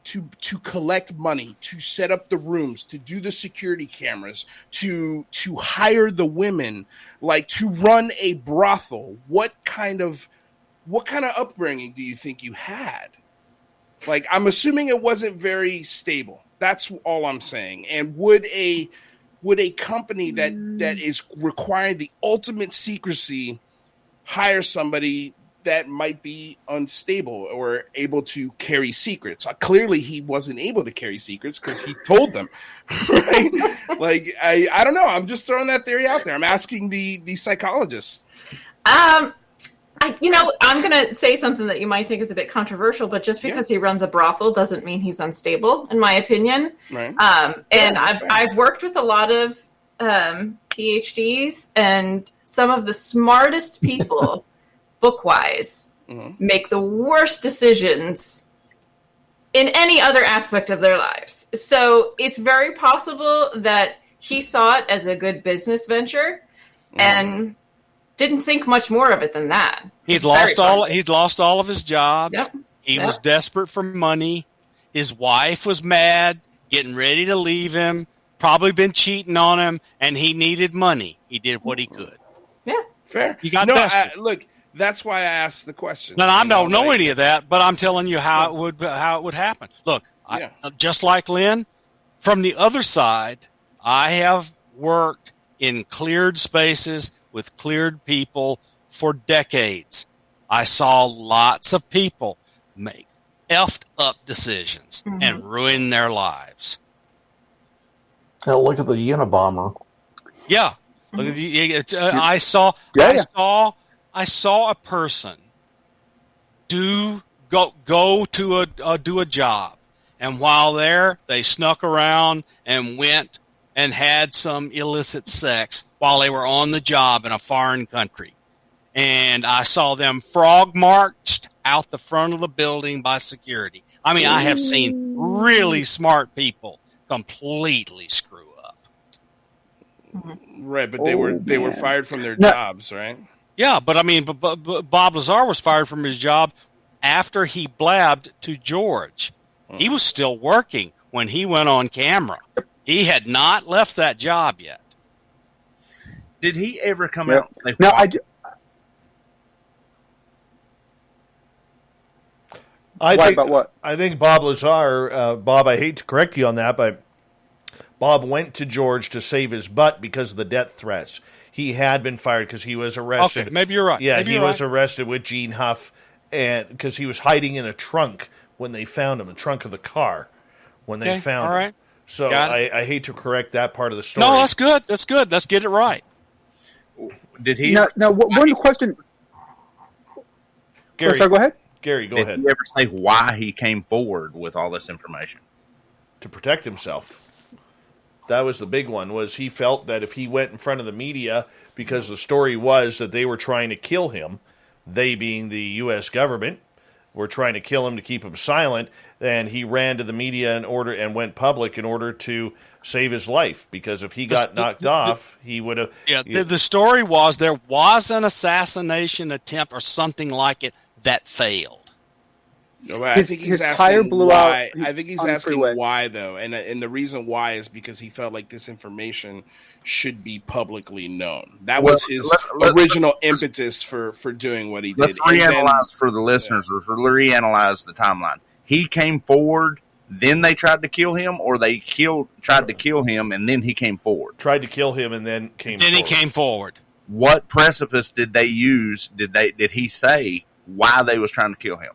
to collect money, to set up the rooms, to do the security cameras, to hire the women, like to run a brothel. What kind of upbringing do you think you had? Like, I'm assuming it wasn't very stable. That's all I'm saying. And would a company that is requiring the ultimate secrecy hire somebody that might be unstable or able to carry secrets? Clearly, he wasn't able to carry secrets because he told them, right? Like, I don't know. I'm just throwing that theory out there. I'm asking the psychologists. I'm going to say something that you might think is a bit controversial, but just because he runs a brothel doesn't mean he's unstable, in my opinion. Right. And I've worked with a lot of PhDs, and some of the smartest people, book-wise, make the worst decisions in any other aspect of their lives. So it's very possible that he saw it as a good business venture and didn't think much more of it than that. He'd lost all of his jobs. Yep. He was desperate for money. His wife was mad, getting ready to leave him, probably been cheating on him, and he needed money. He did what he could. Yeah. Fair. You got desperate. Look, that's why I asked the question. No, I don't know any of that, but I'm telling you how it would happen. Look, just like Lynn, from the other side, I have worked in cleared spaces with cleared people for decades. I saw lots of people make effed up decisions and ruin their lives. Hell, look at the Unabomber. Yeah. Look at I saw a person do a job, and while there, they snuck around and went and had some illicit sex while they were on the job in a foreign country. And I saw them frog marched out the front of the building by security. I mean, I have seen really smart people completely screw up. Right, but they were fired from their jobs, right? Yeah, but I mean, Bob Lazar was fired from his job after he blabbed to George. He was still working when he went on camera. He had not left that job yet. Did he ever come out? I think Bob Lazar, Bob, I hate to correct you on that, but Bob went to George to save his butt because of the death threats. He had been fired because he was arrested. Okay, maybe you're right. Yeah, he was arrested with Gene Huff, and because he was hiding in a trunk when they found him, the trunk of the car when they found him. So I hate to correct that part of the story. No, that's good. That's good. Let's get it right. Did he? Now, one question. Gary, sorry, go ahead. Gary, go ahead. Did he ever say why he came forward with all this information? To protect himself. That was the big one, was he felt that if he went in front of the media, because the story was that they were trying to kill him, they being the U.S. government, were trying to kill him to keep him silent, and he ran to the media and went public in order to save his life, because if he got knocked off, he would have... Yeah, the story was there was an assassination attempt or something like it that failed. No, I think he's asking why. I think he's asking why, though, and the reason why is because he felt like this information should be publicly known. That was his original impetus for doing what he did. Let's reanalyze for the listeners, or reanalyze the timeline. He came forward, then they tried to kill him, or they tried to kill him, and then he came forward. Tried to kill him, and then came forward. Then he came forward. What precipice did they use? Did he say why they was trying to kill him?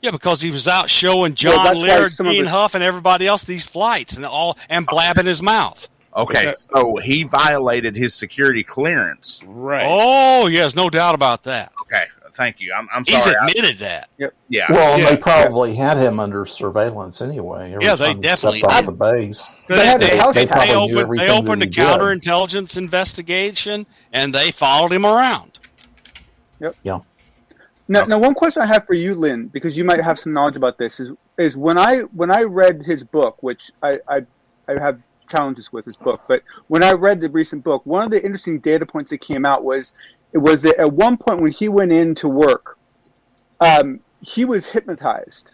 Yeah, because he was out showing John Lear, Gene Huff, and everybody else these flights and blabbing his mouth. Okay, so he violated his security clearance. Right. Oh, yes, no doubt about that. Okay, Thank you. I'm He's sorry. admitted that. Yep. Yeah. Well, Yeah. they probably had him under surveillance anyway. Every Yeah, they time he definitely stepped off did. the base. They had a house They attack. probably knew They everything opened a that he did. counterintelligence investigation, and they followed him around. Yeah. Now, one question I have for you, Lynn, because you might have some knowledge about this, is when I read his book, which I have challenges with his book, but when I read the recent book, one of the interesting data points that came out was that at one point when he went in to work, he was hypnotized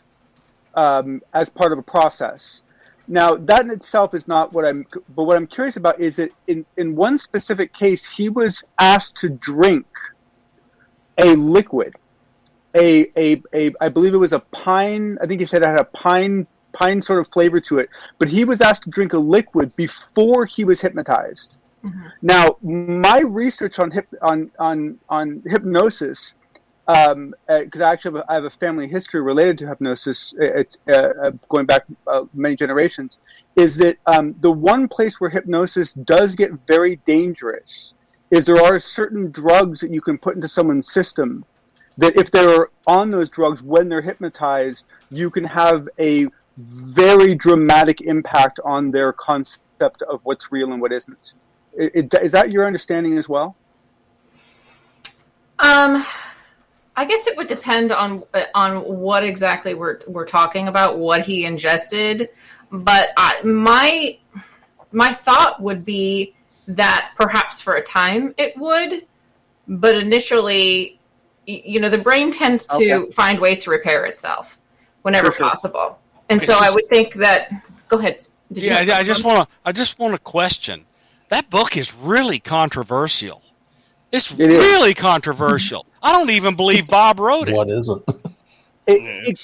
as part of a process. Now, that in itself is not what what I'm curious about is that in one specific case, he was asked to drink a liquid. I believe it was a pine. I think he said it had a pine sort of flavor to it. But he was asked to drink a liquid before he was hypnotized. Mm-hmm. Now, my research on hypnosis, because actually I have a family history related to hypnosis, going back many generations, is that the one place where hypnosis does get very dangerous is there are certain drugs that you can put into someone's system that if they're on those drugs when they're hypnotized, you can have a very dramatic impact on their concept of what's real and what isn't. Is that your understanding as well? I guess it would depend on what exactly we're talking about, what he ingested. But my thought would be that perhaps for a time it would, but initially, the brain tends to find ways to repair itself whenever possible. And so I would think that. Go ahead. I just want to question. That book is really controversial. It's really controversial. I don't even believe Bob wrote it. What is it? It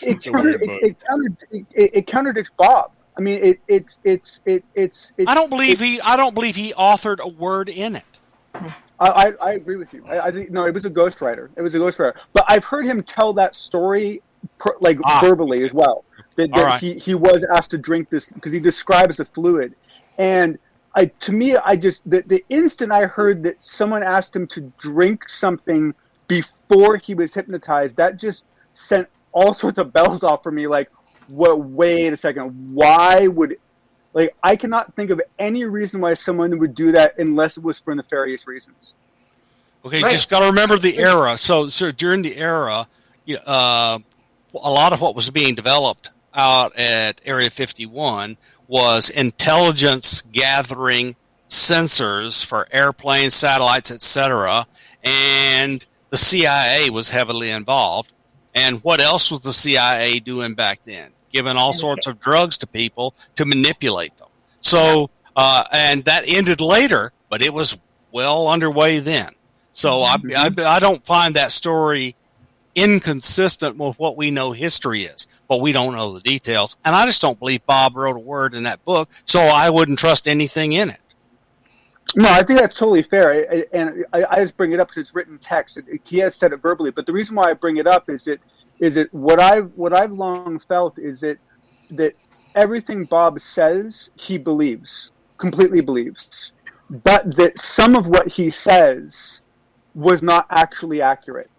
contradicts Bob. I mean, it's. I don't believe he authored a word in it. I agree with you. I think it was a ghostwriter. But I've heard him tell that story verbally as well. That he was asked to drink this because he describes the fluid, and the instant I heard that someone asked him to drink something before he was hypnotized, that just sent all sorts of bells off for me. Like, wait a second, why would? I cannot think of any reason why someone would do that unless it was for nefarious reasons. Okay, just got to remember the era. So during the era, a lot of what was being developed out at Area 51 was intelligence gathering sensors for airplanes, satellites, etc. And the CIA was heavily involved. And what else was the CIA doing back then? Giving all sorts of drugs to people to manipulate them. So, and that ended later, but it was well underway then. So I don't find that story inconsistent with what we know history is, but we don't know the details. And I just don't believe Bob wrote a word in that book, so I wouldn't trust anything in it. No, I think that's totally fair. And I just bring it up because it's written text. He has said it verbally, but the reason why I bring it up is that what I've long felt is that everything Bob says he believes, completely believes, but that some of what he says was not actually accurate,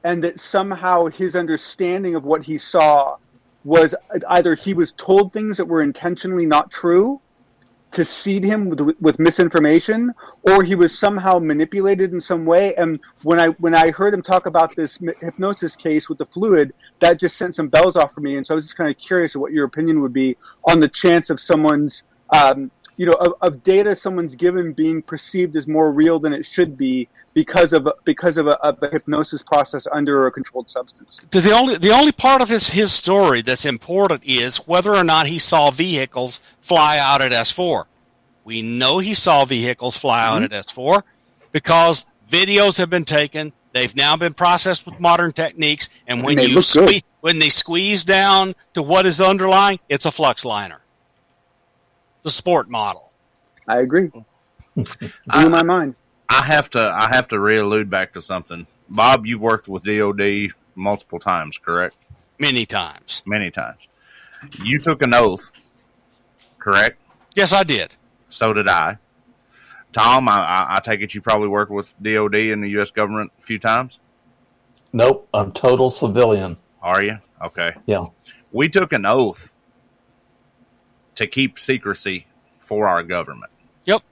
and that somehow his understanding of what he saw was either he was told things that were intentionally not true to seed him with misinformation, or he was somehow manipulated in some way. And when I heard him talk about this hypnosis case with the fluid, that just sent some bells off for me. And so I was just kind of curious of what your opinion would be on the chance of someone's, of data someone's given being perceived as more real than it should be because of a hypnosis process under a controlled substance. The only part of his story that's important is whether or not he saw vehicles fly out at S4. We know he saw vehicles fly out at S4 because videos have been taken. They've now been processed with modern techniques, and when they squeeze down to what is underlying, it's a flux liner, the sport model. I agree. Blew my mind. I have to re-allude back to something. Bob, you've worked with DOD multiple times, correct? Many times. Many times. You took an oath, correct? Yes, I did. So did I. Tom, I take it you probably worked with DOD and the U.S. government a few times? Nope, I'm total civilian. Are you? Okay. Yeah. We took an oath to keep secrecy for our government. Yep.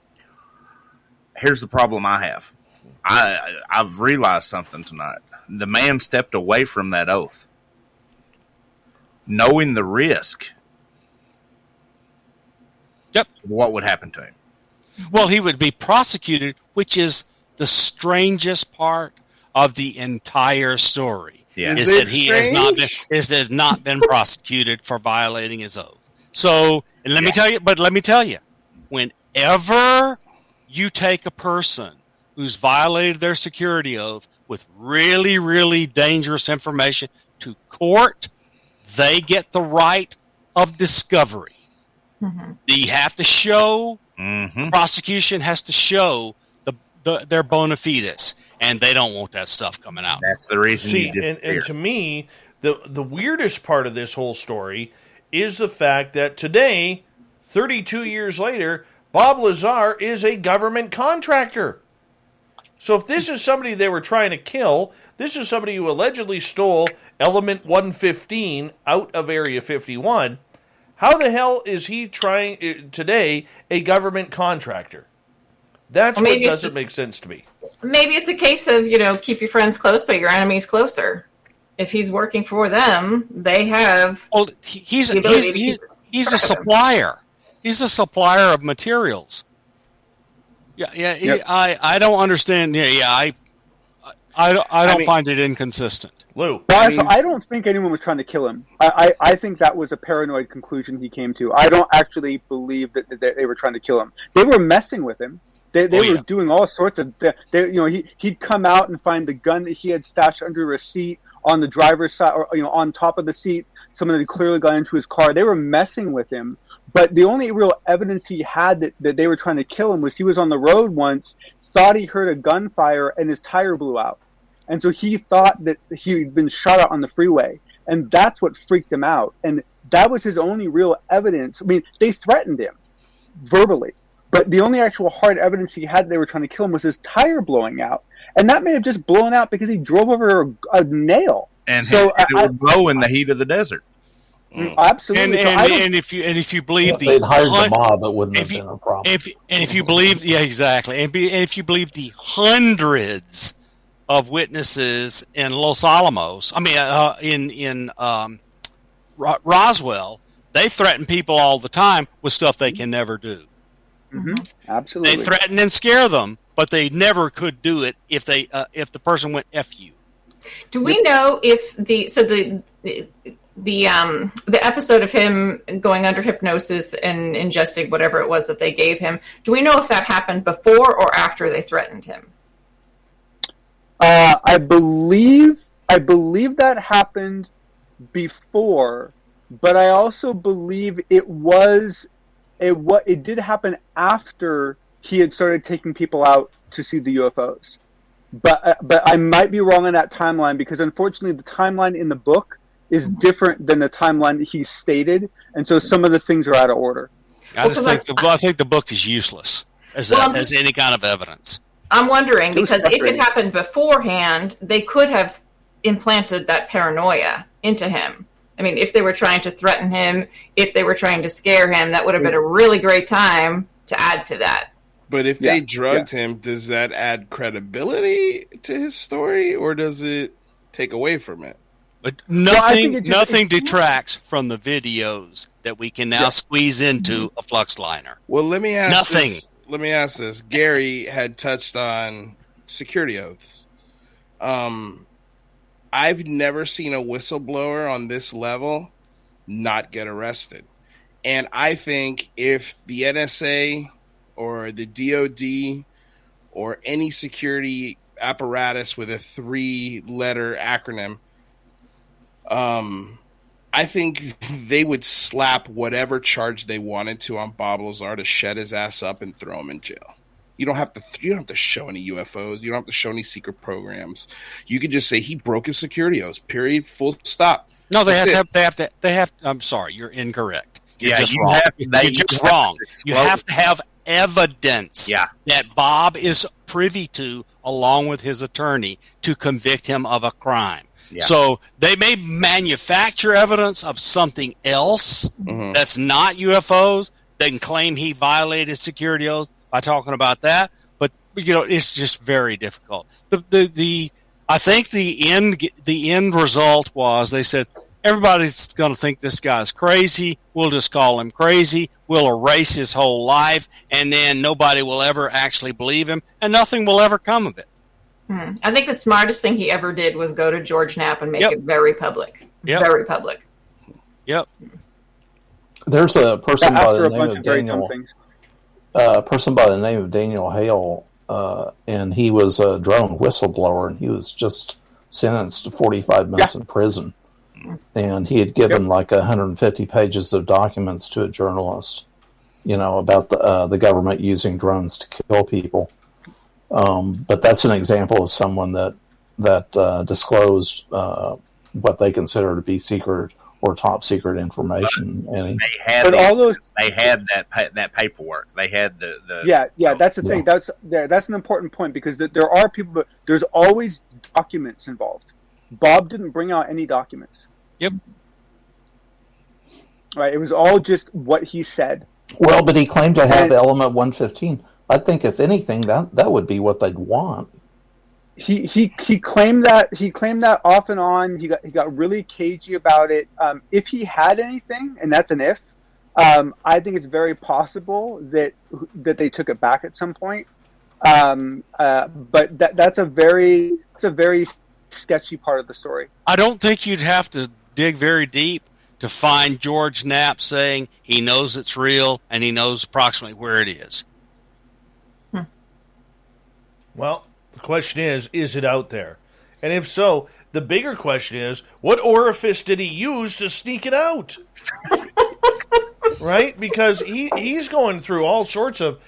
Here's the problem I have. I've realized something tonight. The man stepped away from that oath, knowing the risk. Yep. What would happen to him? Well, he would be prosecuted, which is the strangest part of the entire story. Yeah. Is that he has not been prosecuted for violating his oath. So, and let me tell you, whenever you take a person who's violated their security oath with really, really dangerous information to court, they get the right of discovery. Mm-hmm. You have to show, the prosecution has to show their bona fides, and they don't want that stuff coming out. That's the reason. See, and to me, the weirdest part of this whole story is the fact that today, 32 years later, Bob Lazar is a government contractor. So if this is somebody they were trying to kill, this is somebody who allegedly stole Element 115 out of Area 51. How the hell is he trying today a government contractor? That's what doesn't make sense to me. Maybe it's a case of, keep your friends close, but your enemies closer. If he's working for them, they have. Well, he's a supplier. He's a supplier of materials. Yeah. Yep. I don't understand. I don't find it inconsistent. Lou, I don't think anyone was trying to kill him. I think that was a paranoid conclusion he came to. I don't actually believe that they were trying to kill him. They were messing with him. They were doing all sorts of. He'd come out and find the gun that he had stashed under a seat on the driver's side, or on top of the seat. Someone had clearly gone into his car. They were messing with him. But the only real evidence he had that they were trying to kill him was he was on the road once, thought he heard a gunfire, and his tire blew out. And so he thought that he'd been shot at on the freeway. And that's what freaked him out. And that was his only real evidence. I mean, they threatened him verbally. But the only actual hard evidence he had they were trying to kill him was his tire blowing out. And that may have just blown out because he drove over a nail. And so it would blow in the heat of the desert. Absolutely. And if you believe they'd hired the mob, it wouldn't have been a problem. If you believe, exactly. And if you believe the hundreds of witnesses in Los Alamos, in Roswell, they threaten people all the time with stuff they can never do. Mm-hmm. Absolutely. They threaten and scare them, but they never could do it if the person went F you. Do we know if the episode of him going under hypnosis and ingesting whatever it was that they gave him, do we know if that happened before or after they threatened him? I believe that happened before, but I also believe it did happen after he had started taking people out to see the UFOs. But I might be wrong on that timeline because unfortunately the timeline in the book is different than the timeline that he stated, and so some of the things are out of order. I think the book is useless as any kind of evidence. I'm wondering because if it happened beforehand, they could have implanted that paranoia into him. I mean, if they were trying to threaten him, if they were trying to scare him, that would have been a really great time to add to that. But if they drugged him, does that add credibility to his story, or does it take away from it? But nothing detracts from the videos that we can now squeeze into a flux liner. Well, let me ask nothing. Let me ask this. Gary had touched on security oaths. I've never seen a whistleblower on this level not get arrested. And I think if the NSA or the DOD or any security apparatus with a 3-letter acronym, I think they would slap whatever charge they wanted to on Bob Lazar to shut his ass up and throw him in jail. You don't have to show any UFOs. You don't have to show any secret programs. You could just say he broke his security oaths. Period. Full stop. No, they have to. I'm sorry, you're incorrect. You're just wrong. You're just wrong. You have to have evidence that Bob is privy to, along with his attorney, to convict him of a crime. Yeah. So they may manufacture evidence of something else that's not UFOs. They can claim he violated security oath by talking about that, but it's just very difficult. I think the end result was they said everybody's going to think this guy's crazy. We'll just call him crazy. We'll erase his whole life, and then nobody will ever actually believe him, and nothing will ever come of it. I think the smartest thing he ever did was go to George Knapp and make it very public. Very public. Yep. There's a person by the name of Daniel. Person by the name of Daniel Hale, and he was a drone whistleblower, and he was just sentenced to 45 months in prison. And he had given like 150 pages of documents to a journalist, about the government using drones to kill people. But that's an example of someone that disclosed what they consider to be secret or top secret information. And they had that paperwork. They had the That's the thing. That's an important point, because there are people, but there's always documents involved. Bob didn't bring out any documents. Yep. Right. It was all just what he said. Well, but he claimed to have element 115. I think, if anything, that would be what they'd want. He claimed that off and on. He got really cagey about it. If he had anything, and that's an if, I think it's very possible that they took it back at some point. But that's a very sketchy part of the story. I don't think you'd have to dig very deep to find George Knapp saying he knows it's real and he knows approximately where it is. Well, the question is it out there? And if so, the bigger question is, what orifice did he use to sneak it out? Right? Because he's going through all sorts of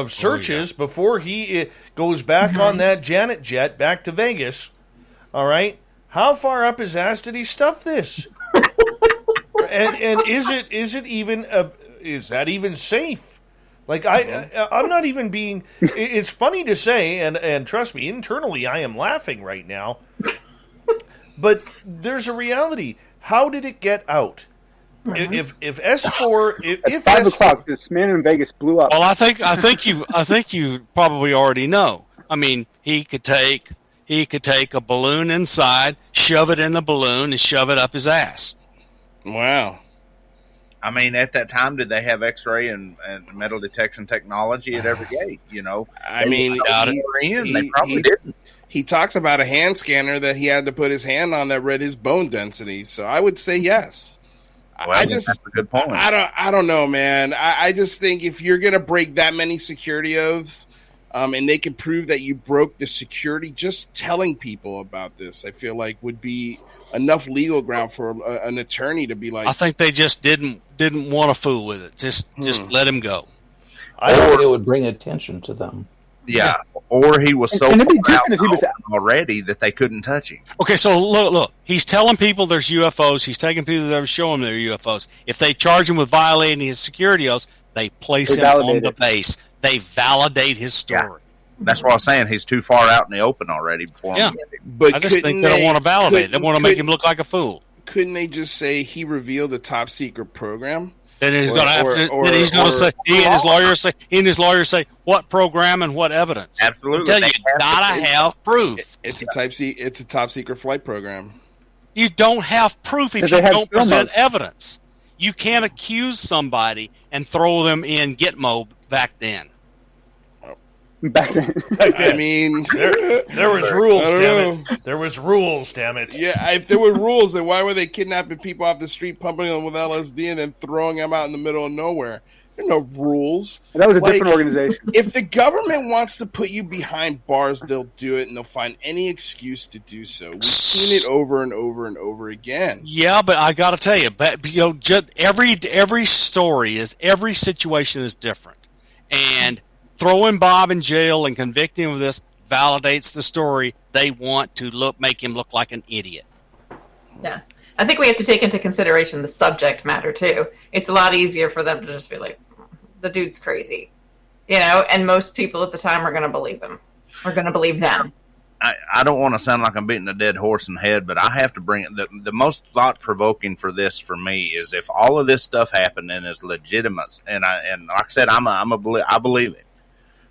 searches before he goes back on that Janet jet back to Vegas. All right? How far up his ass did he stuff this? and is that even safe? Like, I'm not even being... It's funny to say, and trust me, internally I am laughing right now. But there's a reality. How did it get out? If S4... At 5 o'clock, this man in Vegas blew up. Well, I think you probably already know. I mean, he could take a balloon inside, shove it in the balloon, and shove it up his ass. Wow. I mean, at that time, did they have X-ray and metal detection technology at every gate? I mean, they probably didn't. He talks about a hand scanner that he had to put his hand on that read his bone density. So I would say yes. Well, that's a good point. I don't know, man. I just think if you're gonna break that many security oaths, and they can prove that you broke the security, just telling people about this, I feel like would be enough legal ground for an attorney to be like. I think they just didn't want to fool with it. Just let him go. I think it would bring attention to them. Yeah, or he was so far out already that they couldn't touch him. Okay, so look. He's telling people there's UFOs. He's taking people that show them there are UFOs. If they charge him with violating his security oaths, they place him on the base. They validate his story. Yeah. That's what I was saying. He's too far out in the open already before him. But I just think they don't want to validate it. They want to make him look like a fool. Couldn't they just say he revealed the top secret program? Then he's going to have to. Then he's going to say. He and his lawyers say what program and what evidence. Absolutely, you gotta have proof. It's a top secret flight program. You don't have proof if you don't present evidence. You can't accuse somebody and throw them in Gitmo back then. I mean, there was rules, damn it. There was rules, damn it. Yeah, if there were rules, then why were they kidnapping people off the street, pumping them with LSD, and then throwing them out in the middle of nowhere? There are no rules. That was a different organization. If the government wants to put you behind bars, they'll do it, and they'll find any excuse to do so. We've seen it over and over and over again. Yeah, but I got to tell you, just every story every situation is different, and throwing Bob in jail and convicting him of this validates the story. They want to make him look like an idiot. Yeah. I think we have to take into consideration the subject matter, too. It's a lot easier for them to just be like, the dude's crazy. and most people at the time are going to believe him. Are going to believe them. I don't want to sound like I'm beating a dead horse in the head, but I have to bring it. The most thought provoking for this for me is if all of this stuff happened and is legitimate, and like I said, I believe it.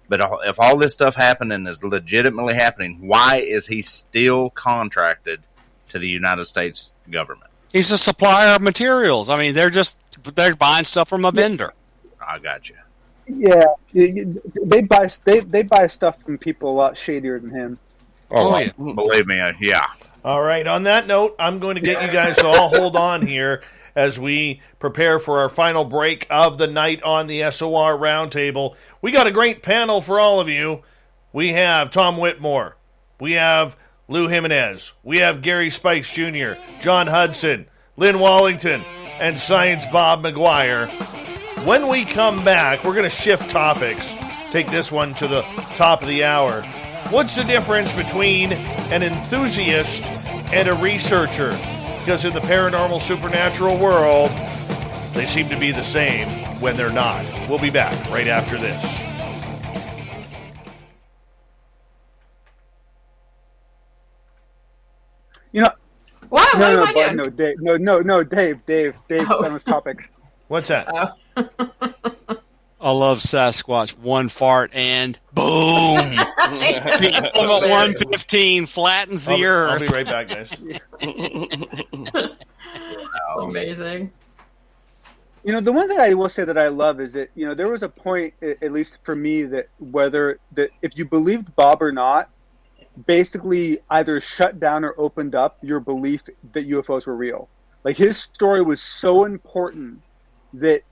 But if all this stuff happened and is legitimately happening, why is he still contracted to the United States government? He's a supplier of materials. I mean, they're buying stuff from a vendor. I got you. Yeah, they buy stuff from people a lot shadier than him. Oh, yeah. Believe me, yeah. All right. On that note, I'm going to get you guys to all hold on here as we prepare for our final break of the night on the SOR Roundtable. We got a great panel for all of you. We have Tom Whitmore. We have Lou Jimenez. We have Gary Spikes Jr., John Hudson, Lynn Wallington, and Science Bob McGwier. When we come back, we're going to shift topics. Take this one to the top of the hour. What's the difference between an enthusiast and a researcher? Because in the paranormal supernatural world, they seem to be the same when they're not. We'll be back right after this. What? No, What am I doing? Dave. Oh. On this topic. What's that? I love Sasquatch. One fart and boom. At 115 flattens the I'll earth. be right back, guys. Amazing. The one thing I will say that I love is that, there was a point, at least for me, that if you believed Bob or not, basically either shut down or opened up your belief that UFOs were real. Like, his story was so important that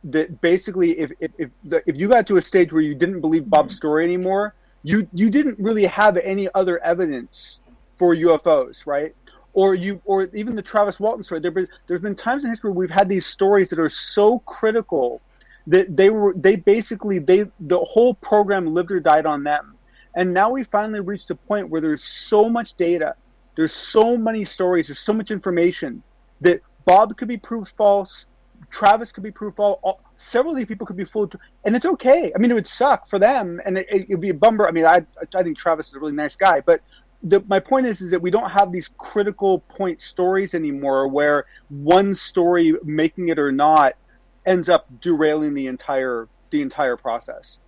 basically if you got to a stage where you didn't believe Bob's story anymore, you didn't really have any other evidence for UFOs, right? Or even the Travis Walton story. There's been times in history where we've had these stories that are so critical that the whole program lived or died on them. And now we finally reached a point where there's so much data, there's so many stories, there's so much information that Bob could be proved false, Travis could be proved false, several of these people could be fooled, and it's okay. I mean, it would suck for them, and it would be a bummer. I mean, I think Travis is a really nice guy, but my point is that we don't have these critical point stories anymore where one story, making it or not, ends up derailing the entire process.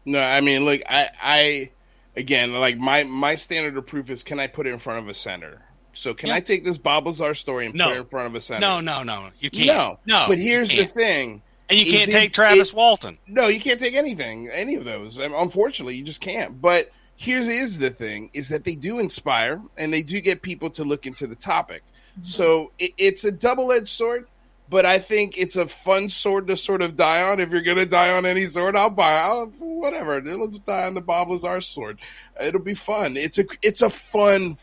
No, I mean, look, I again, like my standard of proof is, can I put it in front of a senator? So can I take this Bob Lazar story and put it in front of a senator? No, you can't. No, but here's the thing. And you can't take Travis Walton. No, you can't take any of those. Unfortunately, you just can't. But here's the thing, is that they do inspire, and they do get people to look into the topic. Mm-hmm. So it's a double-edged sword, but I think it's a fun sword to sort of die on. If you're going to die on any sword, whatever. Let's die on the Bob Lazar sword. It'll be fun. It's a fun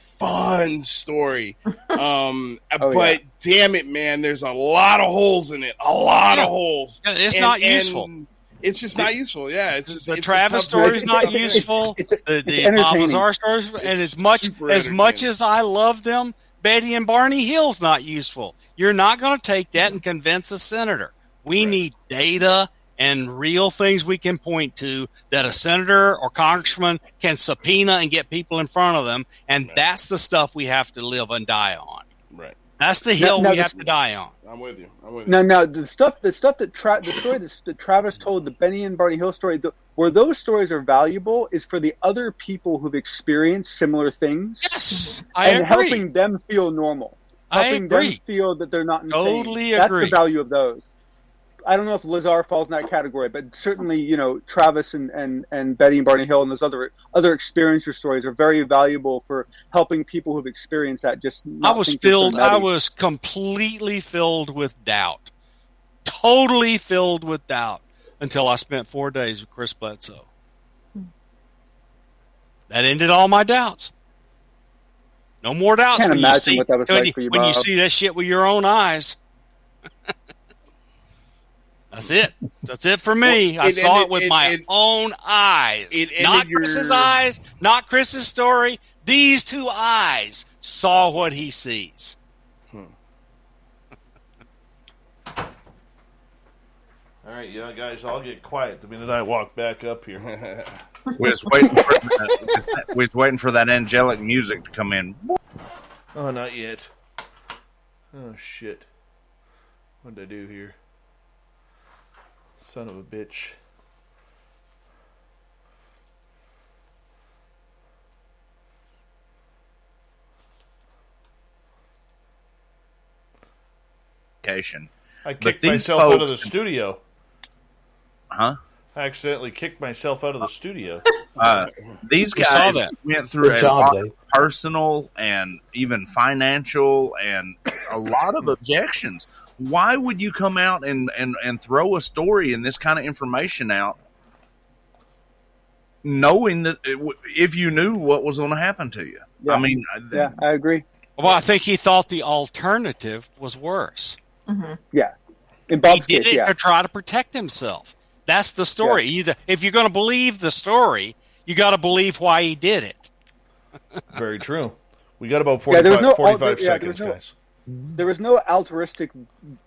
story. But damn it, man, there's a lot of holes in it. A lot of holes. It's not useful. It's just not useful. Yeah, it's just the Travis story is not useful. The Bob Lazar stories, and as much as I love them, Betty and Barney Hill's not useful. You're not going to take that and convince a senator. We need data and real things we can point to that a senator or congressman can subpoena and get people in front of them, and that's the stuff we have to live and die on. Right. That's the hill we have to die on. I'm with you. Now the story that Travis told, the Benny and Barney Hill story, where those stories are valuable is for the other people who've experienced similar things. Yes, I agree. Helping them feel normal. Helping them feel that they're not insane. Totally That's agree. the value of those. I don't know if Lazar falls in that category, but certainly, Travis and Betty and Barney Hill and those other experiencer stories are very valuable for helping people who've experienced that. I was completely filled with doubt. Totally filled with doubt until I spent 4 days with Chris Bledsoe. That ended all my doubts. No more doubts when you see that shit with your own eyes. That's it. That's it for me. I saw it with my own eyes. Not Chris's eyes, not Chris's story. These two eyes saw what he sees. All right, yeah, guys, I'll get quiet the minute I walk back up here. We was waiting for that angelic music to come in. Oh, not yet. Oh, shit. What did I do here? Son of a bitch. I kicked myself out of the studio. Huh? I accidentally kicked myself out of the studio. These guys went through Good job, lot Dave. of personal and even financial and a lot of objections. Why would you come out and throw a story and this kind of information out knowing that if you knew what was going to happen to you? Yeah. I mean, I agree. Well, I think he thought the alternative was worse. Mm-hmm. Yeah. In He Bob's did case, it yeah. to try to protect himself. That's the story. Either if you're going to believe the story, you got to believe why he did it. Very true. We got about 45 seconds, guys. There was no altruistic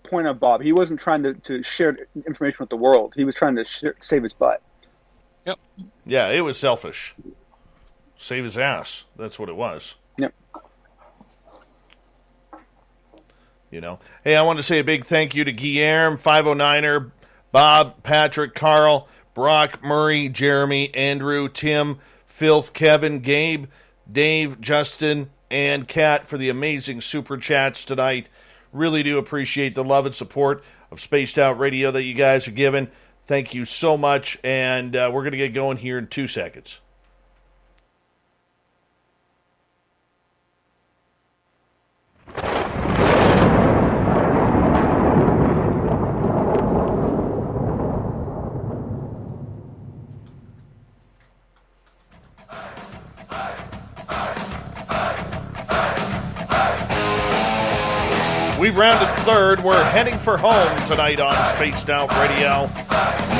point of Bob. He wasn't trying to share information with the world. He was trying to save his butt. Yep. Yeah, it was selfish. Save his ass. That's what it was. Yep. You know. Hey, I want to say a big thank you to Guillermo, 509er, Bob, Patrick, Carl, Brock, Murray, Jeremy, Andrew, Tim, Filth, Kevin, Gabe, Dave, Justin, and Kat for the amazing super chats tonight. Really do appreciate the love and support of Spaced Out Radio that you guys are giving. Thank you so much, and we're going to get going here in 2 seconds. We've rounded third. We're heading for home tonight on Spaced Out Radio.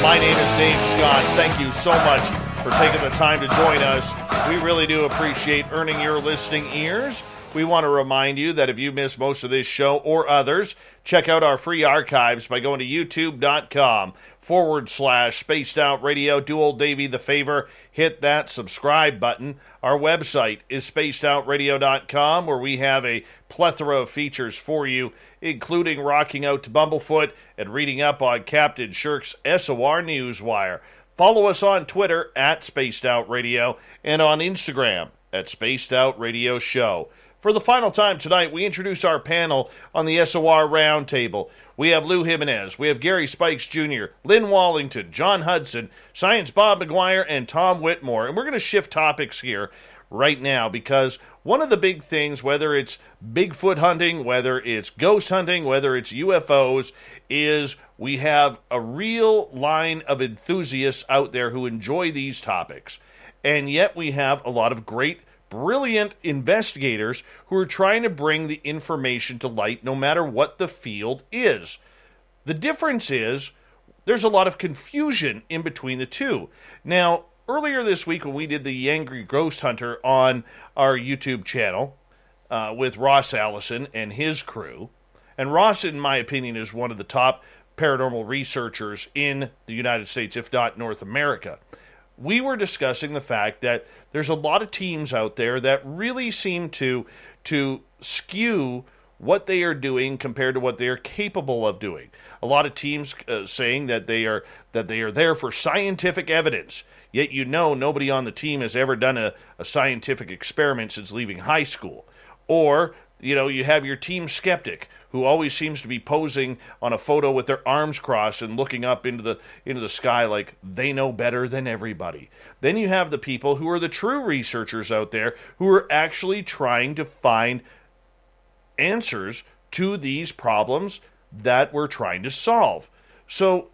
My name is Dave Scott. Thank you so much for taking the time to join us. We really do appreciate earning your listening ears. We want to remind you that if you missed most of this show or others, check out our free archives by going to youtube.com/Spaced Out Radio. Do old Davey the favor, hit that subscribe button. Our website is spacedoutradio.com, where we have a plethora of features for you, including rocking out to Bumblefoot and reading up on Captain Shirk's SOR Newswire. Follow us on Twitter at Spaced Out Radio and on Instagram at Spaced Out Radio Show. For the final time tonight, we introduce our panel on the SOR Round Table. We have Lou Jimenez, we have Gary Spikes Jr., Lynn Wallington, John Hudson, Science Bob McGwier, and Tom Whitmore. And we're going to shift topics here right now because one of the big things, whether it's Bigfoot hunting, whether it's ghost hunting, whether it's UFOs, is we have a real line of enthusiasts out there who enjoy these topics. And yet we have a lot of great brilliant investigators who are trying to bring the information to light no matter what the field is. The difference is there's a lot of confusion in between the two. Now, earlier this week when we did the Angry Ghost Hunter on our YouTube channel with Ross Allison and his crew, and Ross, in my opinion, is one of the top paranormal researchers in the United States, if not North America. We were discussing the fact that there's a lot of teams out there that really seem to skew what they are doing compared to what they are capable of doing. A lot of teams saying that they are there for scientific evidence, yet nobody on the team has ever done a scientific experiment since leaving high school. Or you have your team skeptic who always seems to be posing on a photo with their arms crossed and looking up into the sky like they know better than everybody. Then you have the people who are the true researchers out there who are actually trying to find answers to these problems that we're trying to solve. So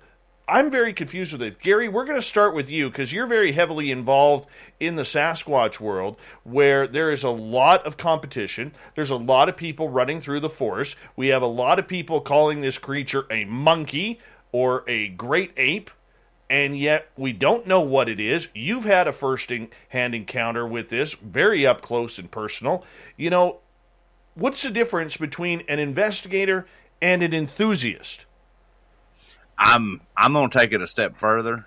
I'm very confused with it. Gary, we're going to start with you because you're very heavily involved in the Sasquatch world where there is a lot of competition. There's a lot of people running through the forest. We have a lot of people calling this creature a monkey or a great ape, and yet we don't know what it is. You've had a first-hand encounter with this, very up close and personal. What's the difference between an investigator and an enthusiast? I'm going to take it a step further.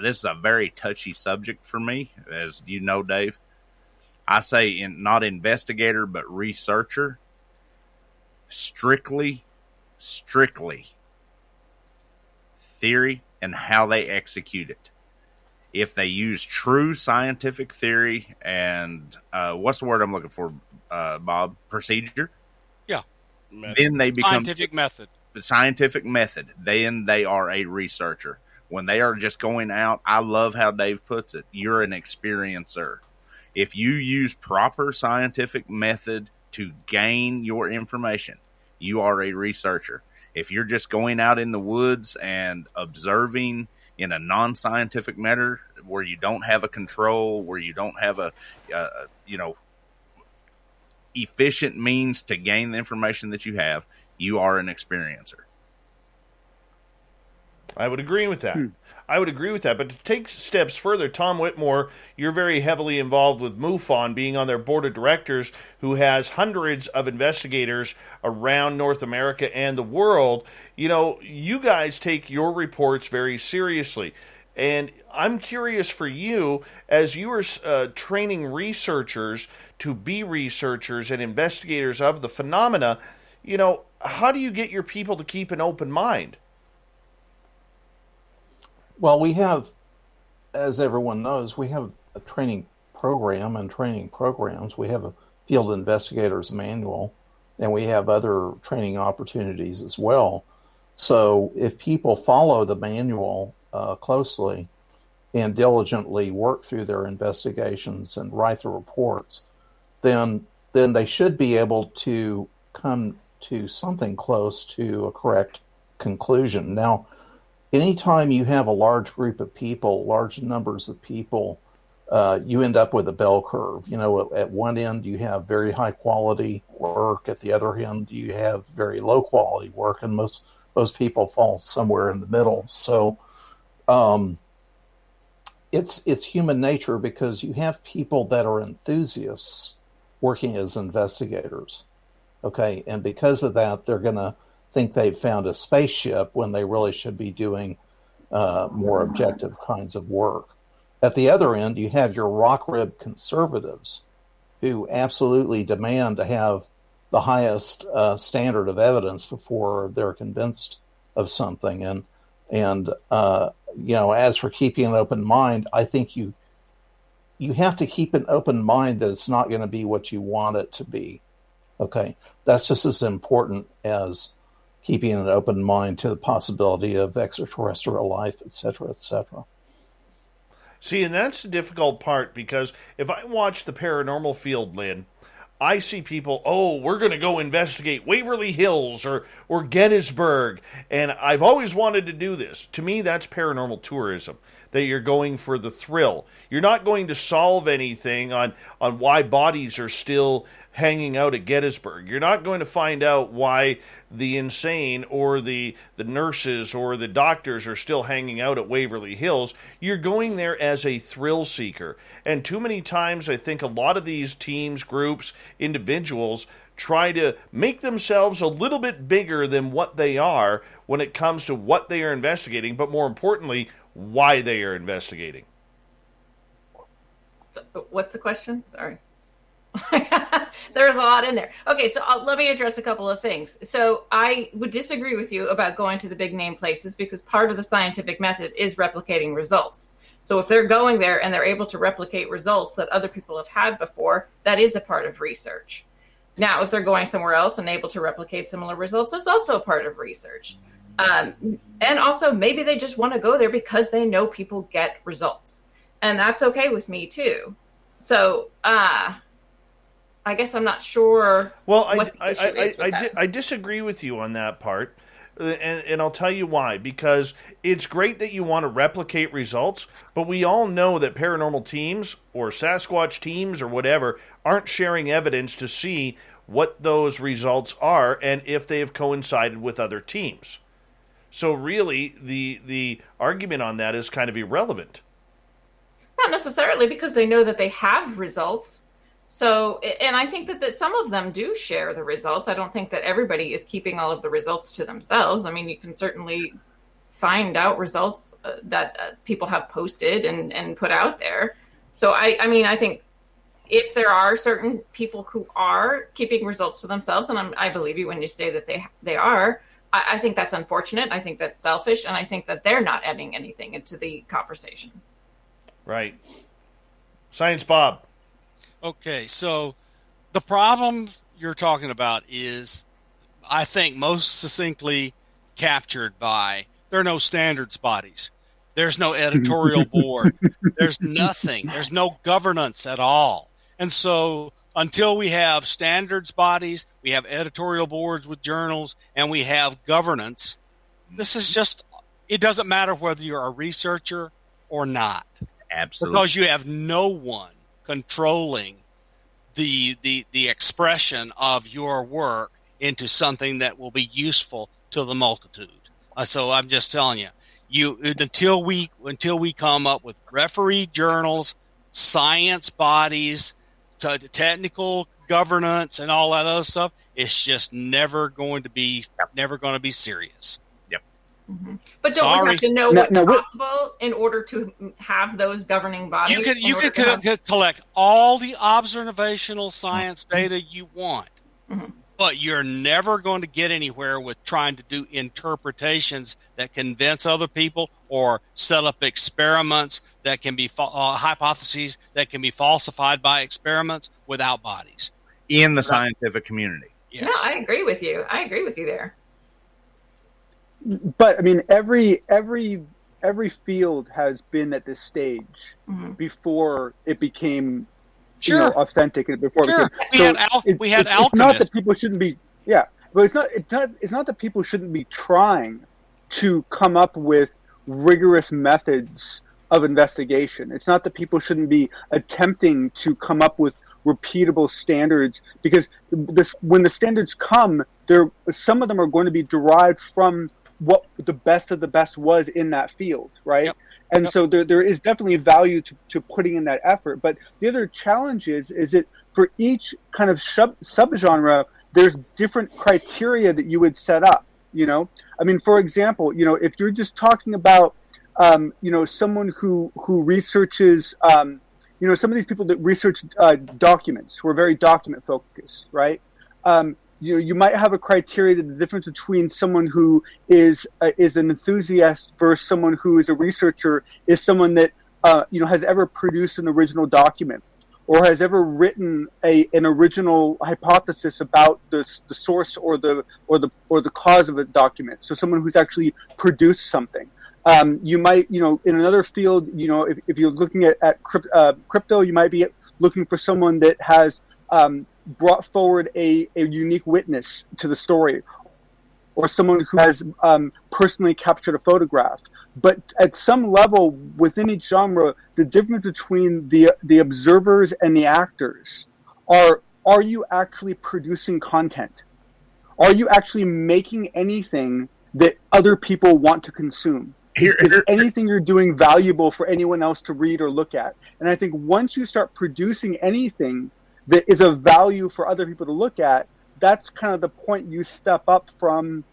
This is a very touchy subject for me, as you know, Dave. I say not investigator, but researcher. Strictly theory and how they execute it. If they use true scientific theory and what's the word I'm looking for, Bob? Procedure? Yeah. Then they become scientific method. Scientific method. Then they are a researcher. When they are just going out, I love how Dave puts it. You're an experiencer. If you use proper scientific method to gain your information, you are a researcher. If you're just going out in the woods and observing in a non-scientific manner, where you don't have a control, where you don't have a efficient means to gain the information that you have, you are an experiencer. I would agree with that. But to take steps further, Tom Whitmore, you're very heavily involved with MUFON, being on their board of directors, who has hundreds of investigators around North America and the world. You know, you guys take your reports very seriously. And I'm curious for you, as you are training researchers to be researchers and investigators of the phenomena, you know, how do you get your people to keep an open mind? Well, we have, as everyone knows, we have a training program and training programs. We have a field investigators manual, and we have other training opportunities as well. So if people follow the manual closely and diligently work through their investigations and write the reports, then they should be able to come to something close to a correct conclusion. Now, anytime you have a large group of people, large numbers of people, you end up with a bell curve. You know, at one end you have very high quality work. At the other end you have very low quality work, and most people fall somewhere in the middle. So it's human nature, because you have people that are enthusiasts working as investigators. Okay, and because of that, they're going to think they've found a spaceship when they really should be doing more objective kinds of work. At the other end, you have your rock rib conservatives who absolutely demand to have the highest standard of evidence before they're convinced of something. And you know, as for keeping an open mind, I think you have to keep an open mind that it's not going to be what you want it to be. Okay, that's just as important as keeping an open mind to the possibility of extraterrestrial life, et cetera, et cetera. See, and that's the difficult part, because if I watch the paranormal field, Lynn, I see people, we're going to go investigate Waverly Hills or Gettysburg, and I've always wanted to do this. To me, that's paranormal tourism, that you're going for the thrill. You're not going to solve anything on why bodies are still hanging out at Gettysburg. You're not going to find out why the insane or the nurses or the doctors are still hanging out at Waverly Hills. You're going there as a thrill seeker. And too many times, I think a lot of these teams, groups, individuals try to make themselves a little bit bigger than what they are when it comes to what they are investigating, but more importantly, why they are investigating. So, what's the question? Sorry. There's a lot in there. Okay, so let me address a couple of things. So I would disagree with you about going to the big name places, because part of the scientific method is replicating results. So if they're going there and they're able to replicate results that other people have had before, that is a part of research. Now, if they're going somewhere else and able to replicate similar results, that's also a part of research. And also, maybe they just want to go there because they know people get results. And that's okay with me, too. So, I guess I'm not sure. Well, I disagree with you on that part, and I'll tell you why. Because it's great that you want to replicate results, but we all know that paranormal teams or Sasquatch teams or whatever aren't sharing evidence to see what those results are and if they have coincided with other teams. So really, the argument on that is kind of irrelevant. Not necessarily, because they know that they have results. So, and I think that some of them do share the results. I don't think that everybody is keeping all of the results to themselves. I mean, you can certainly find out results that people have posted and put out there. So I mean, I think if there are certain people who are keeping results to themselves, and I believe you when you say that they are, I think that's unfortunate. I think that's selfish, and I think that they're not adding anything into the conversation. Right. Science Bob. Okay, so the problem you're talking about is, I think, most succinctly captured by there are no standards bodies. There's no editorial board. There's nothing. There's no governance at all. And so until we have standards bodies, we have editorial boards with journals, and we have governance, this is just, it doesn't matter whether you're a researcher or not. Absolutely. Because you have no one controlling the expression of your work into something that will be useful to the multitude. So I'm just telling you, until we come up with referee journals, science bodies, technical governance, and all that other stuff, it's just never going to be serious. Yep. Mm-hmm. But don't we have to know what's possible in order to have those governing bodies? You can collect all the observational science data you want. Mm-hmm. But you're never going to get anywhere with trying to do interpretations that convince other people or set up experiments that can be hypotheses that can be falsified by experiments without bodies. In the scientific community. Yes. No, I agree with you. I agree with you there. But I mean, every field has been at this stage before it became authentic, and before we had alchemists. It's not that people shouldn't be, but it's not that people shouldn't be trying to come up with rigorous methods of investigation. It's not that people shouldn't be attempting to come up with repeatable standards, because when the standards come, some of them are going to be derived from what the best of the best was in that field, right? Yep. And so there is definitely value to putting in that effort. But the other challenge is that for each kind of subgenre, there's different criteria that you would set up, I mean, for example, if you're just talking about, someone who researches, some of these people that research documents, who are very document focused, right? You might have a criteria that the difference between someone who is an enthusiast versus someone who is a researcher is someone that has ever produced an original document or has ever written an original hypothesis about the source or the cause of a document. So someone who's actually produced something. You might, in another field, if you're looking at crypto, you might be looking for someone that has brought forward a unique witness to the story, or someone who has personally captured a photograph. But at some level within each genre, the difference between the observers and the actors are you actually producing content? Are you actually making anything that other people want to consume? Is anything you're doing valuable for anyone else to read or look at? And I think once you start producing anything that is of value for other people to look at, that's kind of the point you step up from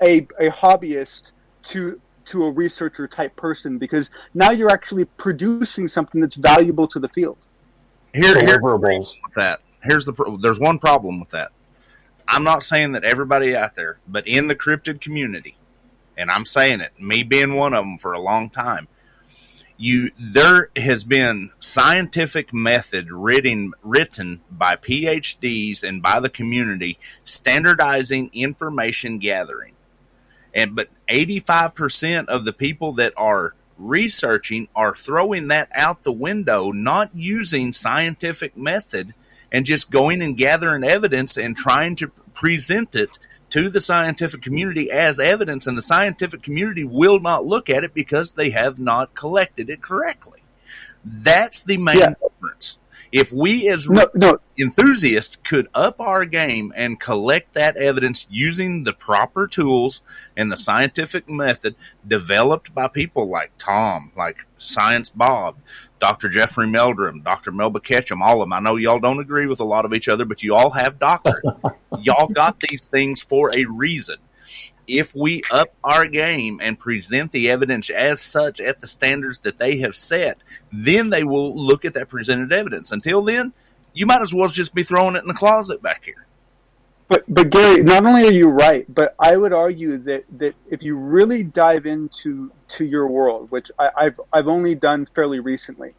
a hobbyist to a researcher type person, because now you're actually producing something that's valuable to the field. Here's there's one problem with that. I'm not saying that everybody out there, but in the cryptid community, and I'm saying it, me being one of them for a long time, there has been scientific method written by PhDs and by the community standardizing information gathering. But 85% of the people that are researching are throwing that out the window, not using scientific method and just going and gathering evidence and trying to present it to the scientific community as evidence, and the scientific community will not look at it because they have not collected it correctly. That's the main difference. If we as enthusiasts could up our game and collect that evidence using the proper tools and the scientific method developed by people like Tom, like Science Bob, Dr. Jeffrey Meldrum, Dr. Melba Ketchum, all of them. I know y'all don't agree with a lot of each other, but you all have doctorates. Y'all got these things for a reason. if we up our game and present the evidence as such at the standards that they have set, then they will look at that presented evidence. Until then, you might as well just be throwing it in the closet back here. But Gary, not only are you right, but I would argue that if you really dive into your world, which I've only done fairly recently,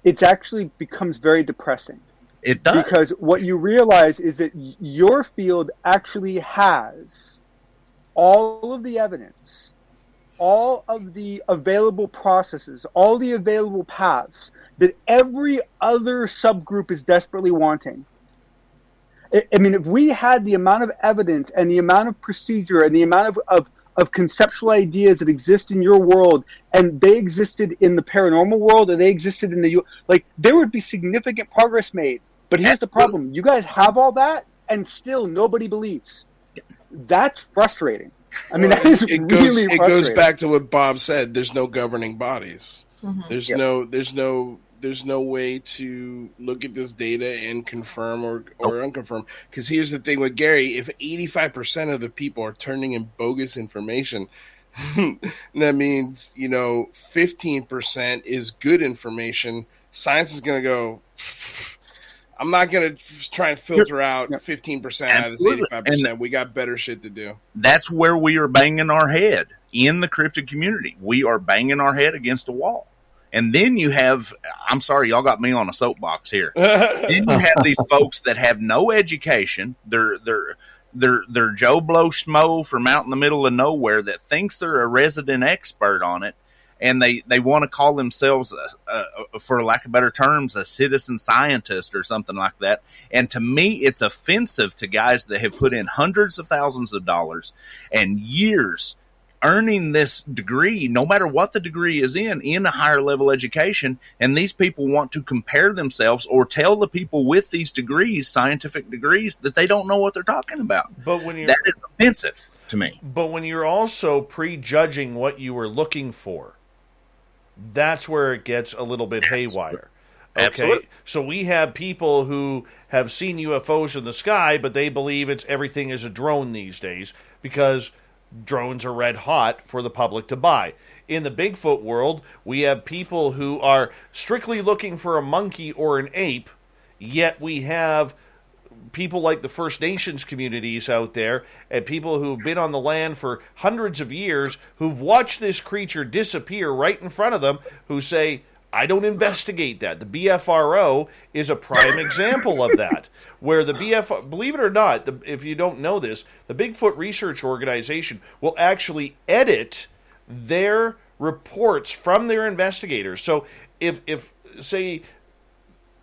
it actually becomes very depressing. It does. Because what you realize is that your field actually has all of the evidence, all of the available processes, all the available paths that every other subgroup is desperately wanting. I mean, if we had the amount of evidence and the amount of procedure and the amount of conceptual ideas that exist in your world, and they existed in the paranormal world, or they existed in there would be significant progress made. But here's the problem. You guys have all that, and still nobody believes. That's frustrating. I mean, that is really frustrating. It goes back to what Bob said. There's no governing bodies. Mm-hmm. There's no way to look at this data and confirm or unconfirm. Because here's the thing with Gary: if 85% of the people are turning in bogus information, that means 15% is good information. Science is going to go. I'm not going to try and filter out 15% out of this 85%. We got better shit to do. That's where we are banging our head in the cryptid community. We are banging our head against a wall. And then you have, I'm sorry, y'all got me on a soapbox here. Then you have these folks that have no education. They're Joe Blow Schmo from out in the middle of nowhere that thinks they're a resident expert on it. And they want to call themselves, for lack of better terms, a citizen scientist or something like that. And to me, it's offensive to guys that have put in hundreds of thousands of dollars and years earning this degree, no matter what the degree is in a higher level education. And these people want to compare themselves or tell the people with these degrees, scientific degrees, that they don't know what they're talking about. But that is offensive to me. But when you're also prejudging what you were looking for, that's where it gets a little bit haywire. Okay, Absolutely. So we have people who have seen UFOs in the sky, but they believe everything is a drone these days because drones are red hot for the public to buy. In the Bigfoot world, we have people who are strictly looking for a monkey or an ape, yet we have people like the First Nations communities out there and people who've been on the land for hundreds of years who've watched this creature disappear right in front of them who say, I don't investigate that. The BFRO is a prime example of that, where the believe it or not, if you don't know this, the Bigfoot Research Organization will actually edit their reports from their investigators. So if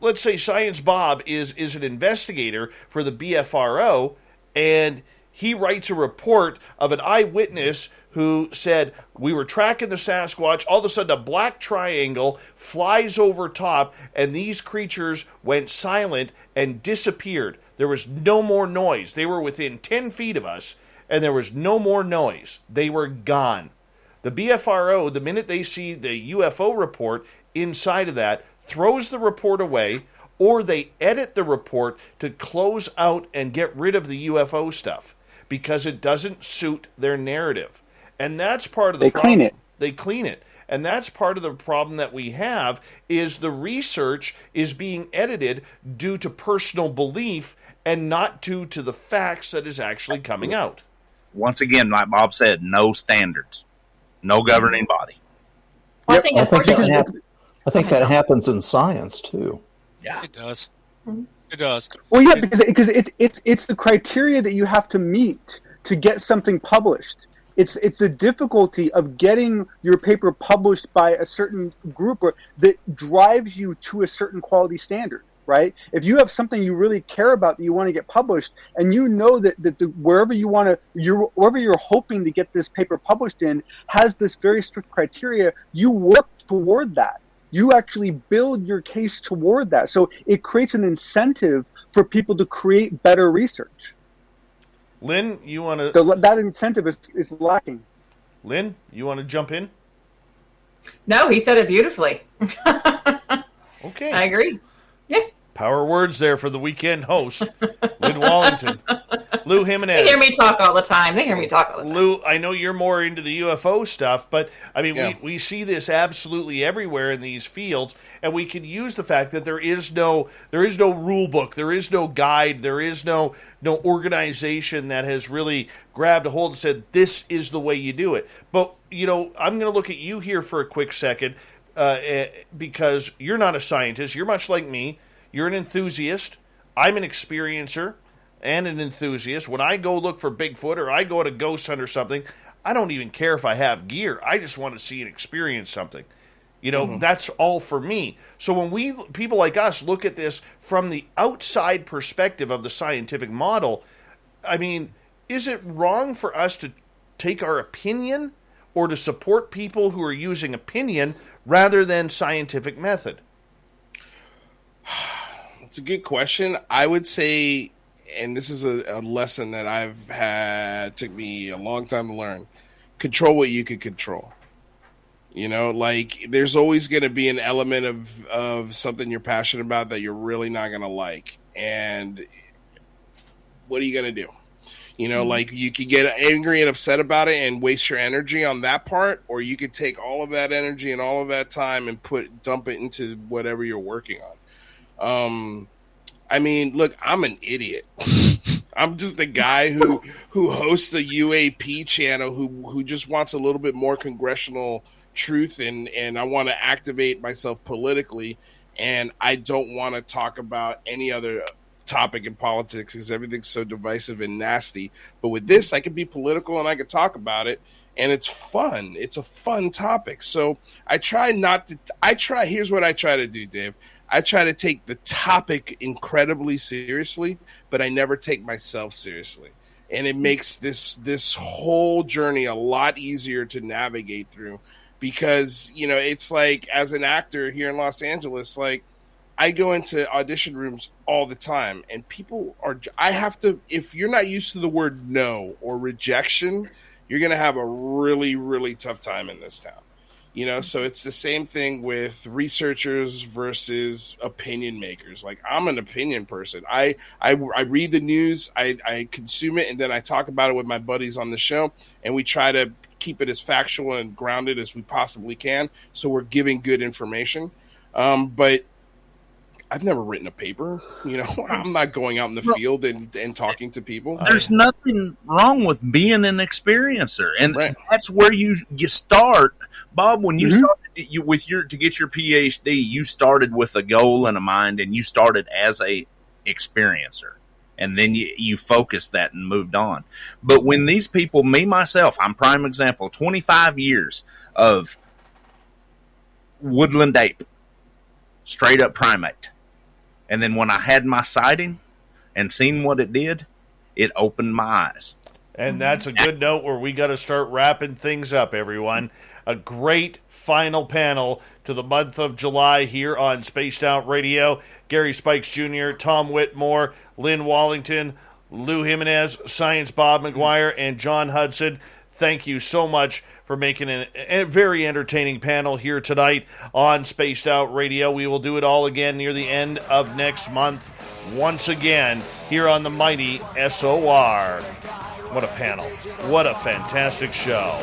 let's say Science Bob is an investigator for the BFRO, and he writes a report of an eyewitness who said, we were tracking the Sasquatch, all of a sudden a black triangle flies over top, and these creatures went silent and disappeared. There was no more noise. They were within 10 feet of us, and there was no more noise. They were gone. The BFRO, the minute they see the UFO report inside of that, throws the report away, or they edit the report to close out and get rid of the UFO stuff because it doesn't suit their narrative. And that's part of the problem. They clean it. And that's part of the problem that we have is the research is being edited due to personal belief and not due to the facts that is actually coming out. Once again, like Bob said, no standards, no governing body. Well, I think that happens in science too. Yeah, it does. It does. Well, yeah, because it's the criteria that you have to meet to get something published. It's the difficulty of getting your paper published by a certain group that drives you to a certain quality standard, right? If you have something you really care about that you want to get published, and you know that wherever you're hoping to get this paper published in has this very strict criteria, you work toward that. You actually build your case toward that. So it creates an incentive for people to create better research. Lynn, you want to... That incentive is lacking. Lynn, you want to jump in? No, he said it beautifully. Okay. I agree. Yeah. Power words there for the weekend host, Lynn Wallington. Lou Jimenez. They hear me talk all the time. Lou, I know you're more into the UFO stuff, but I mean, we see this absolutely everywhere in these fields, and we can use the fact that there is no rule book, there is no guide, there is no organization that has really grabbed a hold and said, this is the way you do it. But, I'm going to look at you here for a quick second, because you're not a scientist. You're much like me. You're an enthusiast. I'm an experiencer and an enthusiast. When I go look for Bigfoot or I go to ghost hunt or something, I don't even care if I have gear. I just want to see and experience something. That's all for me. So when people like us look at this from the outside perspective of the scientific model, I mean, is it wrong for us to take our opinion or to support people who are using opinion rather than scientific method? It's a good question. I would say, and this is a lesson that I've had, took me a long time to learn, control what you can control. There's always going to be an element of something you're passionate about that you're really not going to like. And what are you going to do? You could get angry and upset about it and waste your energy on that part, or you could take all of that energy and all of that time and dump it into whatever you're working on. Look, I'm an idiot. I'm just a guy who hosts the UAP channel who just wants a little bit more congressional truth, and I want to activate myself politically, and I don't want to talk about any other topic in politics because everything's so divisive and nasty. But with this, I can be political and I can talk about it, and it's fun. It's a fun topic. So here's what I try to do, Dave. I try to take the topic incredibly seriously, but I never take myself seriously. And it makes this whole journey a lot easier to navigate through because, it's like as an actor here in Los Angeles, I go into audition rooms all the time and if you're not used to the word no or rejection, you're going to have a really, really tough time in this town. So it's the same thing with researchers versus opinion makers. I'm an opinion person. I read the news, I consume it, and then I talk about it with my buddies on the show, and we try to keep it as factual and grounded as we possibly can. So we're giving good information. But I've never written a paper. I'm not going out in the field and talking to people. There's nothing wrong with being an experiencer, and right. That's where you start, Bob. When you started to get your PhD, you started with a goal in mind, and you started as a experiencer, and then you focused that and moved on. But when these people, me myself, I'm prime example. 25 years of woodland ape, straight up primate. And then when I had my sighting and seen what it did, it opened my eyes. And that's a good note where we got to start wrapping things up, everyone. A great final panel to the month of July here on Spaced Out Radio. Gary Spikes Jr., Tom Whitmore, Lynn Wallington, Lou Jimenez, Science Bob McGwier, and John Hudson. Thank you so much for making a very entertaining panel here tonight on Spaced Out Radio. We will do it all again near the end of next month, once again, here on the mighty SOR. What a panel. What a fantastic show.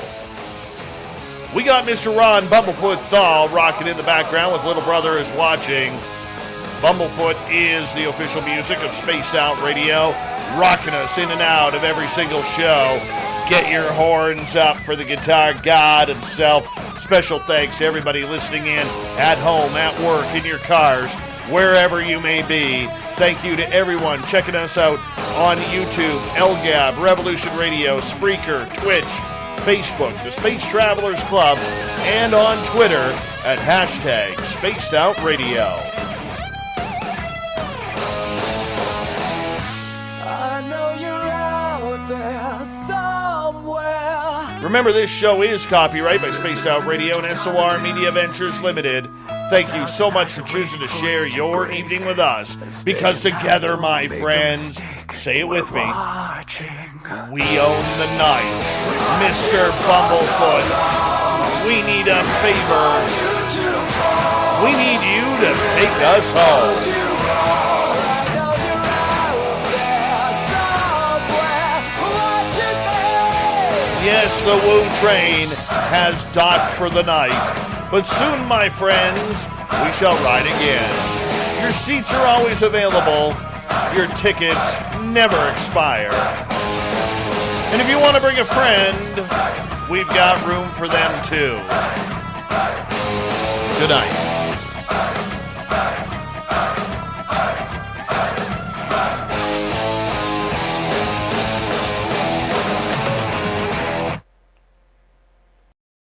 We got Mr. Ron Bumblefoot Thal rocking in the background with Little Brother is Watching. Bumblefoot is the official music of Spaced Out Radio, rocking us in and out of every single show. Get your horns up for the guitar god himself. Special thanks to everybody listening in at home, at work, in your cars, wherever you may be. Thank you to everyone checking us out on YouTube, LGAB, Revolution Radio, Spreaker, Twitch, Facebook, the Space Travelers Club, and on Twitter at #SpacedOutRadio. Remember, this show is copyright by Spaced Out Radio and SOR Media Ventures Limited. Thank you so much for choosing to share your evening with us, because together, my friends, say it with me, we own the night. Mr. Bumblefoot, we need a favor. We need you to take us home. Yes, the Woo train has docked for the night, but soon, my friends, we shall ride again. Your seats are always available. Your tickets never expire. And if you want to bring a friend, we've got room for them too. Good night.